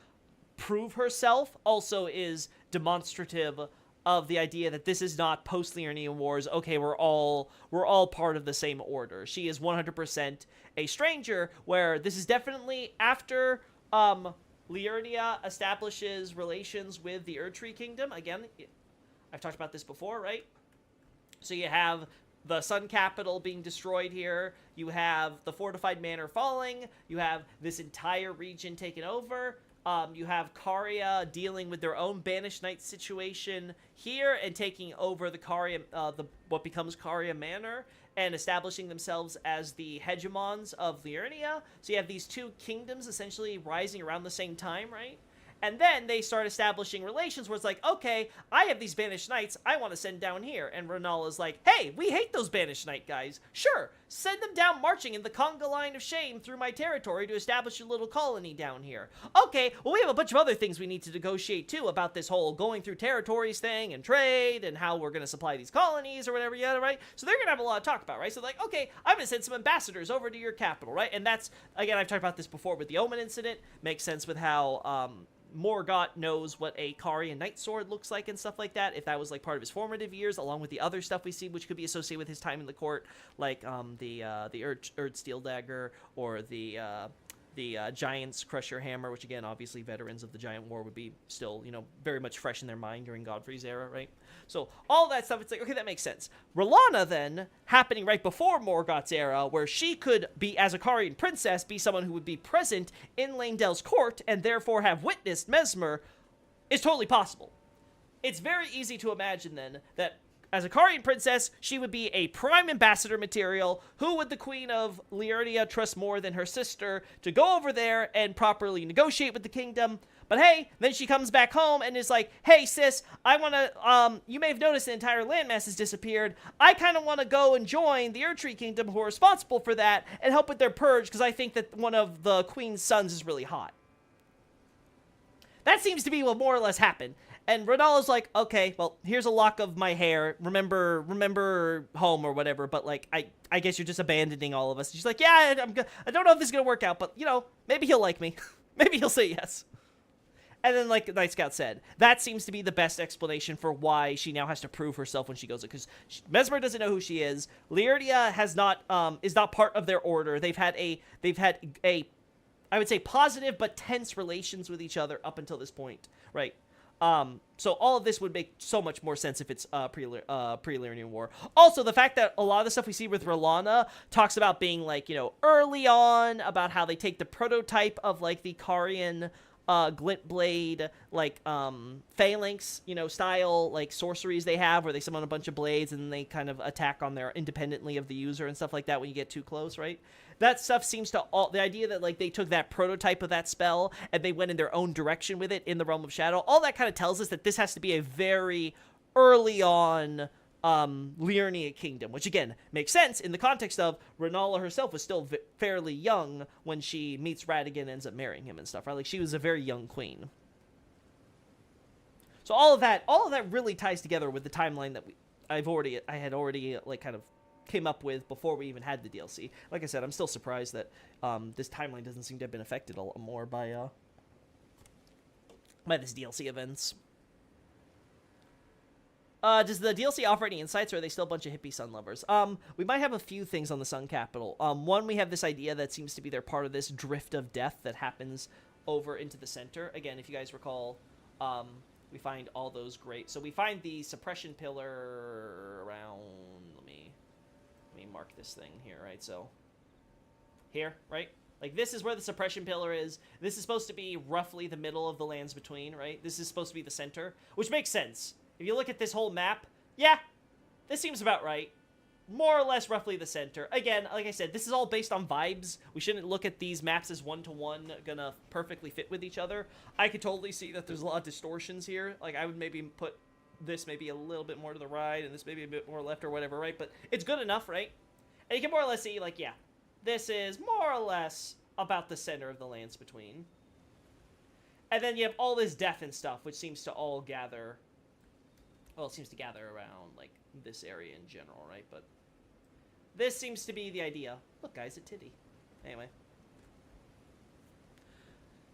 prove herself also is demonstrative of the idea that this is not post-Liurnia Wars. Okay, we're all part of the same order. She is 100% a stranger, where this is definitely after Liurnia establishes relations with the Erdtree Kingdom. Again, I've talked about this before, right? So you have the Sun Capital being destroyed here. You have the fortified manor falling. You have this entire region taken over. You have Caria dealing with their own Banished Knight situation here and taking over the Caria, what becomes Caria Manor, and establishing themselves as the hegemons of Liurnia. So you have these two kingdoms essentially rising around the same time, right? And then they start establishing relations where it's like, okay, I have these Banished Knights I want to send down here. And R'hllana's like, hey, we hate those Banished Knight guys. Sure, send them down marching in the conga line of shame through my territory to establish a little colony down here. Okay, well, we have a bunch of other things we need to negotiate too about this whole going through territories thing and trade and how we're going to supply these colonies or whatever, yeah, right? So they're going to have a lot to talk about, right? So like, okay, I'm going to send some ambassadors over to your capital, right? And that's, again, I've talked about this before with the Omen incident. Makes sense with how, Morgott knows what a Carian Knight Sword looks like and stuff like that, if that was like part of his formative years, along with the other stuff we see which could be associated with his time in the court, like the Erd Steel Dagger, or the Giant's Crusher Hammer, which again, obviously veterans of the Giant War would be still, you know, very much fresh in their mind during Godfrey's era, right? So all that stuff, it's like, okay, that makes sense. R'hllana then, happening right before Morgott's era, where she could be, as a Carian princess, be someone who would be present in Leyndell's court and therefore have witnessed Messmer, is totally possible. It's very easy to imagine then that as a Carian princess, she would be a prime ambassador material. Who would the Queen of Liurnia trust more than her sister to go over there and properly negotiate with the kingdom? But hey, then she comes back home and is like, hey sis, I want to, you may have noticed the entire landmass has disappeared. I kind of want to go and join the Erdtree Kingdom, who are responsible for that, and help with their purge, because I think that one of the Queen's sons is really hot. That seems to be what more or less happened. And R'hllana's like, okay, well, here's a lock of my hair. Remember home or whatever, but like, I guess you're just abandoning all of us. She's like, yeah, I don't know if this is going to work out, but, you know, maybe he'll like me. Maybe he'll say yes. And then, like Night Scout said, that seems to be the best explanation for why she now has to prove herself when she goes, because Messmer doesn't know who she is. Liurnia has not, is not part of their order. They've had a, I would say, positive but tense relations with each other up until this point, right? So all of this would make so much more sense if it's pre-Liurnia War. Also, the fact that a lot of the stuff we see with R'hllana talks about being, like, you know, early on, about how they take the prototype of, like, the Carian glint blade, like, phalanx, you know, style, like, sorceries they have, where they summon a bunch of blades and then they kind of attack on their independently of the user and stuff like that when you get too close, right? That stuff seems to the idea that, like, they took that prototype of that spell and they went in their own direction with it in the Realm of Shadow, all that kind of tells us that this has to be a very early on Liurnia Kingdom, which again makes sense in the context of R'hllana herself was still fairly young when she meets Radagon and ends up marrying him and stuff, right? Like, she was a very young queen. So all of that really ties together with the timeline that I had already like kind of came up with before we even had the DLC. Like I said, I'm still surprised that this timeline doesn't seem to have been affected a lot more by this DLC events. Does the DLC offer any insights, or are they still a bunch of hippie sun lovers? We might have a few things on the Sun Capital. One, we have this idea that seems to be they're part of this drift of death that happens over into the center. Again, if you guys recall, we find all those great... So we find the suppression pillar around... Let me mark this thing here, right? So, here, right? Like, this is where the suppression pillar is. This is supposed to be roughly the middle of the lands between, right? This is supposed to be the center, which makes sense. If you look at this whole map, yeah, this seems about right. More or less roughly the center. Again, like I said, this is all based on vibes. We shouldn't look at these maps as one-to-one gonna perfectly fit with each other. I could totally see that there's a lot of distortions here. Like, I would maybe put this maybe a little bit more to the right and this maybe a bit more left or whatever, right? But it's good enough, right? And you can more or less see, like, yeah, this is more or less about the center of the Lance Between. And then you have all this death and stuff, which seems to all gather... Well, it seems to gather around, like, this area in general, right? But this seems to be the idea. Look, guys, a titty. Anyway.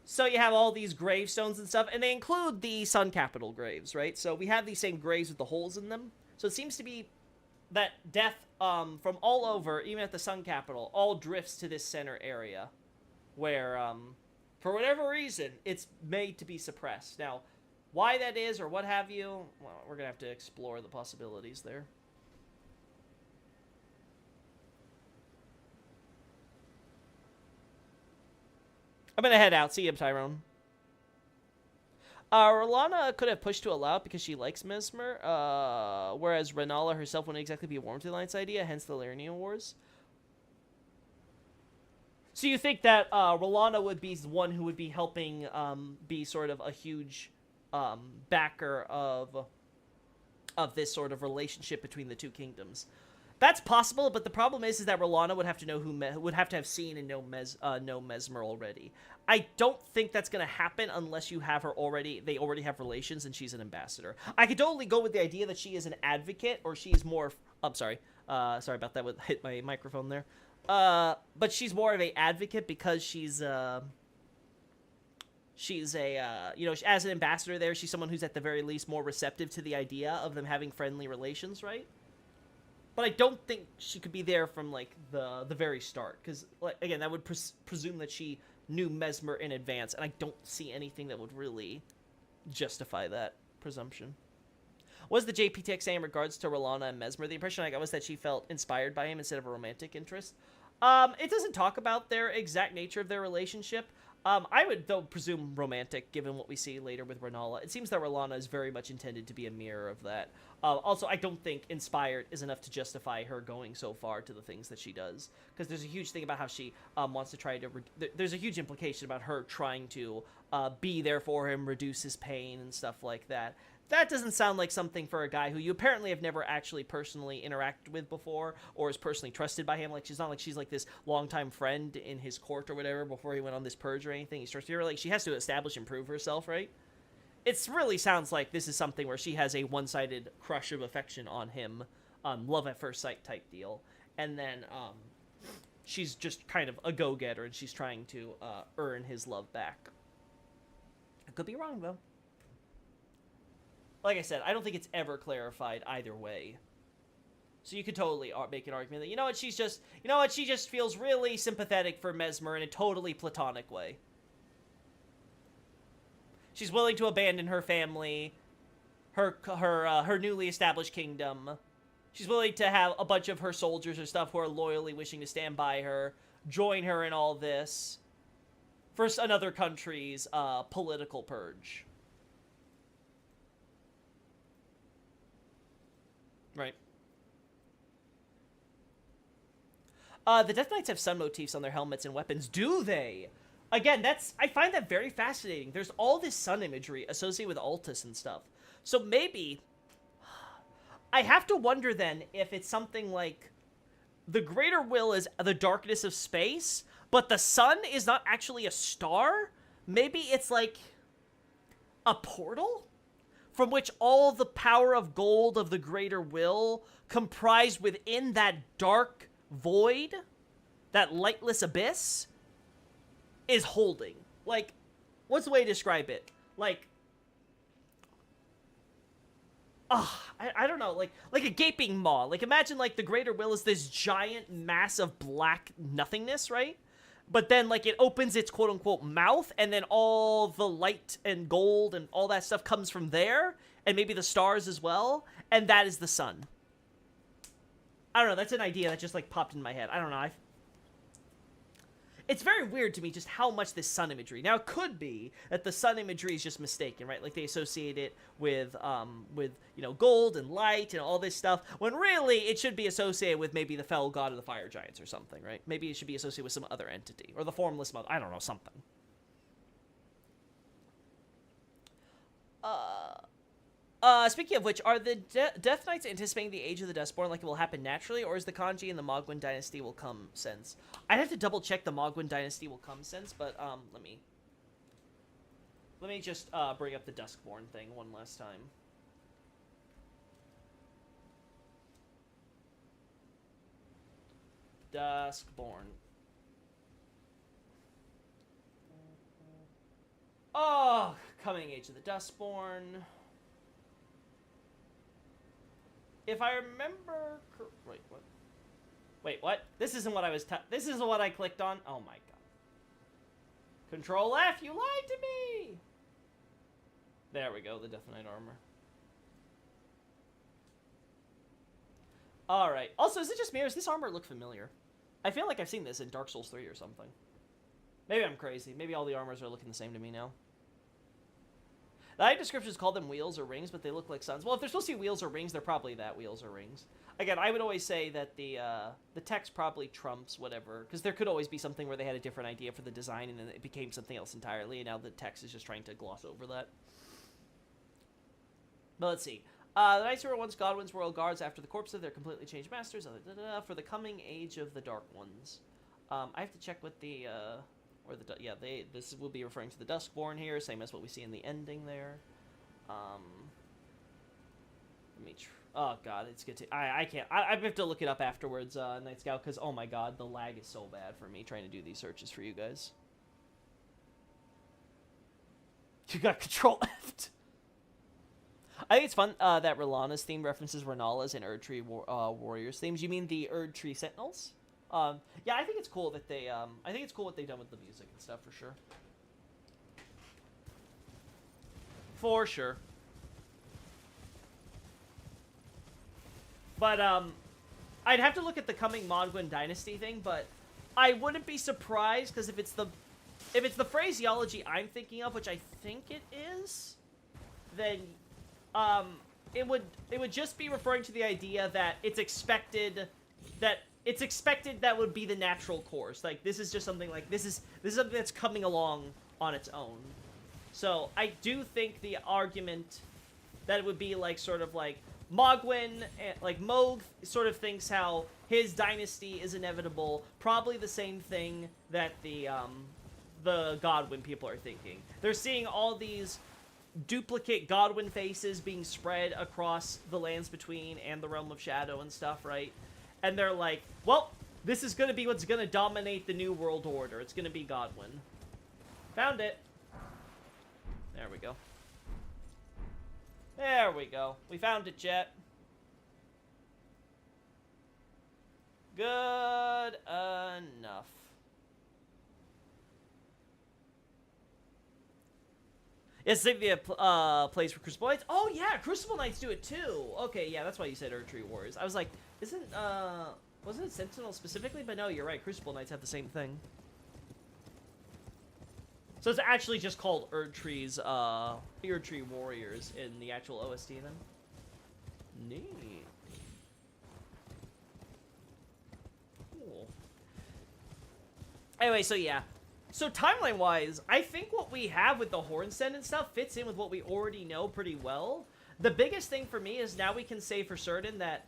So you have all these gravestones and stuff, and they include the Sun Capital graves, right? So we have these same graves with the holes in them. So it seems to be that death from all over, even at the Sun Capital, all drifts to this center area where, for whatever reason, it's made to be suppressed. Now, why that is or what have you, well, we're going to have to explore the possibilities there. I'm going to head out. See you, Tyrone. R'hllana could have pushed to allow it because she likes Messmer, whereas Rennala herself wouldn't exactly be warm to the Alliance idea, hence the Liurnian Wars. So you think that R'hllana would be the one who would be helping be sort of a huge backer of this sort of relationship between the two kingdoms? That's possible, but the problem is that R'hllana would have to know would have to have seen and know Messmer already. I don't think that's going to happen unless you have her already. They already have relations, and she's an ambassador. I could totally go with the idea that she is an advocate, or she's more. I'm sorry. Sorry about that. Hit my microphone there. But she's more of a advocate because she's a you know, as an ambassador there, she's someone who's at the very least more receptive to the idea of them having friendly relations, right? But I don't think she could be there from, like, the very start. Because, like, again, that would presume that she knew Messmer in advance. And I don't see anything that would really justify that presumption. What does the JPTX say in regards to R'hllana and Messmer? The impression I got was that she felt inspired by him instead of a romantic interest. It doesn't talk about their exact nature of their relationship. I would, though, presume romantic, given what we see later with Rennala. It seems that R'hllana is very much intended to be a mirror of that. Also, I don't think inspired is enough to justify her going so far to the things that she does. Because there's a huge thing about how she wants to try to... There's a huge implication about her trying to be there for him, reduce his pain, and stuff like that. That doesn't sound like something for a guy who you apparently have never actually personally interacted with before, or is personally trusted by him. Like, she's not like she's like this longtime friend in his court or whatever before he went on this purge or anything. He starts to like, she has to establish and prove herself, right? It really sounds like this is something where she has a one-sided crush of affection on him, love at first sight type deal, and then she's just kind of a go-getter and she's trying to earn his love back. I could be wrong though. Like I said, I don't think it's ever clarified either way. So you could totally make an argument that, you know what, she just feels really sympathetic for Messmer in a totally platonic way. She's willing to abandon her family, her newly established kingdom. She's willing to have a bunch of her soldiers or stuff who are loyally wishing to stand by her, join her in all this, for another country's political purge. Right. The Death Knights have sun motifs on their helmets and weapons. Do they? Again, I find that very fascinating. There's all this sun imagery associated with Altus and stuff. So maybe... I have to wonder then if it's something like... The Greater Will is the darkness of space, but the sun is not actually a star? Maybe it's like... a portal? From which all the power of gold of the Greater Will comprised within that dark void, that lightless abyss, is holding. Like, what's the way to describe it? Like, I don't know, like a gaping maw. Like, imagine, like, the Greater Will is this giant mass of black nothingness, right? But then, like, it opens its quote-unquote mouth, and then all the light and gold and all that stuff comes from there, and maybe the stars as well, and that is the sun. I don't know, that's an idea that just, like, popped in my head. I don't know, It's very weird to me just how much this sun imagery... Now, it could be that the sun imagery is just mistaken, right? Like, they associate it with, you know, gold and light and all this stuff, when really it should be associated with maybe the fell god of the fire giants or something, right? Maybe it should be associated with some other entity, or the formless mother. I don't know, something. Speaking of which, are the Death Knights anticipating the Age of the Dustborn like it will happen naturally, or is the Kanji and the Mogwin Dynasty will come sense? I'd have to double check the Mogwin Dynasty will come sense, but let me just bring up the Duskborn thing one last time. Duskborn. Oh, coming Age of the Dustborn. If I remember, wait, what? Wait, what? This isn't what I was. This isn't what I clicked on. Oh my god! Control F. You lied to me. There we go. The Death Knight armor. All right. Also, is it just me or does this armor look familiar? I feel like I've seen this in Dark Souls 3 or something. Maybe I'm crazy. Maybe all the armors are looking the same to me now. The high descriptions call them wheels or rings, but they look like suns. Well, if they're supposed to be wheels or rings, they're probably that, wheels or rings. Again, I would always say that the text probably trumps whatever, because there could always be something where they had a different idea for the design, and then it became something else entirely, and now the text is just trying to gloss over that. But let's see. The Knights who were once Godwin's royal guards after the corpse of their completely changed masters, for the coming age of the Dark Ones. I have to check what the... this will be referring to the Duskborn here, same as what we see in the ending there. Let me oh god, it's good to... I can't... I have to look it up afterwards, Night Scout, because, oh my god, the lag is so bad for me trying to do these searches for you guys. You got Control F. I think it's fun that Rellana's theme references Renala's and Erdtree Warriors themes. You mean the Erdtree Sentinels? Yeah, I think it's cool that they, I think it's cool what they've done with the music and stuff, for sure. For sure. But, I'd have to look at the coming Mogwin Dynasty thing, but I wouldn't be surprised, because if it's the phraseology I'm thinking of, which I think it is, then, it would just be referring to the idea that it's expected that would be the natural course. Like, this is just something like, this is something that's coming along on its own. So, I do think the argument that it would be like, sort of like, Mogwin, like, Mohg sort of thinks how his dynasty is inevitable, probably the same thing that the Godwin people are thinking. They're seeing all these duplicate Godwin faces being spread across the lands between and the Realm of Shadow and stuff, right? And they're like, well, this is going to be what's going to dominate the New World Order. It's going to be Godwin. Found it. There we go. There we go. We found it, Jet. Good enough. Yes, Xivia plays for Crucible Knights. Oh, yeah, Crucible Knights do it, too. Okay, yeah, that's why you said Erdtree Warriors. I was like, wasn't it Sentinel specifically? But no, you're right, Crucible Knights have the same thing. So it's actually just called Erdtree's, Erdtree Warriors in the actual OST, then? Neat. Cool. Anyway, so yeah. So timeline-wise, I think what we have with the Hornstead and stuff fits in with what we already know pretty well. The biggest thing for me is now we can say for certain that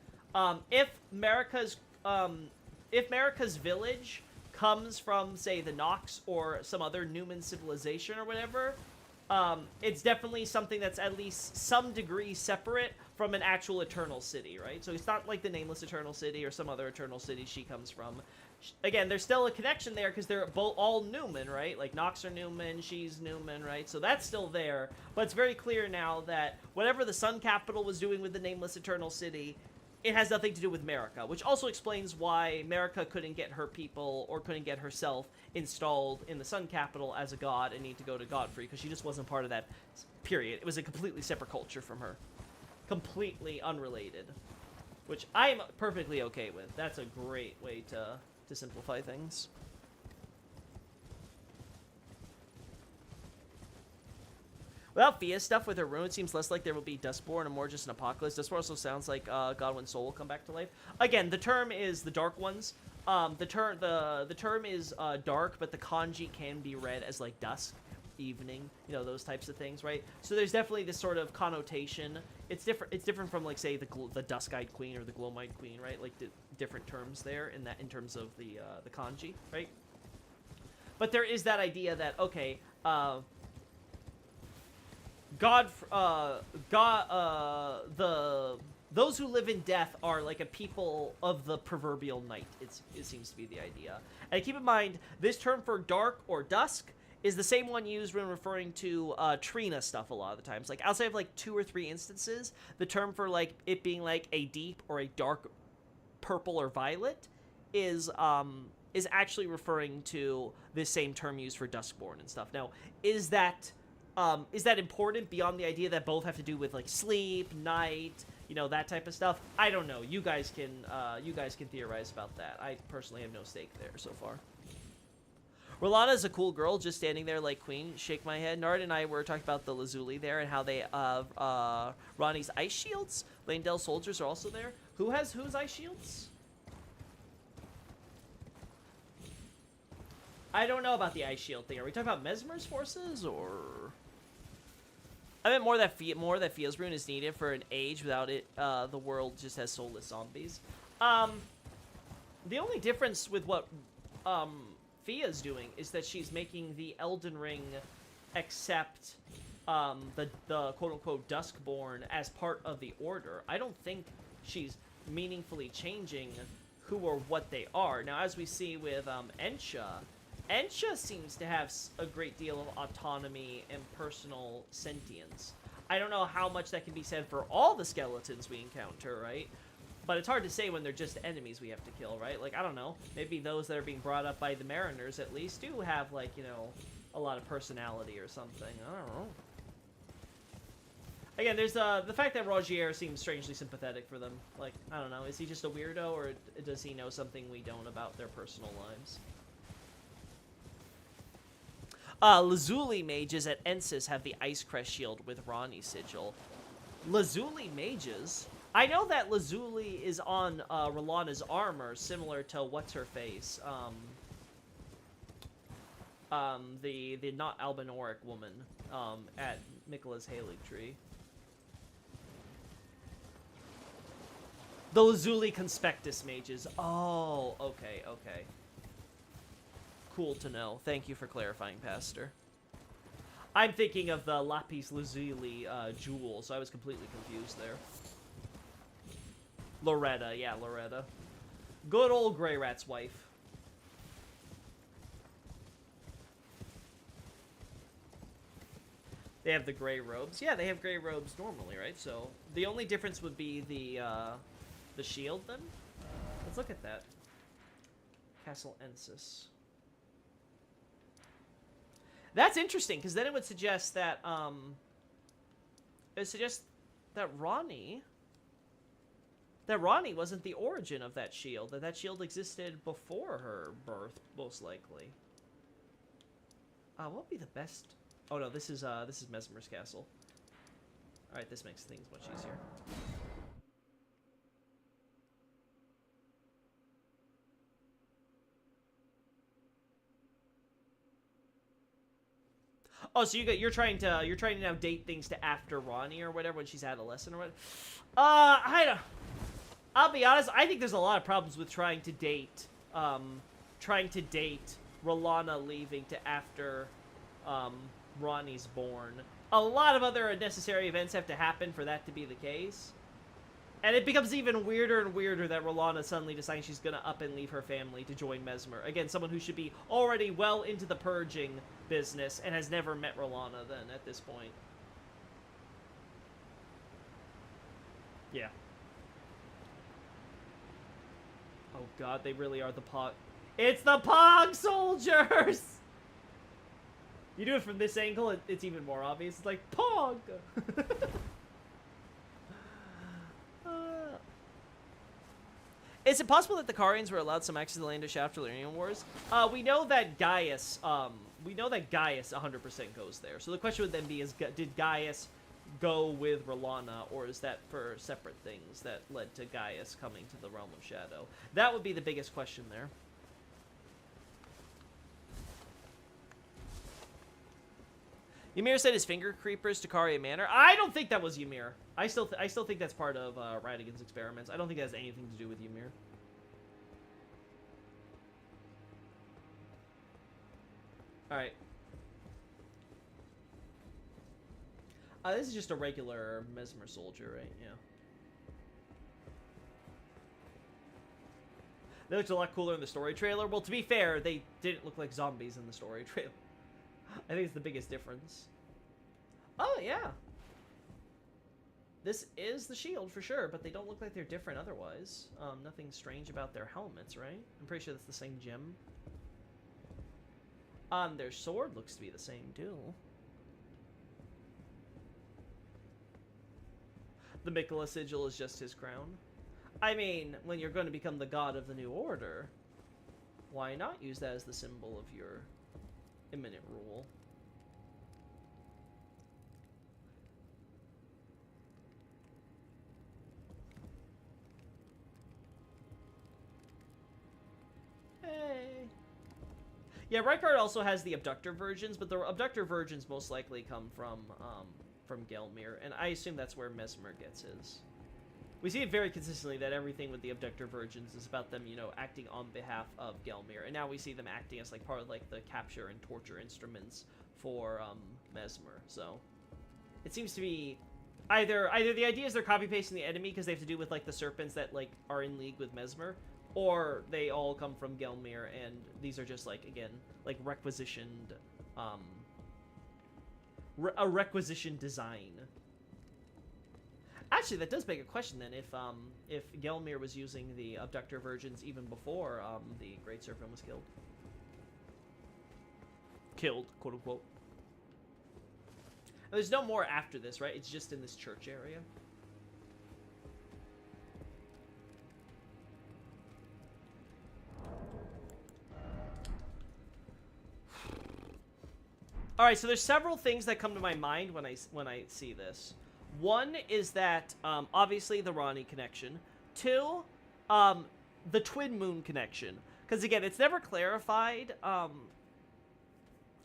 if Marika's village comes from, say, the Nox or some other Newman civilization or whatever, it's definitely something that's at least some degree separate from an actual Eternal City, right? So it's not like the Nameless Eternal City or some other Eternal City she comes from. Again, there's still a connection there because they're all Newman, right? Like, Nox are Newman, she's Newman, right? So that's still there. But it's very clear now that whatever the Sun Capital was doing with the Nameless Eternal City, it has nothing to do with Marika, which also explains why Marika couldn't get her people or couldn't get herself installed in the Sun Capital as a god and need to go to Godfrey, because she just wasn't part of that period. It was a completely separate culture from her. Completely unrelated. Which I'm perfectly okay with. That's a great way to simplify things. Without Fia's stuff with her rune, it seems less like there will be Dustborn and more just an apocalypse. Dustborn also sounds like Godwin's soul will come back to life. Again, the term is the Dark Ones. The term is dark, but the kanji can be read as like dusk. evening, you know, those types of things, right? So there's definitely this sort of connotation. It's different from, like, say, the dusk-eyed queen or the gloam-eyed queen, right? Like, different terms there in terms of the kanji, right? But there is that idea that, okay, those who live in death are like a people of the proverbial night. It seems to be the idea. And keep in mind, this term for dark or dusk is the same one used when referring to Trina stuff a lot of the times. Like, outside of like 2 or 3 instances, the term for like it being like a deep or a dark purple or violet is actually referring to this same term used for Duskborn and stuff. Now, is that important beyond the idea that both have to do with like sleep, night, you know, that type of stuff? I don't know. You guys can theorize about that. I personally have no stake there so far. Rolana is a cool girl, just standing there like queen. Shake my head. Nard and I were talking about the Lazuli there and how they Ronnie's ice shields. Landell soldiers are also there. Whose ice shields? I don't know about the ice shield thing. Are we talking about Mesmer's forces, or? I meant more that Fia's rune is needed for an age. Without it, the world just has soulless zombies. The only difference with what Fia's doing is that she's making the Elden Ring accept the quote-unquote Duskborn as part of the Order. I don't think she's meaningfully changing who or what they are. Now, as we see with Ensha seems to have a great deal of autonomy and personal sentience. I don't know how much that can be said for all the skeletons we encounter, right? But it's hard to say when they're just enemies we have to kill, right? Like, I don't know. Maybe those that are being brought up by the Mariners, at least, do have, like, you know, a lot of personality or something. I don't know. Again, there's the fact that Rogier seems strangely sympathetic for them. Like, I don't know. Is he just a weirdo, or does he know something we don't about their personal lives? Lazuli mages at Ensis have the Ice Crest shield with Ronnie's sigil. Lazuli mages? I know that Lazuli is on Rolana's armor, similar to what's-her-face, the not Albinoric woman at Miquella's Haligtree. The Lazuli Conspectus mages. Oh, okay, okay. Cool to know. Thank you for clarifying, Pastor. I'm thinking of the Lapis Lazuli jewel, so I was completely confused there. Loretta, yeah, Loretta. Good old Greyrat's wife. They have the gray robes. Yeah, they have gray robes normally, right? So the only difference would be the shield then. Let's look at that. Castle Ensis. That's interesting, because then it would suggest that Ronnie wasn't the origin of that shield. That shield existed before her birth, most likely. What would be the best? Oh no, this is Mesmer's castle. All right, this makes things much easier. Oh, so you're trying to now date things to after Ronnie or whatever, when she's adolescent or what? I'll be honest. I think there's a lot of problems with trying to date Rolana leaving to after Ronnie's born. A lot of other unnecessary events have to happen for that to be the case. And it becomes even weirder and weirder that Rolana suddenly decides she's gonna up and leave her family to join Mesmer. Again, someone who should be already well into the purging business and has never met Rolana then at this point. Yeah. Oh god, they really are the Pog. It's the Pog soldiers! You do it from this angle, it's even more obvious. It's like, Pog! Is it possible that the Carians were allowed some access to the land of Shaft after the Arenian Wars? We know that Gaius 100% goes there. So the question would then be, did Gaius go with Rolana, or is that for separate things that led to Gaius coming to the Realm of Shadow? That would be the biggest question there. Ymir said his finger creepers to Karia Manor. I don't think that was Ymir. I still think that's part of Ratigan's experiments. I don't think it has anything to do with Ymir. Alright. This is just a regular Mesmer soldier, right? Yeah. They looked a lot cooler in the story trailer. Well, to be fair, they didn't look like zombies in the story trailer. I think it's the biggest difference. Oh, yeah. This is the shield for sure, but they don't look like they're different otherwise. Nothing strange about their helmets, right? I'm pretty sure that's the same gem. Their sword looks to be the same too. The Mikola sigil is just his crown. I mean, when you're going to become the god of the New Order, why not use that as the symbol of your imminent rule? Hey. Yeah, Rykard also has the abductor versions, but the abductor versions most likely come from Gelmir, and I assume that's where Mesmer gets his. We see it very consistently that everything with the abductor versions is about them, you know, acting on behalf of Gelmir, and now we see them acting as like part of like the capture and torture instruments for Mesmer. So it seems to be either the idea is they're copy pasting the enemy because they have to do with like the serpents that like are in league with Mesmer, or they all come from Gelmir, and these are just like, again, like requisitioned, a requisition design. Actually, that does beg a question then, if Gelmir was using the abductor versions even before the Great Serpent was killed. Killed, quote unquote. And there's no more after this, right? It's just in this church area. All right, so there's several things that come to my mind when I see this. One is that obviously the Ranni connection. Two, the Twin Moon connection. Because again, it's never clarified.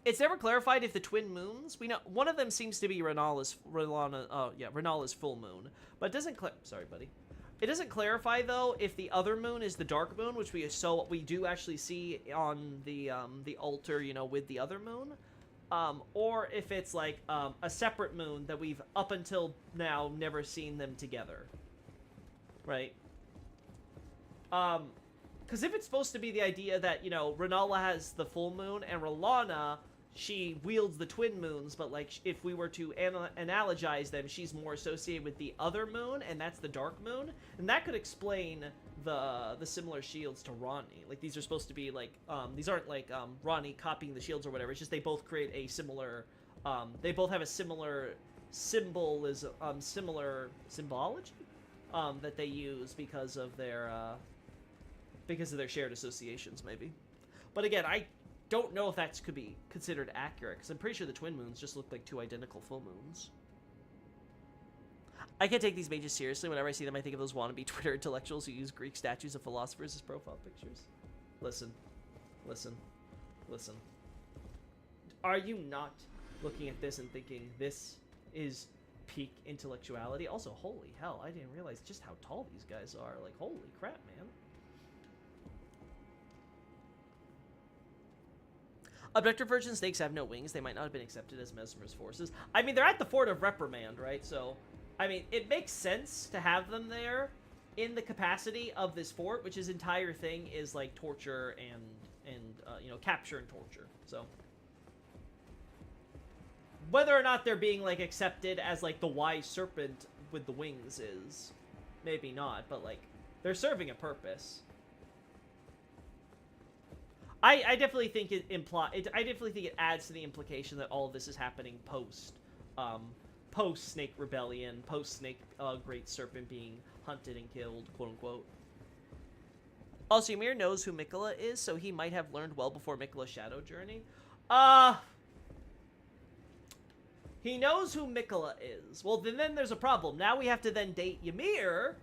It's never clarified if the twin moons. We know one of them seems to be Renala's full moon, but it doesn't. Sorry, buddy. It doesn't clarify though if the other moon is the dark moon, which we do actually see on the altar, you know, with the other moon. Or if it's like a separate moon that we've up until now never seen them together, right? Because if it's supposed to be the idea that, you know, Renala has the full moon and R'hllana, she wields the twin moons, but like if we were to analogize them, she's more associated with the other moon, and that's the dark moon, and that could explain the similar shields to Ranni. Like these are supposed to be like these aren't like Ranni copying the shields or whatever. It's just they both create a similar they both have a similar symbolism, similar symbology that they use because of their shared associations, maybe. But again, I don't know if that could be considered accurate, because I'm pretty sure the twin moons just look like two identical full moons. I can't take these mages seriously. Whenever I see them, I think of those wannabe Twitter intellectuals who use Greek statues of philosophers as profile pictures. Listen. Listen. Listen. Are you not looking at this and thinking this is peak intellectuality? Also, holy hell, I didn't realize just how tall these guys are. Like, holy crap, man. Abductor version snakes have no wings. They might not have been accepted as Mesmer's forces. I mean, they're at the Fort of Reprimand, right? So, I mean, it makes sense to have them there in the capacity of this fort, which his entire thing is, like, torture and you know, capture and torture. So, whether or not they're being, like, accepted as, like, the wise serpent with the wings is maybe not, but, like, they're serving a purpose. I definitely think I definitely think it adds to the implication that all of this is happening post Snake Rebellion, post Snake Great Serpent being hunted and killed, quote unquote. Also, Ymir knows who Miquella is, so he might have learned well before Miquella's shadow journey. He knows who Miquella is. Well, then there's a problem. Now we have to then date Ymir,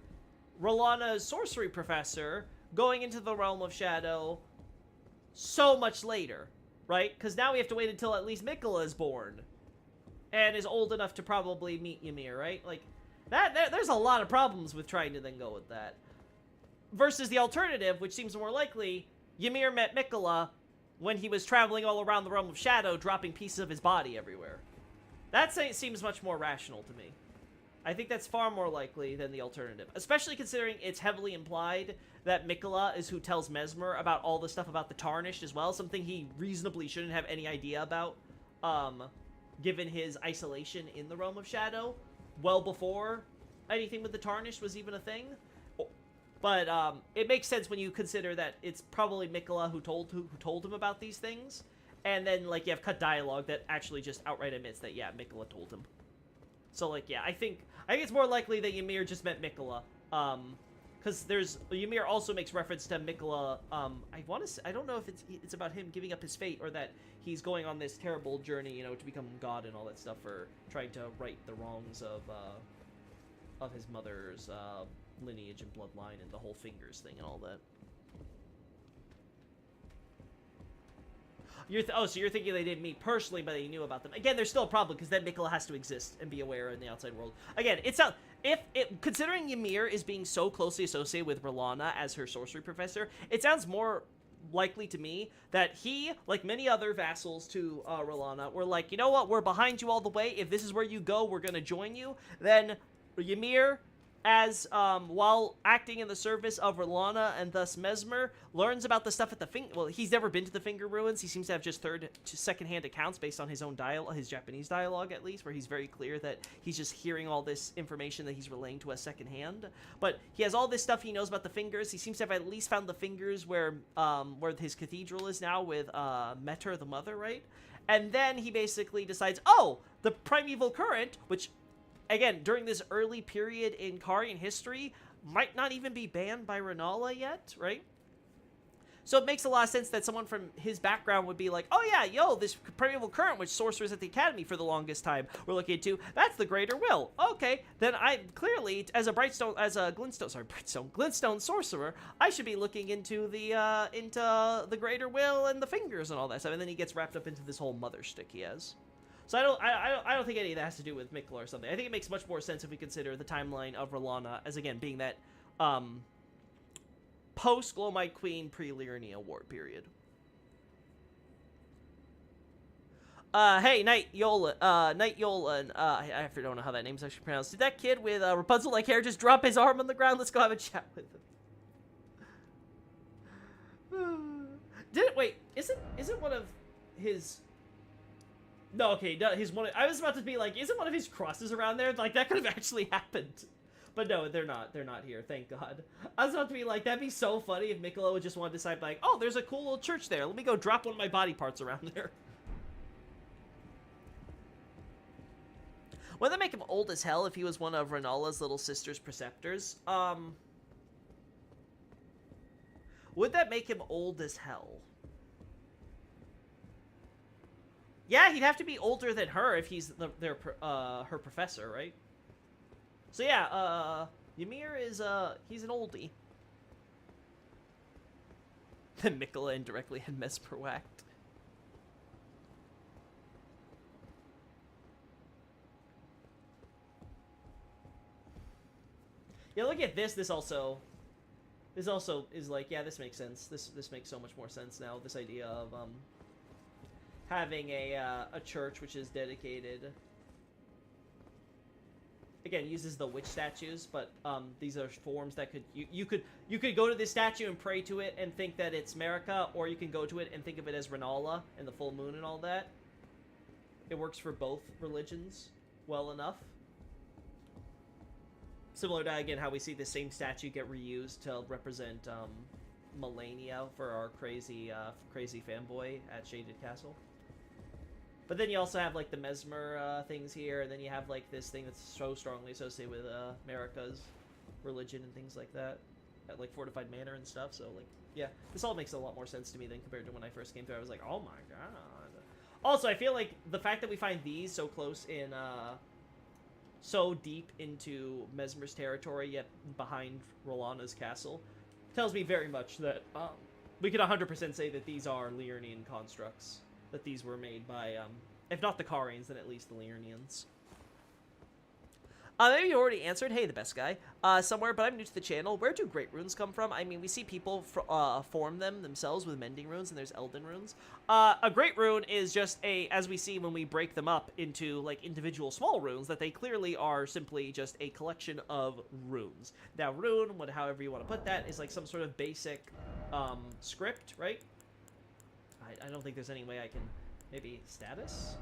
R'hllana's sorcery professor, going into the realm of shadow so much later, right? Because now we have to wait until at least Miquella is born. and is old enough to probably meet Ymir, right? Like, there's a lot of problems with trying to then go with that. Versus the alternative, which seems more likely, Ymir met Miquella when he was traveling all around the realm of Shadow, dropping pieces of his body everywhere. That seems much more rational to me. I think that's far more likely than the alternative, especially considering it's heavily implied that Miquella is who tells Mesmer about all the stuff about the Tarnished as well, something he reasonably shouldn't have any idea about, given his isolation in the Realm of Shadow, well before anything with the Tarnished was even a thing. But it makes sense when you consider that it's probably Miquella who told him about these things, and then like you have cut dialogue that actually just outright admits that yeah, Miquella told him. So like yeah, I think it's more likely that Ymir just met Miquella, because Ymir also makes reference to Miquella. I don't know if it's about him giving up his fate or that he's going on this terrible journey, you know, to become god and all that stuff for trying to right the wrongs of his mother's lineage and bloodline and the whole fingers thing and all that. So you're thinking they didn't meet personally, but they knew about them. Again, there's still a problem because then Miquella has to exist and be aware in the outside world. Again, considering Ymir is being so closely associated with R'hllana as her sorcery professor, it sounds more likely to me that he, like many other vassals to R'hllana, were like, you know what, we're behind you all the way. If this is where you go, we're gonna join you. Then Ymir, as while acting in the service of R'hllana and thus Mesmer, learns about the stuff at the well, he's never been to the Finger Ruins. He seems to have just secondhand accounts based on his own dialogue, his Japanese dialogue at least, where he's very clear that he's just hearing all this information that he's relaying to us secondhand. But he has all this stuff he knows about the Fingers. He seems to have at least found the Fingers where his cathedral is now with Metter the Mother, right? And then he basically decides, oh, the Primeval Current, which, again, during this early period in Karian history, might not even be banned by Rennala yet, right? So it makes a lot of sense that someone from his background would be like, oh yeah, yo, this Primeval Current, which sorcerers at the Academy for the longest time were looking into, that's the Greater Will. Okay, then I clearly, as a Glintstone sorcerer, I should be looking into the Greater Will and the Fingers and all that stuff. And then he gets wrapped up into this whole mother shtick he has. So I don't think any of that has to do with Miquella or something. I think it makes much more sense if we consider the timeline of R'hllana as, again, being that post-Glowmite Queen, pre-Liurnia War period. Hey, Knight Yola, and I don't know how that name's actually pronounced. Did that kid with Rapunzel-like hair just drop his arm on the ground? Let's go have a chat with him. Wait, isn't one of his... No, okay, no, I was about to be like, isn't one of his crosses around there? Like, that could have actually happened. But no, they're not here, thank God. I was about to be like, that'd be so funny if Miquella would just want to decide, like, oh, there's a cool little church there. Let me go drop one of my body parts around there. Wouldn't that make him old as hell if he was one of Rennala's little sister's preceptors? Would that make him old as hell? Yeah, he'd have to be older than her if he's her professor, right? So yeah, Ymir is, he's an oldie. Then Miquella indirectly had Mesmer whacked. Yeah, look at this. This also is like, yeah, this makes sense. This makes so much more sense now. This idea of having a church which is dedicated. Again, uses the witch statues, but these are forms that you could go to this statue and pray to it and think that it's Marika, or you can go to it and think of it as Rennala and the full moon and all that. It works for both religions well enough. Similar to, again, how we see the same statue get reused to represent Malenia for our crazy fanboy at Shaded Castle. But then you also have, like, the Mesmer things here, and then you have, like, this thing that's so strongly associated with Marika's religion and things like that. At, like, Fortified Manor and stuff, so, like, yeah. This all makes a lot more sense to me than compared to when I first came through. I was like, oh my god. Also, I feel like the fact that we find these so close in, so deep into Mesmer's territory, yet behind R'hllana's castle, tells me very much that, we could 100% say that these are Liurnian constructs. That these were made by If not the Carians, then at least the Liurnians. Maybe you already answered, hey, the best guy, somewhere, but I'm new to the channel. Where do Great Runes come from? I mean, we see people form them themselves with Mending Runes, and there's Elden Runes. A Great Rune is just as we see when we break them up into, like, individual small runes, that they clearly are simply just a collection of runes. Now, rune, however you want to put that, is like some sort of basic, script, right? I don't think there's any way I can, maybe status?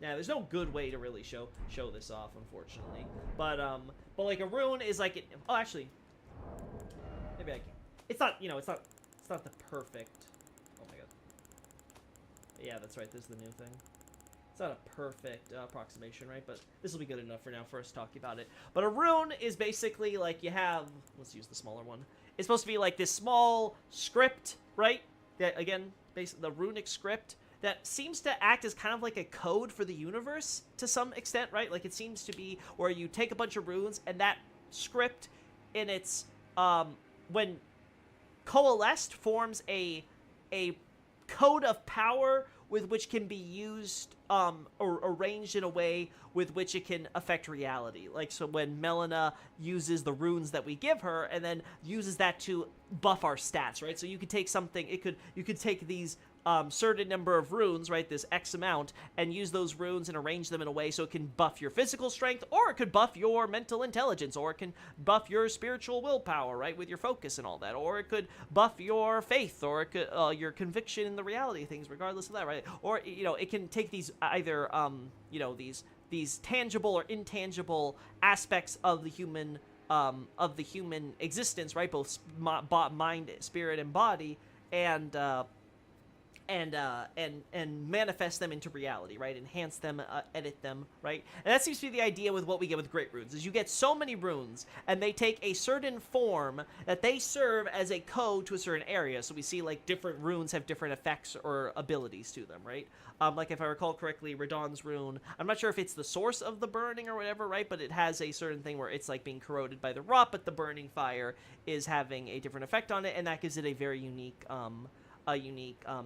Yeah, there's no good way to really show this off, unfortunately. But like a rune is like oh, actually, maybe I can. It's not, you know, it's not the perfect. Oh my god. Yeah, that's right. This is the new thing. It's not a perfect approximation, right? But this will be good enough for now for us talking about it. But a rune is basically like you have. Let's use the smaller one. It's supposed to be like this small script, right? That again, basically the runic script. That seems to act as kind of like a code for the universe to some extent, right? Like it seems to be where you take a bunch of runes and that script in its when coalesced forms a code of power with which can be used or arranged in a way with which it can affect reality. Like, so when Melina uses the runes that we give her and then uses that to buff our stats, right? So you could take something, you could take these certain number of runes, right, this X amount, and use those runes and arrange them in a way so it can buff your physical strength, or it could buff your mental intelligence, or it can buff your spiritual willpower, right, with your focus and all that, or it could buff your faith, or it could, your conviction in the reality of things, regardless of that, right? Or, you know, it can take these either, you know, these tangible or intangible aspects of the human existence, right, both mind, spirit, and body, and manifest them into reality, right? Enhance them, edit them, right? And that seems to be the idea with what we get with Great Runes, is you get so many runes, and they take a certain form that they serve as a code to a certain area. So we see, like, different runes have different effects or abilities to them, right? Like, if I recall correctly, Radahn's rune, I'm not sure if it's the source of the burning or whatever, right? But it has a certain thing where it's, like, being corroded by the rot, but the burning fire is having a different effect on it, and that gives it a very unique,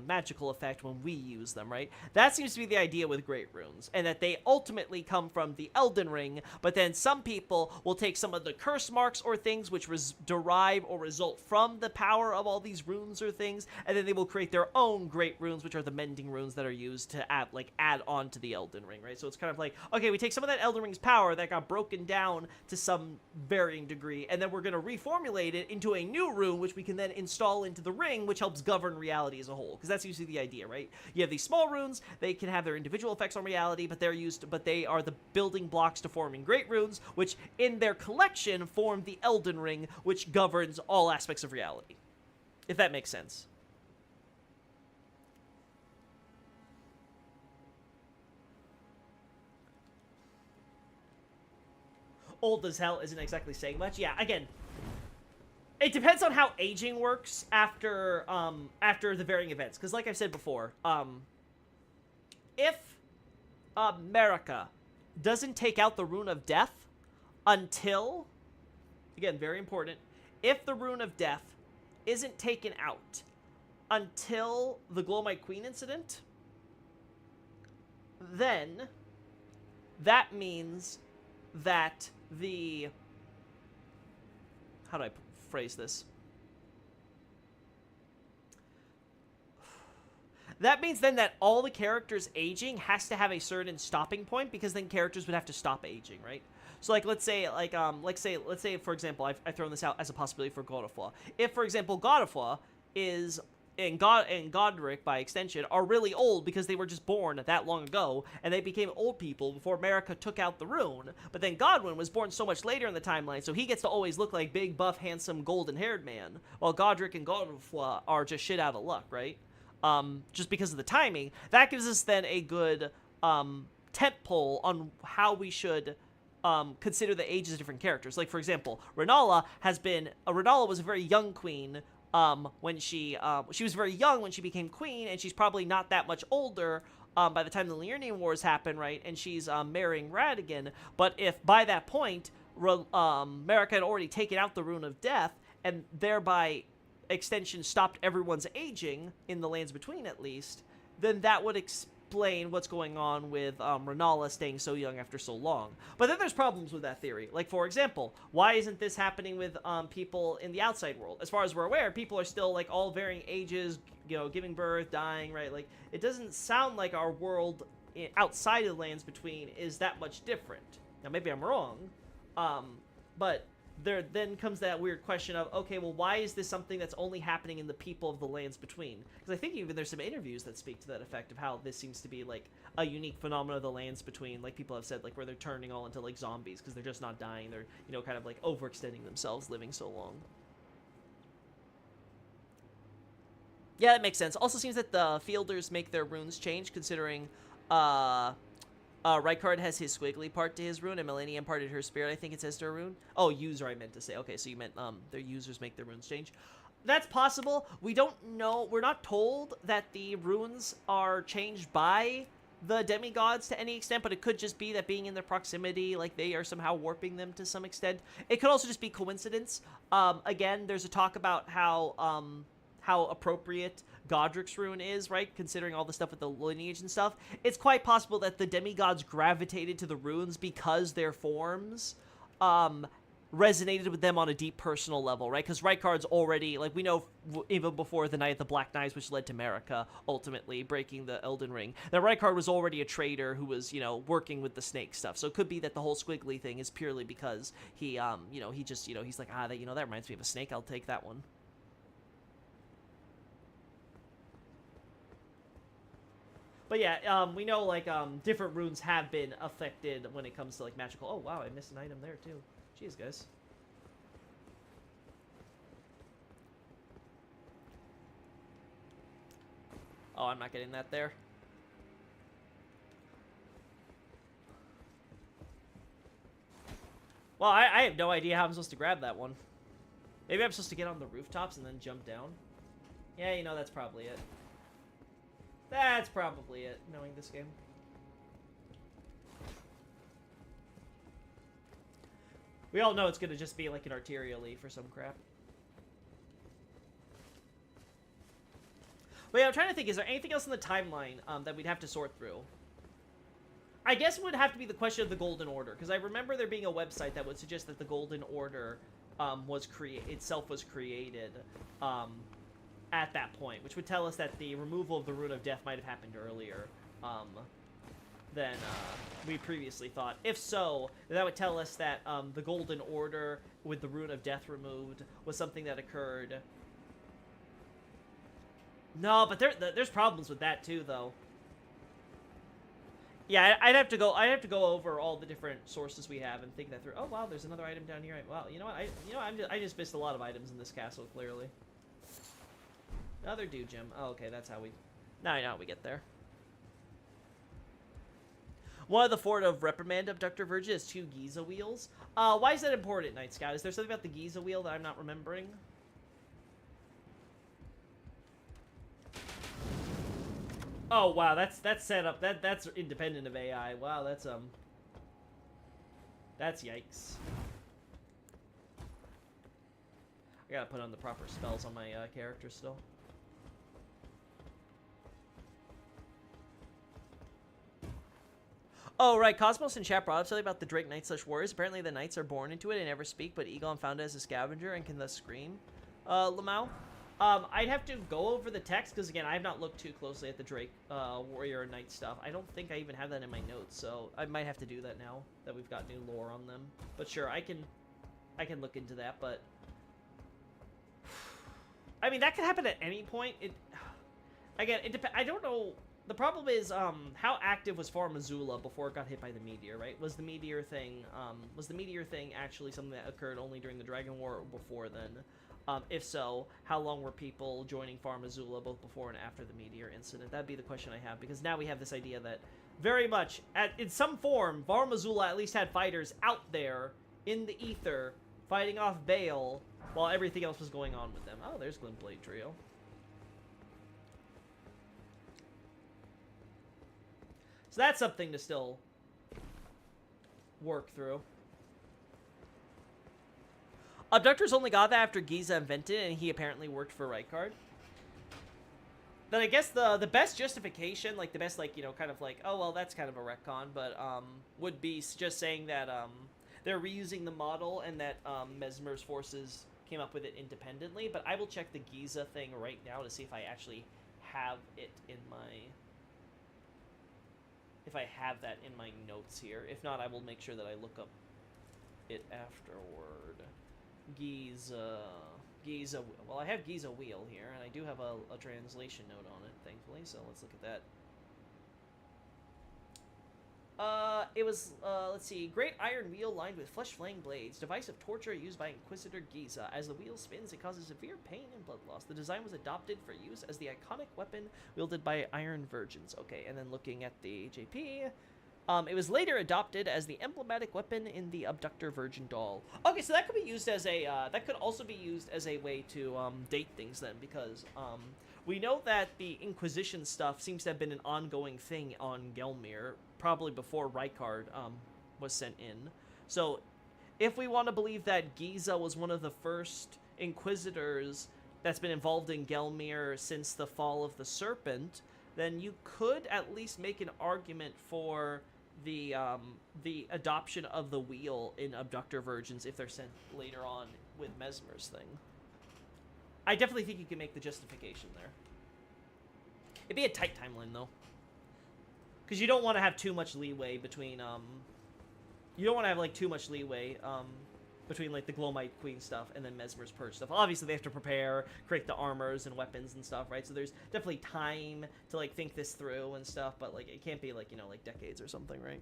magical effect when we use them, right? That seems to be the idea with Great Runes, and that they ultimately come from the Elden Ring, but then some people will take some of the curse marks or things which derive or result from the power of all these runes or things, and then they will create their own Great Runes, which are the Mending Runes that are used to add on to the Elden Ring, right? So it's kind of like, okay, we take some of that Elden Ring's power that got broken down to some varying degree, and then we're going to reformulate it into a new rune, which we can then install into the ring, which helps govern reality as a whole, because that's usually the idea, right? You have these small runes, they can have their individual effects on reality, but they are the building blocks to forming Great Runes, which in their collection form the Elden Ring, which governs all aspects of reality. If that makes sense. Old as hell isn't exactly saying much. Yeah, again, it depends on how aging works after the varying events. Because like I've said before, if Marika doesn't take out the Rune of Death until, again, very important, if the Rune of Death isn't taken out until the Glowmite Queen incident, then that means that the... How do I phrase this? That means then that all the characters aging has to have a certain stopping point, because then characters would have to stop aging, right? So, like, let's say, for example, I've thrown this out as a possibility for Godofroy. If, for example, Godofroy is... and Godric, by extension, are really old because they were just born that long ago, and they became old people before Marika took out the rune. But then Godwyn was born so much later in the timeline, so he gets to always look like big, buff, handsome, golden-haired man, while Godric and Godofroy are just shit out of luck, right? Just because of the timing. That gives us then a good tentpole on how we should consider the ages of different characters. Like, for example, Rennala was a very young queen when she was very young when she became queen, and she's probably not that much older by the time the Liurnian Wars happen, right? And she's marrying Radagon. But if by that point Marika had already taken out the Rune of Death, and thereby extension stopped everyone's aging in the Lands Between, at least, then that would explain what's going on with Renala staying so young after so long. But then there's problems with that theory. Like, for example, why isn't this happening with people in the outside world? As far as we're aware, people are still, like, all varying ages, you know, giving birth, dying, right? Like, it doesn't sound like our world outside of the Lands Between is that much different. Now, maybe I'm wrong, but there then comes that weird question of, okay, well, why is this something that's only happening in the people of the Lands Between? Because I think even there's some interviews that speak to that effect of how this seems to be, like, a unique phenomenon of the Lands Between. Like, people have said, like, where they're turning all into, like, zombies because they're just not dying. They're, you know, kind of, like, overextending themselves living so long. Yeah, that makes sense. Also seems that the fielders make their runes change, considering, Rykard has his squiggly part to his rune, and Millennium imparted her spirit, I think it says, to her rune. Oh, user, I meant to say. Okay, so you meant, their users make their runes change. That's possible. We don't know. We're not told that the runes are changed by the demigods to any extent, but it could just be that being in their proximity, like, they are somehow warping them to some extent. It could also just be coincidence. Again, there's a talk about how appropriate Godric's rune is, right? Considering all the stuff with the lineage and stuff. It's quite possible that the demigods gravitated to the runes because their forms resonated with them on a deep personal level, right? Because Rykard's already, like, we know even before the Night of the Black Knives, which led to Marika ultimately breaking the Elden Ring, that Rykard was already a trader who was, you know, working with the snake stuff. So it could be that the whole squiggly thing is purely because he, you know, he just, you know, he's like, that, you know, that reminds me of a snake, I'll take that one. But yeah, we know, like, different runes have been affected when it comes to, like, magical... Oh, wow, I missed an item there, too. Jeez, guys. Oh, I'm not getting that there. Well, I have no idea how I'm supposed to grab that one. Maybe I'm supposed to get on the rooftops and then jump down? Yeah, you know, that's probably it. That's probably it, knowing this game. We all know it's gonna just be like an arterial leaf or some crap. But yeah, I'm trying to think, is there anything else in the timeline that we'd have to sort through? I guess it would have to be the question of the Golden Order, because I remember there being a website that would suggest that the Golden Order was created at that point, which would tell us that the removal of the Rune of Death might have happened earlier than we previously thought. If so, that would tell us that the Golden Order with the Rune of Death removed was something that occurred. No, but there's problems with that too, though. Yeah, I'd have to go over all the different sources we have and think that through. Oh wow, there's another item down here. Wow, you know what? I just missed a lot of items in this castle, clearly. Another dew gem. Oh, okay, that's how we... Now I know how we get there. One of the Fort of Reprimand Abductor Virgin is 2 Giza wheels. Why is that important, Night Scout? Is there something about the Giza wheel that I'm not remembering? Oh wow, that's set up. That's independent of AI. Wow, that's yikes. I gotta put on the proper spells on my character still. Oh, right. Cosmos and chat brought up something about the Drake Knights/Warriors. Apparently the Knights are born into it and never speak, but Egon found it as a scavenger and can thus scream. Lamau? I'd have to go over the text, because again, I have not looked too closely at the Drake, Warrior and Knight stuff. I don't think I even have that in my notes, so I might have to do that now that we've got new lore on them. But sure, I can look into that, but... I mean, that could happen at any point. Again, I don't know... The problem is, how active was Farum Azula before it got hit by the meteor, right? Was the meteor thing actually something that occurred only during the Dragon War or before then? If so, how long were people joining Farum Azula both before and after the meteor incident? That'd be the question I have, because now we have this idea that very much, in some form, Farum Azula at least had fighters out there in the ether fighting off Baal while everything else was going on with them. Oh, there's Glintblade Trio. So that's something to still work through. Abductors only got that after Giza invented it, and he apparently worked for Rykard. then I guess the best justification, like the best, like, you know, kind of like, oh well, that's kind of a retcon, but would be just saying that they're reusing the model and that Mesmer's forces came up with it independently. But I will check the Giza thing right now to see if I actually have it in my, if I have that in my notes here. If not, I will make sure that I look up it afterward. Giza. Well, I have Giza wheel here, and I do have a translation note on it, thankfully, so let's look at that. It was, let's see, great iron wheel lined with flesh flaying blades, device of torture used by Inquisitor Giza. As the wheel spins, it causes severe pain and blood loss. The design was adopted for use as the iconic weapon wielded by Iron Virgins. Okay, and then looking at the JP, it was later adopted as the emblematic weapon in the Abductor Virgin doll. Okay, so that could be used as a, that could also be used as a way to, date things then, because, we know that the Inquisition stuff seems to have been an ongoing thing on Gelmir, probably before Rykard, was sent in. So, if we want to believe that Giza was one of the first Inquisitors that's been involved in Gelmir since the fall of the Serpent, then you could at least make an argument for the adoption of the wheel in Abductor Virgins if they're sent later on with Mesmer's thing. I definitely think you can make the justification there. It'd be a tight timeline, though. Because you don't want to have too much leeway between, you don't want to have, like, too much leeway, between, like, the Glowmite Queen stuff and then Mesmer's Purge stuff. Obviously, they have to prepare, create the armors and weapons and stuff, right? So there's definitely time to, like, think this through and stuff, but, like, it can't be, like, you know, like, decades or something, right?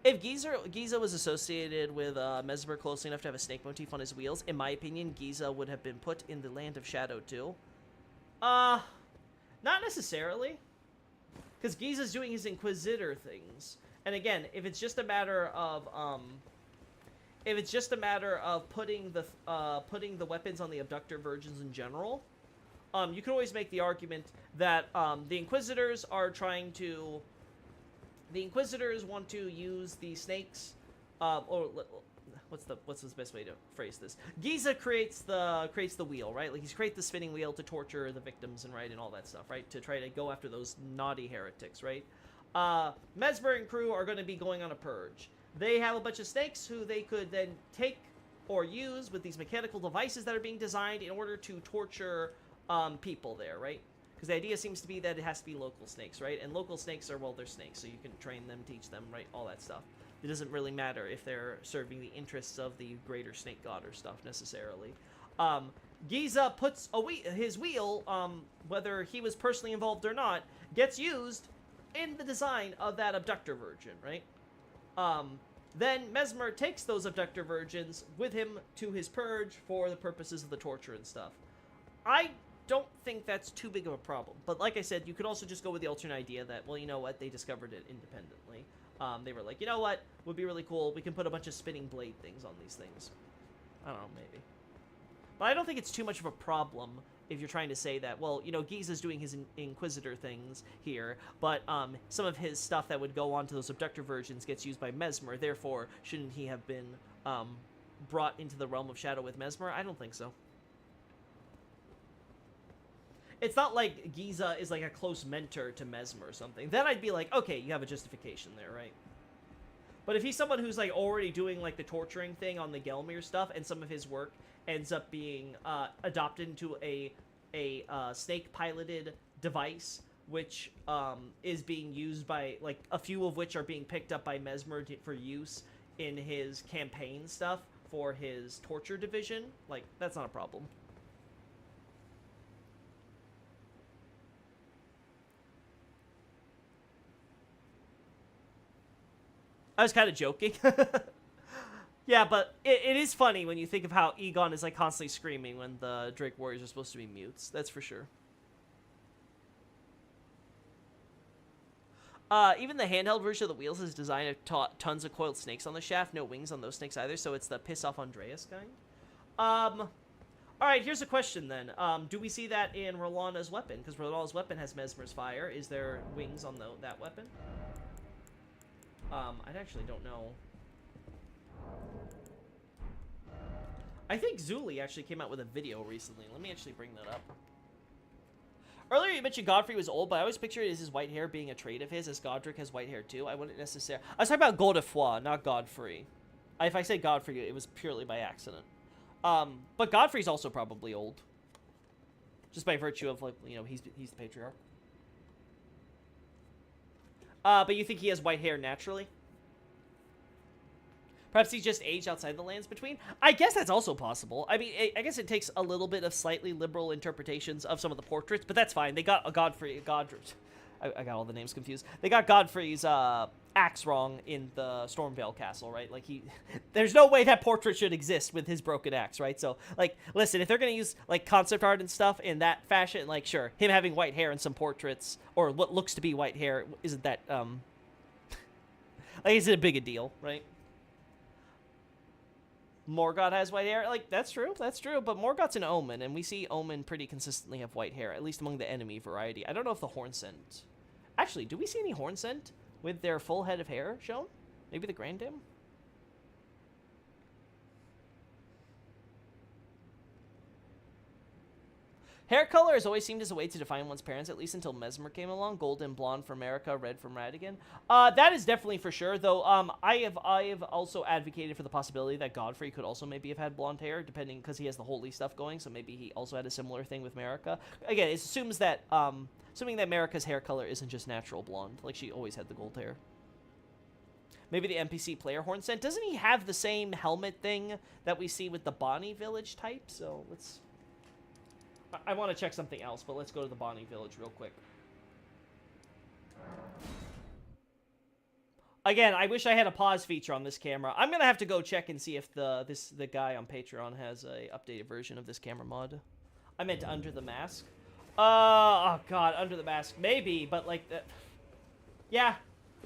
If Giza was associated with Mesmer closely enough to have a snake motif on his wheels, in my opinion, Giza would have been put in the Land of Shadow, too. Not necessarily. Because Giza's doing his Inquisitor things. And again, if it's just a matter of putting the weapons on the Abductor Virgins in general, you can always make the argument that the Inquisitors want to use the snakes, or what's the best way to phrase this? Giza creates the wheel, right? Like, he's created the spinning wheel to torture the victims and all that stuff, right? To try to go after those naughty heretics, right? Mesmer and crew are going to be going on a purge. They have a bunch of snakes who they could then take or use with these mechanical devices that are being designed in order to torture people there, right? Because the idea seems to be that it has to be local snakes, right? And local snakes are, well, they're snakes, so you can train them, teach them, right? All that stuff. It doesn't really matter if they're serving the interests of the greater snake god or stuff, necessarily. Giza puts his wheel, whether he was personally involved or not, gets used in the design of that Abductor Virgin, right? Then Mesmer takes those Abductor Virgins with him to his purge for the purposes of the torture and stuff. I don't think that's too big of a problem. But like I said, you could also just go with the alternate idea that, well, you know what, they discovered it independently. They were like, you know what, would be really cool, we can put a bunch of spinning blade things on these things. I don't know, maybe. But I don't think it's too much of a problem if you're trying to say that, well, you know, Giza's doing his Inquisitor things here, but some of his stuff that would go on to those Abductor Virgins gets used by Mesmer, therefore, shouldn't he have been brought into the realm of Shadow with Mesmer? I don't think so. It's not like Giza is like a close mentor to Mesmer or something. Then I'd be like, okay, you have a justification there, right? But if he's someone who's like already doing like the torturing thing on the Gelmir stuff, and some of his work ends up being adopted into a snake-piloted device, which is being used by, like, a few of which are being picked up by Mesmer for use in his campaign stuff for his torture division, like, that's not a problem. I was kind of joking. Yeah, but it is funny when you think of how Egon is like constantly screaming when the Drake Warriors are supposed to be mutes. That's for sure. Even the handheld version of the wheels is designed to tons of coiled snakes on the shaft. No wings on those snakes either, so it's the piss off Andreas kind. Alright, here's a question then. Do we see that in Rolana's weapon? Because Rolana's weapon has Mesmer's fire. Is there wings on that weapon? I actually don't know. I think Zuli actually came out with a video recently. Let me actually bring that up. Earlier you mentioned Godfrey was old, but I always pictured it as his white hair being a trait of his, as Godric has white hair too. I wouldn't necessarily... I was talking about Godefroy, not Godfrey. If I say Godfrey, it was purely by accident. But Godfrey's also probably old. Just by virtue of, like, you know, he's the patriarch. But you think he has white hair naturally? Perhaps he's just aged outside the lands between? I guess that's also possible. I mean, I guess it takes a little bit of slightly liberal interpretations of some of the portraits, but that's fine. They got a Godfrey... I got all the names confused. They got Godfrey's axe wrong in the Stormveil Castle, right? Like, there's no way that portrait should exist with his broken axe, right? So, like, listen, if they're gonna use, like, concept art and stuff in that fashion, like, sure, him having white hair in some portraits, or what looks to be white hair, isn't that, like, is it a big a deal, right? Morgoth has white hair. Like, that's true, but Morgoth's an Omen, and we see Omen pretty consistently have white hair, at least among the enemy variety. I don't know if the Hornsent... Actually, do we see any Hornsent with their full head of hair shown? Maybe the Grandam? Hair color has always seemed as a way to define one's parents, at least until Mesmer came along. Golden blonde from America, red from Radigan. That is definitely for sure, though. I have also advocated for the possibility that Godfrey could also maybe have had blonde hair, depending, because he has the holy stuff going, so maybe he also had a similar thing with Marika. Again, it assumes that, assuming that Marika's hair color isn't just natural blonde, like she always had the gold hair. Maybe the NPC player Hornsent. Doesn't he have the same helmet thing that we see with the Bonnie Village type? So, let's... I want to check something else, but let's go to the Bonnie Village real quick. Again, I wish I had a pause feature on this camera. I'm gonna have to go check and see if the guy on Patreon has a updated version of this camera mod. I meant Under the Mask. Oh god, Under the Mask. Maybe, but like that. Yeah,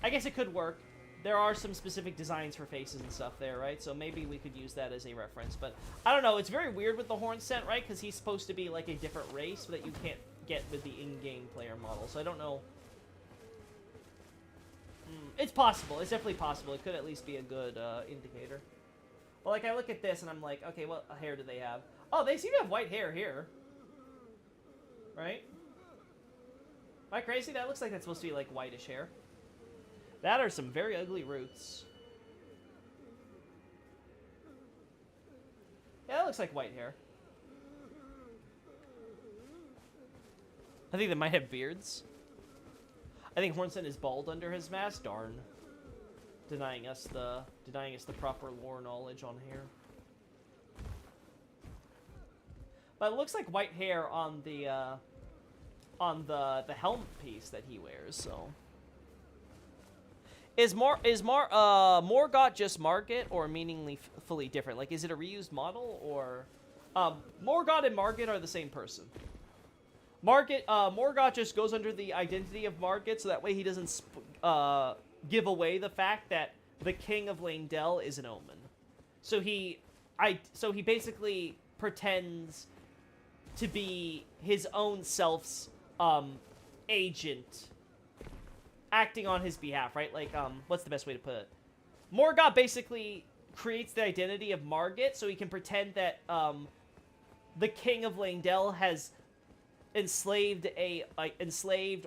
I guess it could work. There are some specific designs for faces and stuff there, right? So maybe we could use that as a reference. But I don't know. It's very weird with the Hornsent, right? Because he's supposed to be like a different race that you can't get with the in-game player model. So I don't know. It's possible. It's definitely possible. It could at least be a good indicator. Well, like I look at this and I'm like, okay, what hair do they have? Oh, they seem to have white hair here. Right? Am I crazy? That looks like that's supposed to be like whitish hair. That are some very ugly roots. Yeah, that looks like white hair. I think they might have beards. I think Hornsent is bald under his mask. Darn. Denying us the proper lore knowledge on hair. But it looks like white hair on the helm piece that he wears, so. Is Morgoth just Margit or meaningfully different? Like, is it a reused model or... Morgoth and Margit are the same person. Morgoth just goes under the identity of Margit, so that way he doesn't give away the fact that the King of Leyndell is an Omen. So he basically pretends to be his own self's agent, acting on his behalf, right? Like, what's the best way to put it? Morgoth basically creates the identity of Margit so he can pretend that the King of Leyndell has enslaved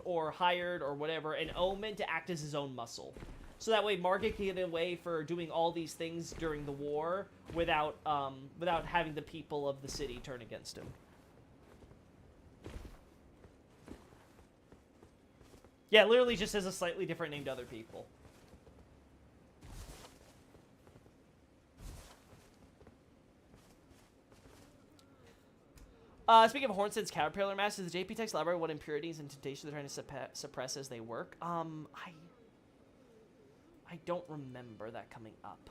or hired or whatever an Omen to act as his own muscle. So that way Margit can get away for doing all these things during the war without having the people of the city turn against him. Yeah, literally just has a slightly different name to other people. Speaking of Hornsent's Caterpillar Mask, is the JP text elaborate what impurities and temptations they're trying to suppress as they work? I don't remember that coming up.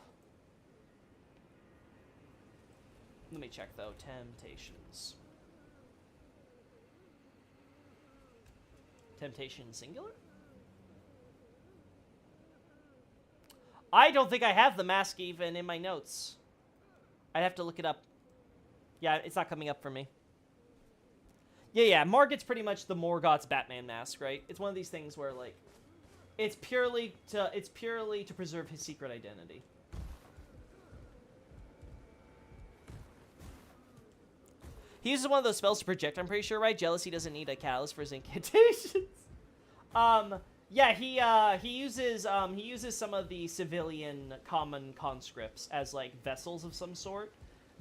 Let me check, though. Temptations. Temptation singular? I don't think I have the mask even in my notes. I'd have to look it up. Yeah, it's not coming up for me. Yeah, Margit's pretty much the Morgoth's Batman mask, right? It's one of these things where, like, it's purely to preserve his secret identity. He uses one of those spells to project, I'm pretty sure, right? Jealousy doesn't need a catalyst for his incantations. Yeah, he uses some of the civilian common conscripts as, like, vessels of some sort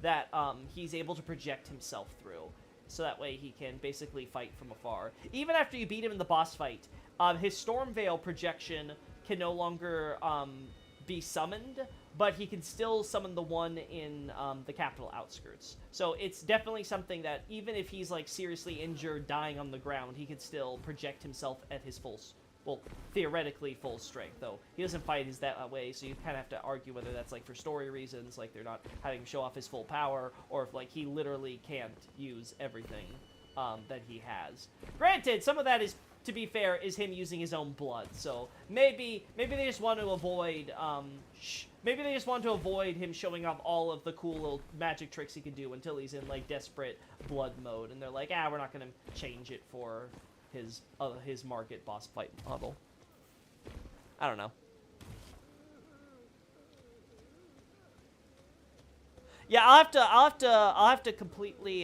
that, he's able to project himself through. So that way he can basically fight from afar. Even after you beat him in the boss fight, his Stormveil projection can no longer, be summoned, but he can still summon the one in the capital outskirts. So it's definitely something that even if he's like seriously injured, dying on the ground, he can still project himself at his well, theoretically full strength, though he doesn't fight his that way, so you kind of have to argue whether that's like for story reasons, like they're not having him show off his full power, or if like he literally can't use everything that he has. Granted, some of that is, to be fair, is him using his own blood. So maybe they just want to avoid him showing off all of the cool little magic tricks he can do until he's in like desperate blood mode, and they're like, we're not gonna change it for his market boss fight model. I don't know. Yeah, I'll have to completely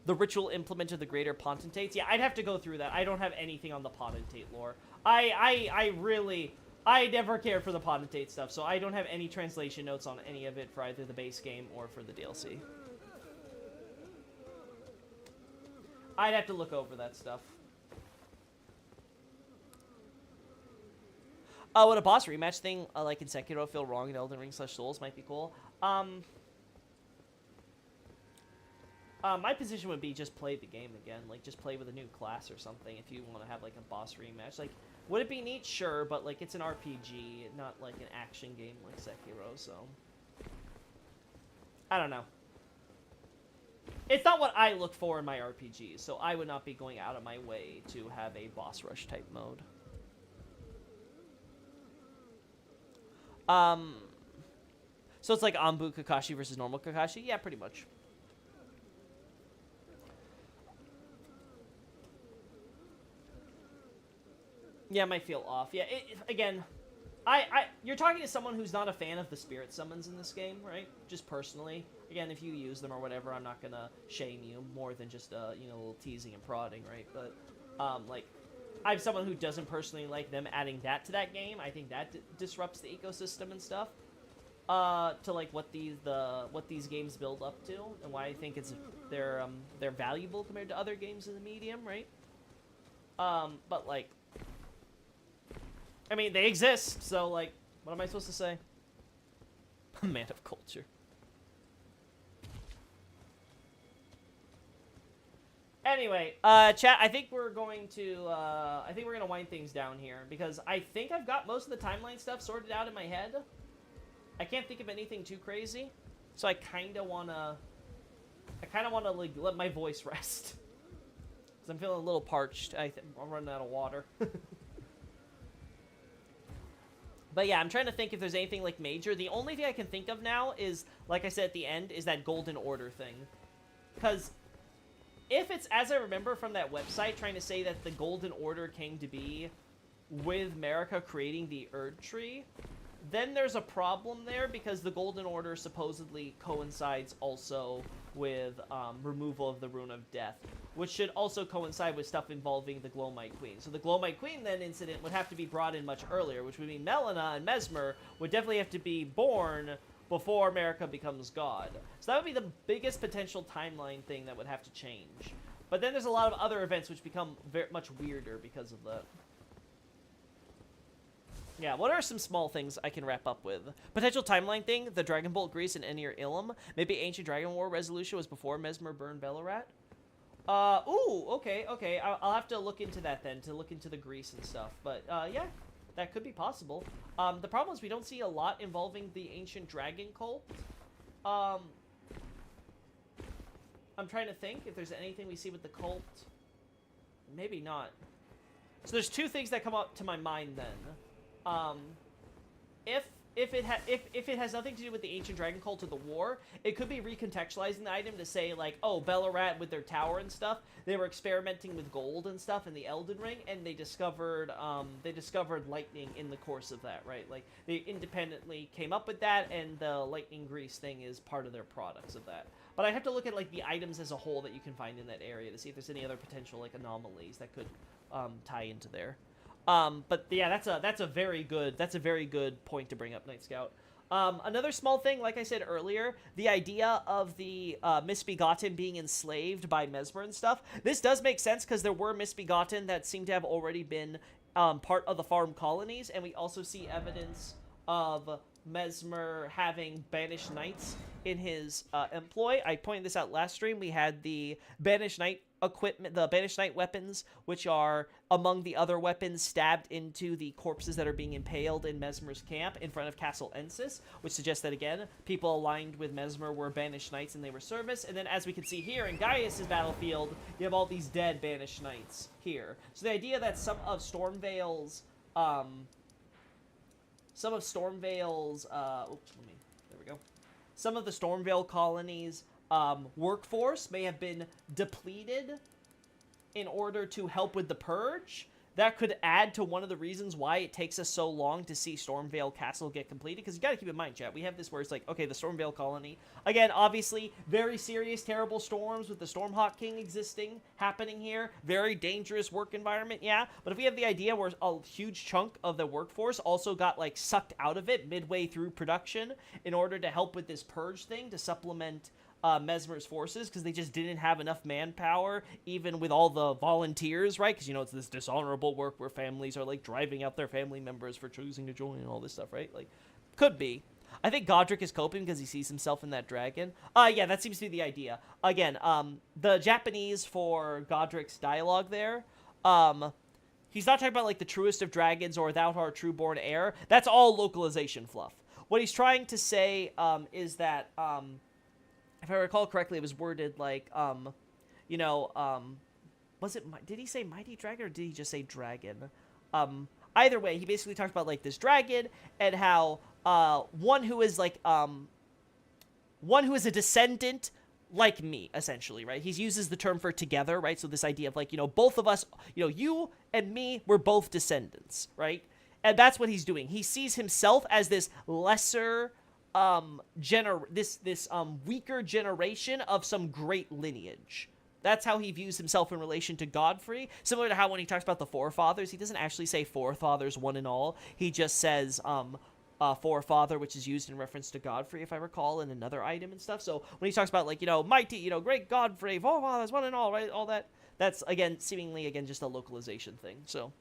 the ritual implement of the greater potentates. Yeah, I'd have to go through that. I don't have anything on the potentate lore. I never cared for the potentate stuff, so I don't have any translation notes on any of it for either the base game or for the DLC. I'd have to look over that stuff. Would a boss rematch thing, like in Sekiro, feel wrong in Elden Ring / Souls might be cool? My position would be just play the game again. Like, just play with a new class or something if you want to have, like, a boss rematch. Like, would it be neat? Sure, but, like, it's an RPG, not, like, an action game like Sekiro, so... I don't know. It's not what I look for in my RPGs, so I would not be going out of my way to have a boss rush type mode. So it's like Anbu Kakashi versus normal Kakashi? Yeah, pretty much. Yeah, it might feel off. Yeah, again, you're talking to someone who's not a fan of the spirit summons in this game, right? Just personally. Again, if you use them or whatever, I'm not gonna shame you more than just, you know, a little teasing and prodding, right? But, like, I'm someone who doesn't personally like them adding that to that game. I think that disrupts the ecosystem and stuff. To like what these games build up to, and why I think they're valuable compared to other games in the medium, right? But like, I mean, they exist, so like, what am I supposed to say? Man of culture. Anyway, chat, I think we're going to wind things down here, because I think I've got most of the timeline stuff sorted out in my head. I can't think of anything too crazy, so I kind of wanna like let my voice rest, because I'm feeling a little parched. I'm running out of water. But yeah, I'm trying to think if there's anything like major. The only thing I can think of now is, like I said at the end, is that Golden Order thing, because if it's as I remember from that website trying to say that the Golden Order came to be with Marika creating the Erd Tree, then there's a problem there, because the Golden Order supposedly coincides also with removal of the Rune of Death, which should also coincide with stuff involving the Glowmite Queen. So the Glowmite Queen then incident would have to be brought in much earlier, which would mean Melina and Mesmer would definitely have to be born before Marika becomes God. So that would be the biggest potential timeline thing that would have to change. But then there's a lot of other events which become much weirder because of that. Yeah, what are some small things I can wrap up with? Potential timeline thing, the Dragon Bolt Grease and Enir Ilum. Maybe Ancient Dragon War resolution was before Mesmer burned Belorat. Ooh, okay. I'll have to look into that then, to look into the Grease and stuff. But, yeah, that could be possible. The problem is we don't see a lot involving the Ancient Dragon Cult. I'm trying to think if there's anything we see with the cult. Maybe not. So there's two things that come up to my mind then. If it has nothing to do with the Ancient Dragon Cult or the war, it could be recontextualizing the item to say, like, oh, Belorat with their tower and stuff, they were experimenting with gold and stuff in the Elden Ring, and they discovered lightning in the course of that, right? Like, they independently came up with that, and the lightning grease thing is part of their products of that. But But I have to look at, like, the items as a whole that you can find in that area to see if there's any other potential, like, anomalies that could tie into there. But yeah, that's a very good point to bring up, Night Scout. Another small thing, like I said earlier, the idea of the Misbegotten being enslaved by Mesmer and stuff. This does make sense because there were Misbegotten that seem to have already been part of the farm colonies, and we also see evidence of Mesmer having banished knights in his employ. I pointed this out last stream. We had the banished knight equipment, the banished knight weapons, which are among the other weapons stabbed into the corpses that are being impaled in Mesmer's camp in front of Castle Ensis, which suggests that, again, people aligned with Mesmer were banished knights and they were service. And then, as we can see here in Gaius' battlefield, you have all these dead banished knights here. So the idea that some of Stormveil's some of the Stormveil colonies' workforce may have been depleted in order to help with the purge. That could add to one of the reasons why it takes us so long to see Stormveil Castle get completed. Because you gotta keep in mind, chat, we have this where it's like, okay, the Stormveil colony. Again, obviously, very serious, terrible storms with the Stormhawk King happening here. Very dangerous work environment, yeah. But if we have the idea where a huge chunk of the workforce also got, like, sucked out of it midway through production in order to help with this purge thing, to supplement Mesmer's forces, because they just didn't have enough manpower, even with all the volunteers, right? Because, you know, it's this dishonorable work where families are, like, driving out their family members for choosing to join and all this stuff, right? Like, could be. I think Godric is coping because he sees himself in that dragon. Yeah, that seems to be the idea. Again, the Japanese for Godric's dialogue there, he's not talking about, like, the truest of dragons or thou art true-born heir. That's all localization fluff. What he's trying to say, is that, if I recall correctly, it was worded like, you know, was it, did he say mighty dragon or did he just say dragon? Either way, he basically talked about, like, this dragon and how, one who is, like, one who is a descendant like me, essentially, right? He uses the term for together, right? So this idea of, like, you know, both of us, you know, you and me, we're both descendants, right? And that's what he's doing. He sees himself as this lesser, weaker generation of some great lineage. That's how he views himself in relation to Godfrey. Similar to how when he talks about the forefathers, he doesn't actually say forefathers one and all. He just says, forefather, which is used in reference to Godfrey, if I recall, in another item and stuff. So when he talks about, like, you know, mighty, you know, great Godfrey, forefathers, one and all, right, all that, that's, again, seemingly, again, just a localization thing. So,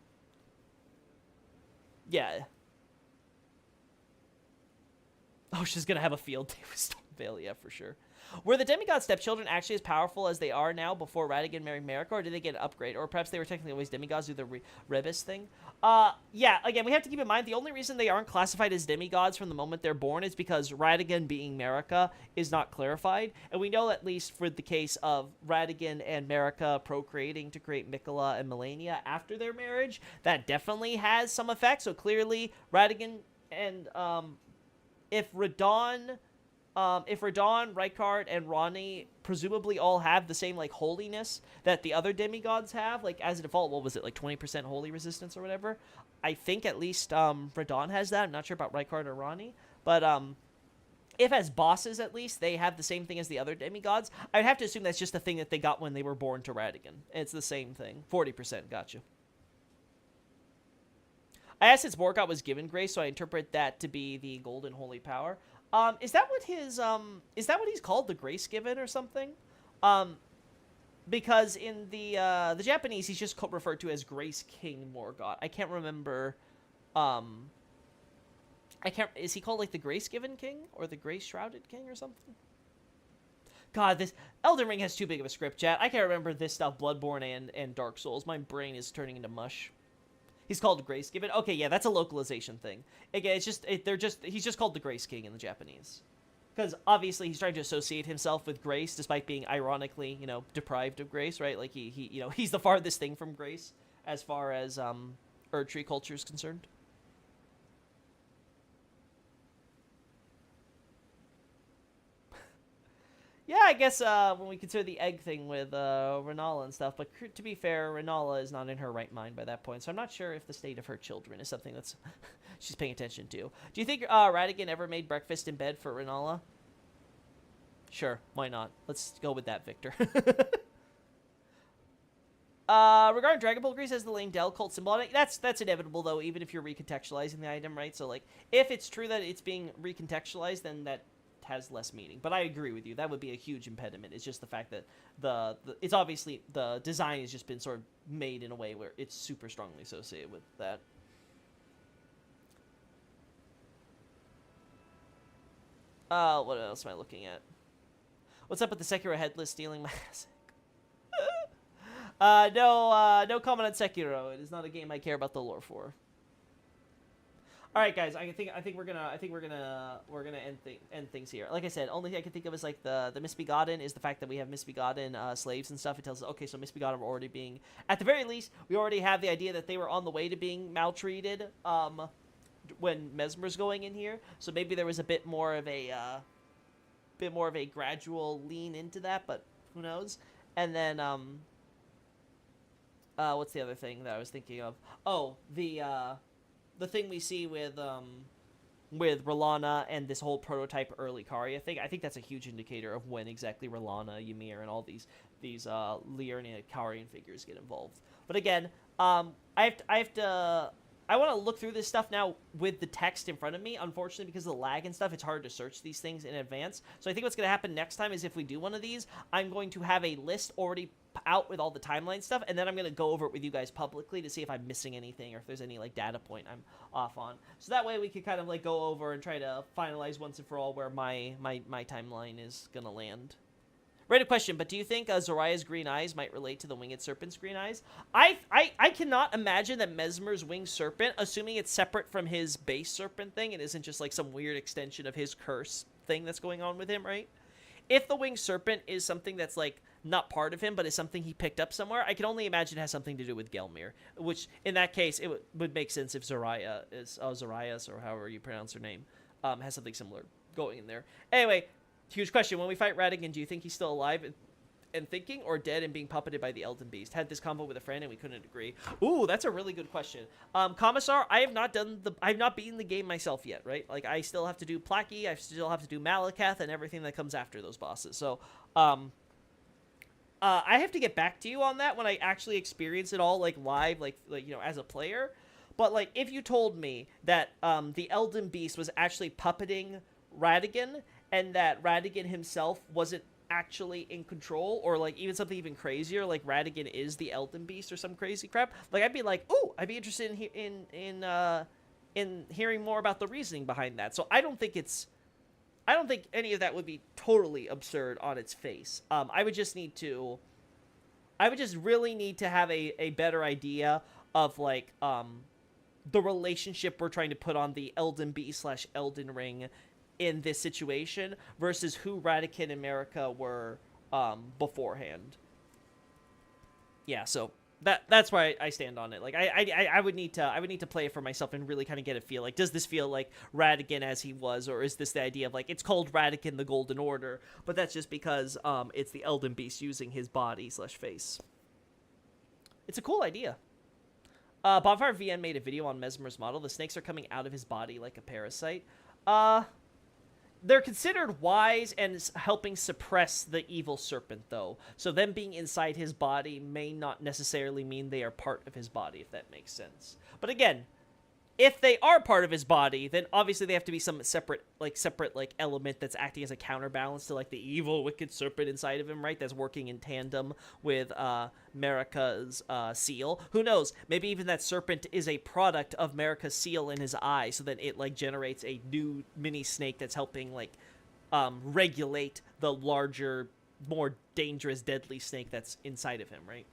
yeah. Oh, she's gonna have a field day with Stormveil, yeah, for sure. Were the demigod stepchildren actually as powerful as they are now before Radagon married Marika, or did they get an upgrade? Or perhaps they were technically always demigods through the Rebus thing? Yeah, again, we have to keep in mind, the only reason they aren't classified as demigods from the moment they're born is because Radagon being Marika is not clarified. And we know, at least for the case of Radagon and Marika procreating to create Miquella and Malenia after their marriage, that definitely has some effect. So clearly, Radagon and, if Radon, Rykard, and Ranni presumably all have the same, like, holiness that the other demigods have, like, as a default, what was it, like, 20% holy resistance or whatever? I think at least, Radon has that. I'm not sure about Rykard or Ranni. But, if as bosses, at least, they have the same thing as the other demigods, I'd have to assume that's just the thing that they got when they were born to Radagon. It's the same thing. 40%, gotcha. I asked since Morgott was given grace, so I interpret that to be the golden holy power. Is that what he's called, the grace given or something? Because in the Japanese, he's just referred to as Grace King Morgott. I can't remember, is he called, like, the Grace Given King? Or the Grace Shrouded King or something? God, this Elden Ring has too big of a script, chat. I can't remember this stuff, Bloodborne and Dark Souls. My brain is turning into mush. He's called Grace Given. Okay, yeah, that's a localization thing. Again, it's just he's just called the Grace King in the Japanese, because obviously he's trying to associate himself with grace, despite being ironically, you know, deprived of grace, right? Like he you know, he's the farthest thing from grace as far as Erdtree culture is concerned. Yeah, I guess when we consider the egg thing with Rennala and stuff, but to be fair, Rennala is not in her right mind by that point, so I'm not sure if the state of her children is something that's she's paying attention to. Do you think Radagon ever made breakfast in bed for Rennala? Sure, why not? Let's go with that, Victor. Regarding Dragon Ball Grease as the Langdell cult symbol, that's inevitable, though, even if you're recontextualizing the item, right? So, like, if it's true that it's being recontextualized, then that has less meaning. But I agree with you. That would be a huge impediment. It's just the fact that it's obviously, the design has just been sort of made in a way where it's super strongly associated with that. What else am I looking at? What's up with the Sekiro headless stealing mask? No comment on Sekiro. It is not a game I care about the lore for. All right, guys. I think we're gonna end things here. Like I said, only thing I can think of is like the misbegotten is the fact that we have misbegotten slaves and stuff. It tells us, okay, so misbegotten are already being, at the very least, we already have the idea that they were on the way to being maltreated when Messmer's going in here. So maybe there was a bit more of a gradual lean into that, but who knows? And then what's the other thing that I was thinking of? Oh, the thing we see with R'Lana and this whole prototype early Kari. I think that's a huge indicator of when exactly R'Lana, Ymir, and all these Liurnia Karian figures get involved. But again, I want to look through this stuff now with the text in front of me. Unfortunately, because of the lag and stuff, it's hard to search these things in advance. So I think what's going to happen next time is if we do one of these, I'm going to have a list already out with all the timeline stuff, and then I'm going to go over it with you guys publicly to see if I'm missing anything or if there's any, like, data point I'm off on. So that way we can kind of, like, go over and try to finalize once and for all where my timeline is going to land. Random question, but do you think Zoraya's green eyes might relate to the winged serpent's green eyes? I cannot imagine that Messmer's winged serpent, assuming it's separate from his base serpent thing, it isn't just like some weird extension of his curse thing that's going on with him, right? If the winged serpent is something that's like not part of him, but is something he picked up somewhere, I can only imagine it has something to do with Gelmir, which in that case, it would make sense if Zoraya is, Zorayas, or however you pronounce her name, has something similar going in there. Anyway, huge question. When we fight Ratigan, do you think he's still alive and thinking, or dead and being puppeted by the Elden Beast? Had this combo with a friend and we couldn't agree. Ooh, that's a really good question. Commissar, I have not beaten the game myself yet, right? Like, I still have to do Placky, I still have to do Malakath and everything that comes after those bosses. So, I have to get back to you on that when I actually experience it all, like, live, like you know, as a player. But, like, if you told me that, the Elden Beast was actually puppeting Ratigan, and that Ratigan himself wasn't actually in control, or like even something even crazier, like Ratigan is the Elden Beast or some crazy crap, like I'd be like, ooh, I'd be interested in hearing more about the reasoning behind that. So I don't think any of that would be totally absurd on its face. I would just really need to have a better idea of like the relationship we're trying to put on the Elden Beast / Elden Ring in this situation versus who Ratigan and Marika were beforehand. Yeah, so that's why I stand on it. Like I would need to play it for myself and really kind of get a feel. Like, does this feel like Ratigan as he was, or is this the idea of like it's called Ratigan the Golden Order, but that's just because it's the Elden Beast using his body / face. It's a cool idea. Bonfire VN made a video on Messmer's model. The snakes are coming out of his body like a parasite. They're considered wise and helping suppress the evil serpent, though. So them being inside his body may not necessarily mean they are part of his body, if that makes sense. But again, if they are part of his body, then obviously they have to be some separate element that's acting as a counterbalance to like the evil, wicked serpent inside of him, right? That's working in tandem with Marika's seal. Who knows? Maybe even that serpent is a product of Marika's seal in his eye, so that it like generates a new mini snake that's helping like regulate the larger, more dangerous, deadly snake that's inside of him, right?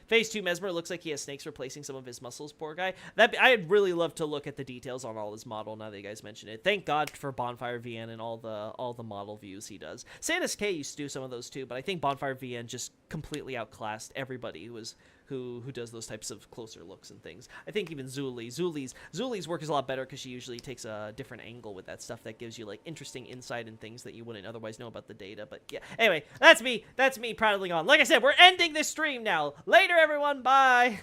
Phase 2 Messmer looks like he has snakes replacing some of his muscles, poor guy. I'd really love to look at the details on all his model now that you guys mention it. Thank God for Bonfire VN and all the model views he does. Sanus K used to do some of those too, but I think Bonfire VN just completely outclassed everybody who does those types of closer looks and things. I think even Zuli's work is a lot better because she usually takes a different angle with that stuff that gives you like interesting insight and things that you wouldn't otherwise know about the data. But yeah, anyway, that's me prattling on. Like I said, we're ending this stream now. Later, everyone. Bye.